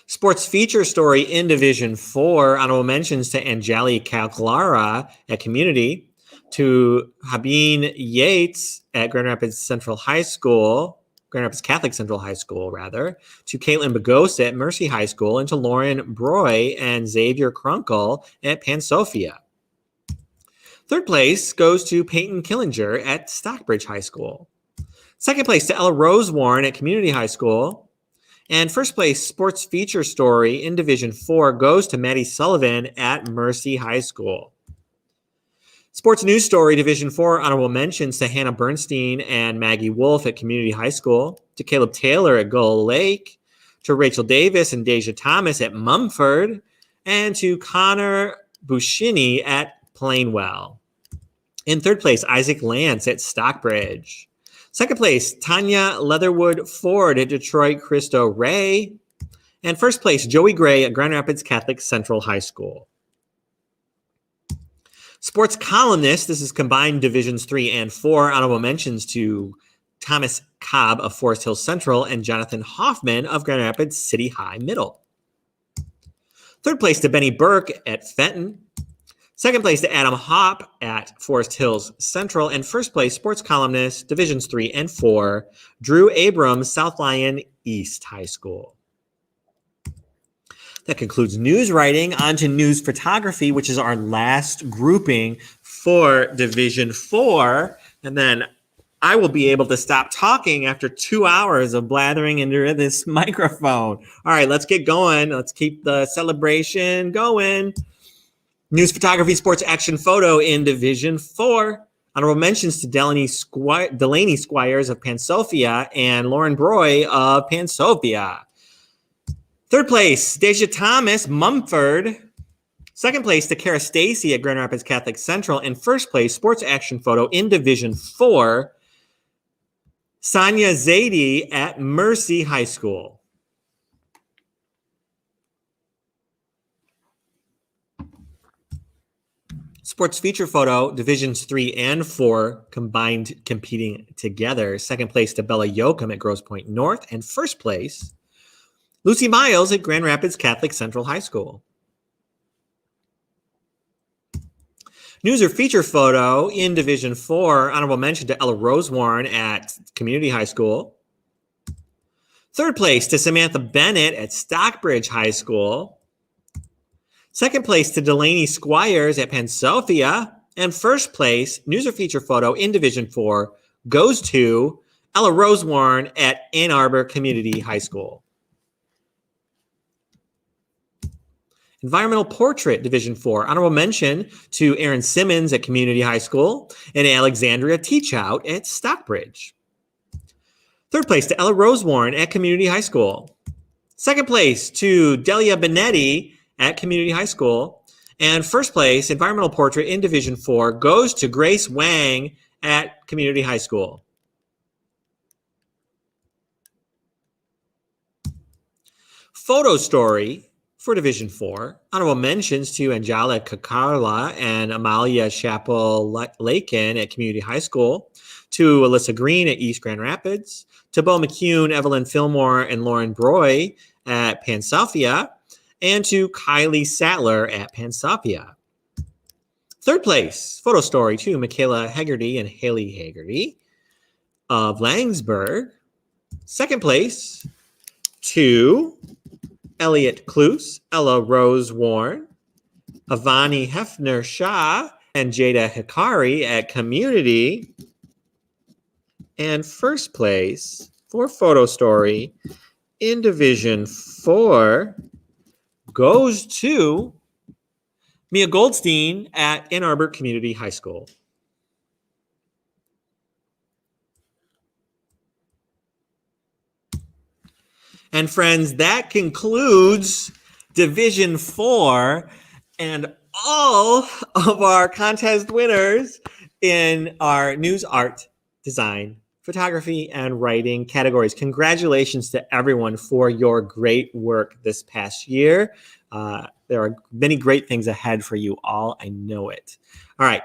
Sports Feature Story in Division 4. Honorable mentions to Angeli Calclara at Community, to Habeen Yates at Grand Rapids Central High School, Grand Rapids Catholic Central High School, rather, to Caitlin Bagosa at Mercy High School, and to Lauren Broy and Xavier Krunkel at Pan Sophia. Third place goes to Peyton Killinger at Stockbridge High School. Second place to Ella Rosewarne at Community High School. And first place Sports Feature Story in Division 4 goes to Maddie Sullivan at Mercy High School. Sports News Story Division 4 honorable mentions to Hannah Bernstein and Maggie Wolf at Community High School, to Caleb Taylor at Gull Lake, to Rachel Davis and Deja Thomas at Mumford, and to Connor Bushini at Plainwell. In third place, Isaac Lance at Stockbridge. Second place, Tanya Leatherwood Ford at Detroit Cristo Ray. And first place, Joey Gray at Grand Rapids Catholic Central High School. Sports columnist, this is combined Divisions 3 and 4. Honorable mentions to Thomas Cobb of Forest Hill Central and Jonathan Hoffman of Grand Rapids City High Middle. Third place to Benny Burke at Fenton. Second place to Adam Hopp at Forest Hills Central. And first place, sports columnist, Divisions 3 and 4, Drew Abrams, South Lyon East High School. That concludes news writing. On to news photography, which is our last grouping for Division 4. And then I will be able to stop talking after 2 hours of blathering into this microphone. All right, let's get going. Let's keep the celebration going. News photography, sports action photo in Division 4. Honorable mentions to Delaney Squires of Pan Sophia and Lauren Broy of Pan Sophia. Third place, Deja Thomas, Mumford. Second place to Kara Stacy at Grand Rapids Catholic Central. And first place, sports action photo in Division 4, Sonia Zaidi at Mercy High School. Sports feature photo, Divisions 3 and 4 combined competing together. Second place to Bella Yoakum at Grosse Pointe North. And first place, Lucy Miles at Grand Rapids Catholic Central High School. News or feature photo in Division 4, honorable mention to Ella Rosewarne at Community High School. Third place to Samantha Bennett at Stockbridge High School. Second place to Delaney Squires at Pan Sophia. And first place, news or feature photo in Division 4 goes to Ella Rosewarne at Ann Arbor Community High School. Environmental Portrait, Division 4. Honorable mention to Aaron Simmons at Community High School and Alexandria Teachout at Stockbridge. Third place to Ella Rosewarne at Community High School. Second place to Delia Benetti at Community High School. And first place, Environmental Portrait in Division 4 goes to Grace Wang at Community High School. Photo Story for Division 4, honorable mentions to Angela Kakarla and Amalia Chappell-Lakin at Community High School, to Alyssa Green at East Grand Rapids, to Bo McCune, Evelyn Fillmore, and Lauren Broy at Pan Sophia, and to Kylie Sattler at Pan Sophia. Third place, photo story to Michaela Hegarty and Haley Hegarty of Langsberg. Second place to Elliot Kloos, Ella Rosewarne, Avani Hefner Shah, and Jada Hikari at Community. And first place for photo story in Division 4 goes to Mia Goldstein at Ann Arbor Community High School. And friends, that concludes Division 4 and all of our contest winners in our news, art, design, photography, and writing categories. Congratulations to everyone for your great work this past year. There are many great things ahead for you all. I know it. All right.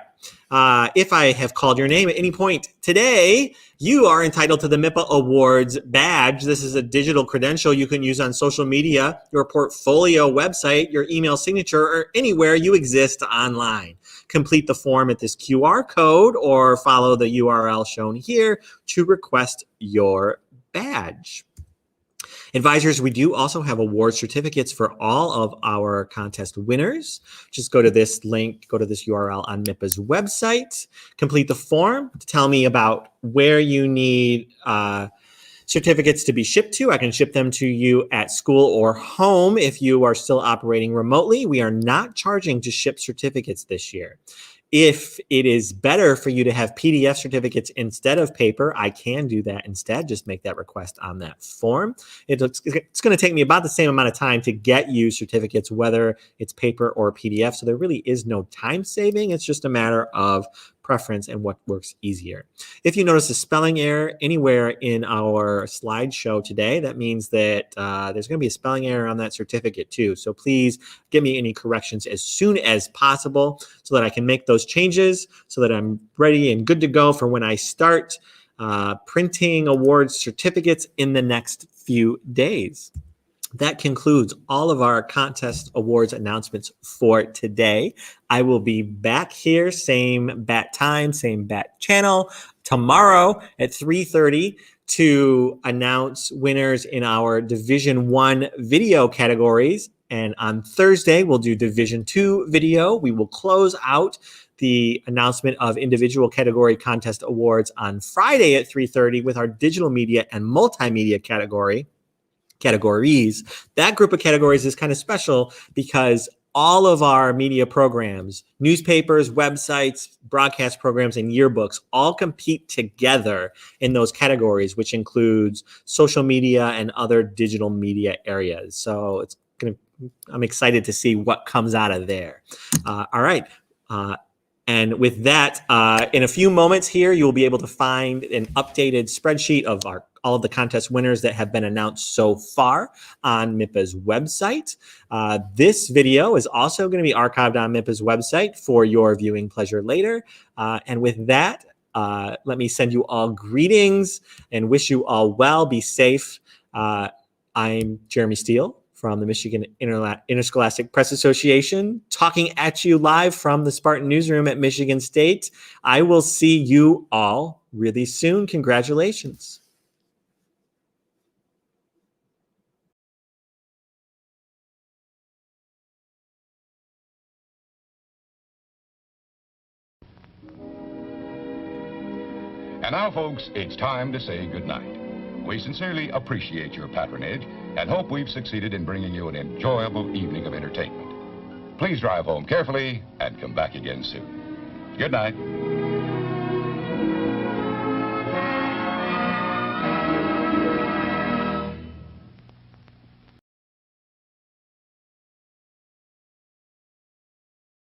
If I have called your name at any point today, you are entitled to the MIPA Awards badge. This is a digital credential you can use on social media, your portfolio website, your email signature, or anywhere you exist online. Complete the form at this QR code or follow the URL shown here to request your badge. Advisors, we do also have award certificates for all of our contest winners. Just go to this link, go to this URL on MIPA's website, complete the form to tell me about where you need certificates to be shipped to. I can ship them to you at school or home if you are still operating remotely. We are not charging to ship certificates this year. If it is better for you to have PDF certificates instead of paper, I can do that instead. Just make that request on that form. It's going to take me about the same amount of time to get you certificates, whether it's paper or PDF. So there really is no time saving. It's just a matter of preference and what works easier. If you notice a spelling error anywhere in our slideshow today, that means that there's going to be a spelling error on that certificate too. So please give me any corrections as soon as possible so that I can make those changes so that I'm ready and good to go for when I start printing awards certificates in the next few days. That concludes all of our contest awards announcements for today. I will be back here, same bat time, same bat channel, tomorrow at 3:30 to announce winners in our Division 1 video categories. And on Thursday, we'll do Division 2 video. We will close out the announcement of individual category contest awards on Friday at 3:30 with our digital media and multimedia categories. That group of categories is kind of special because all of our media programs, newspapers, websites, broadcast programs, and yearbooks all compete together in those categories, which includes social media and other digital media areas. So I'm excited to see what comes out of there. All right. And with that, in a few moments here, you'll be able to find an updated spreadsheet of all of the contest winners that have been announced so far on MIPA's website. This video is also going to be archived on MIPA's website for your viewing pleasure later. And with that, let me send you all greetings and wish you all well. Be safe. I'm Jeremy Steele from the Michigan Interscholastic Press Association, talking at you live from the Spartan Newsroom at Michigan State. I will see you all really soon. Congratulations. And now, folks, it's time to say goodnight. We sincerely appreciate your patronage and hope we've succeeded in bringing you an enjoyable evening of entertainment. Please drive home carefully and come back again soon. Good night.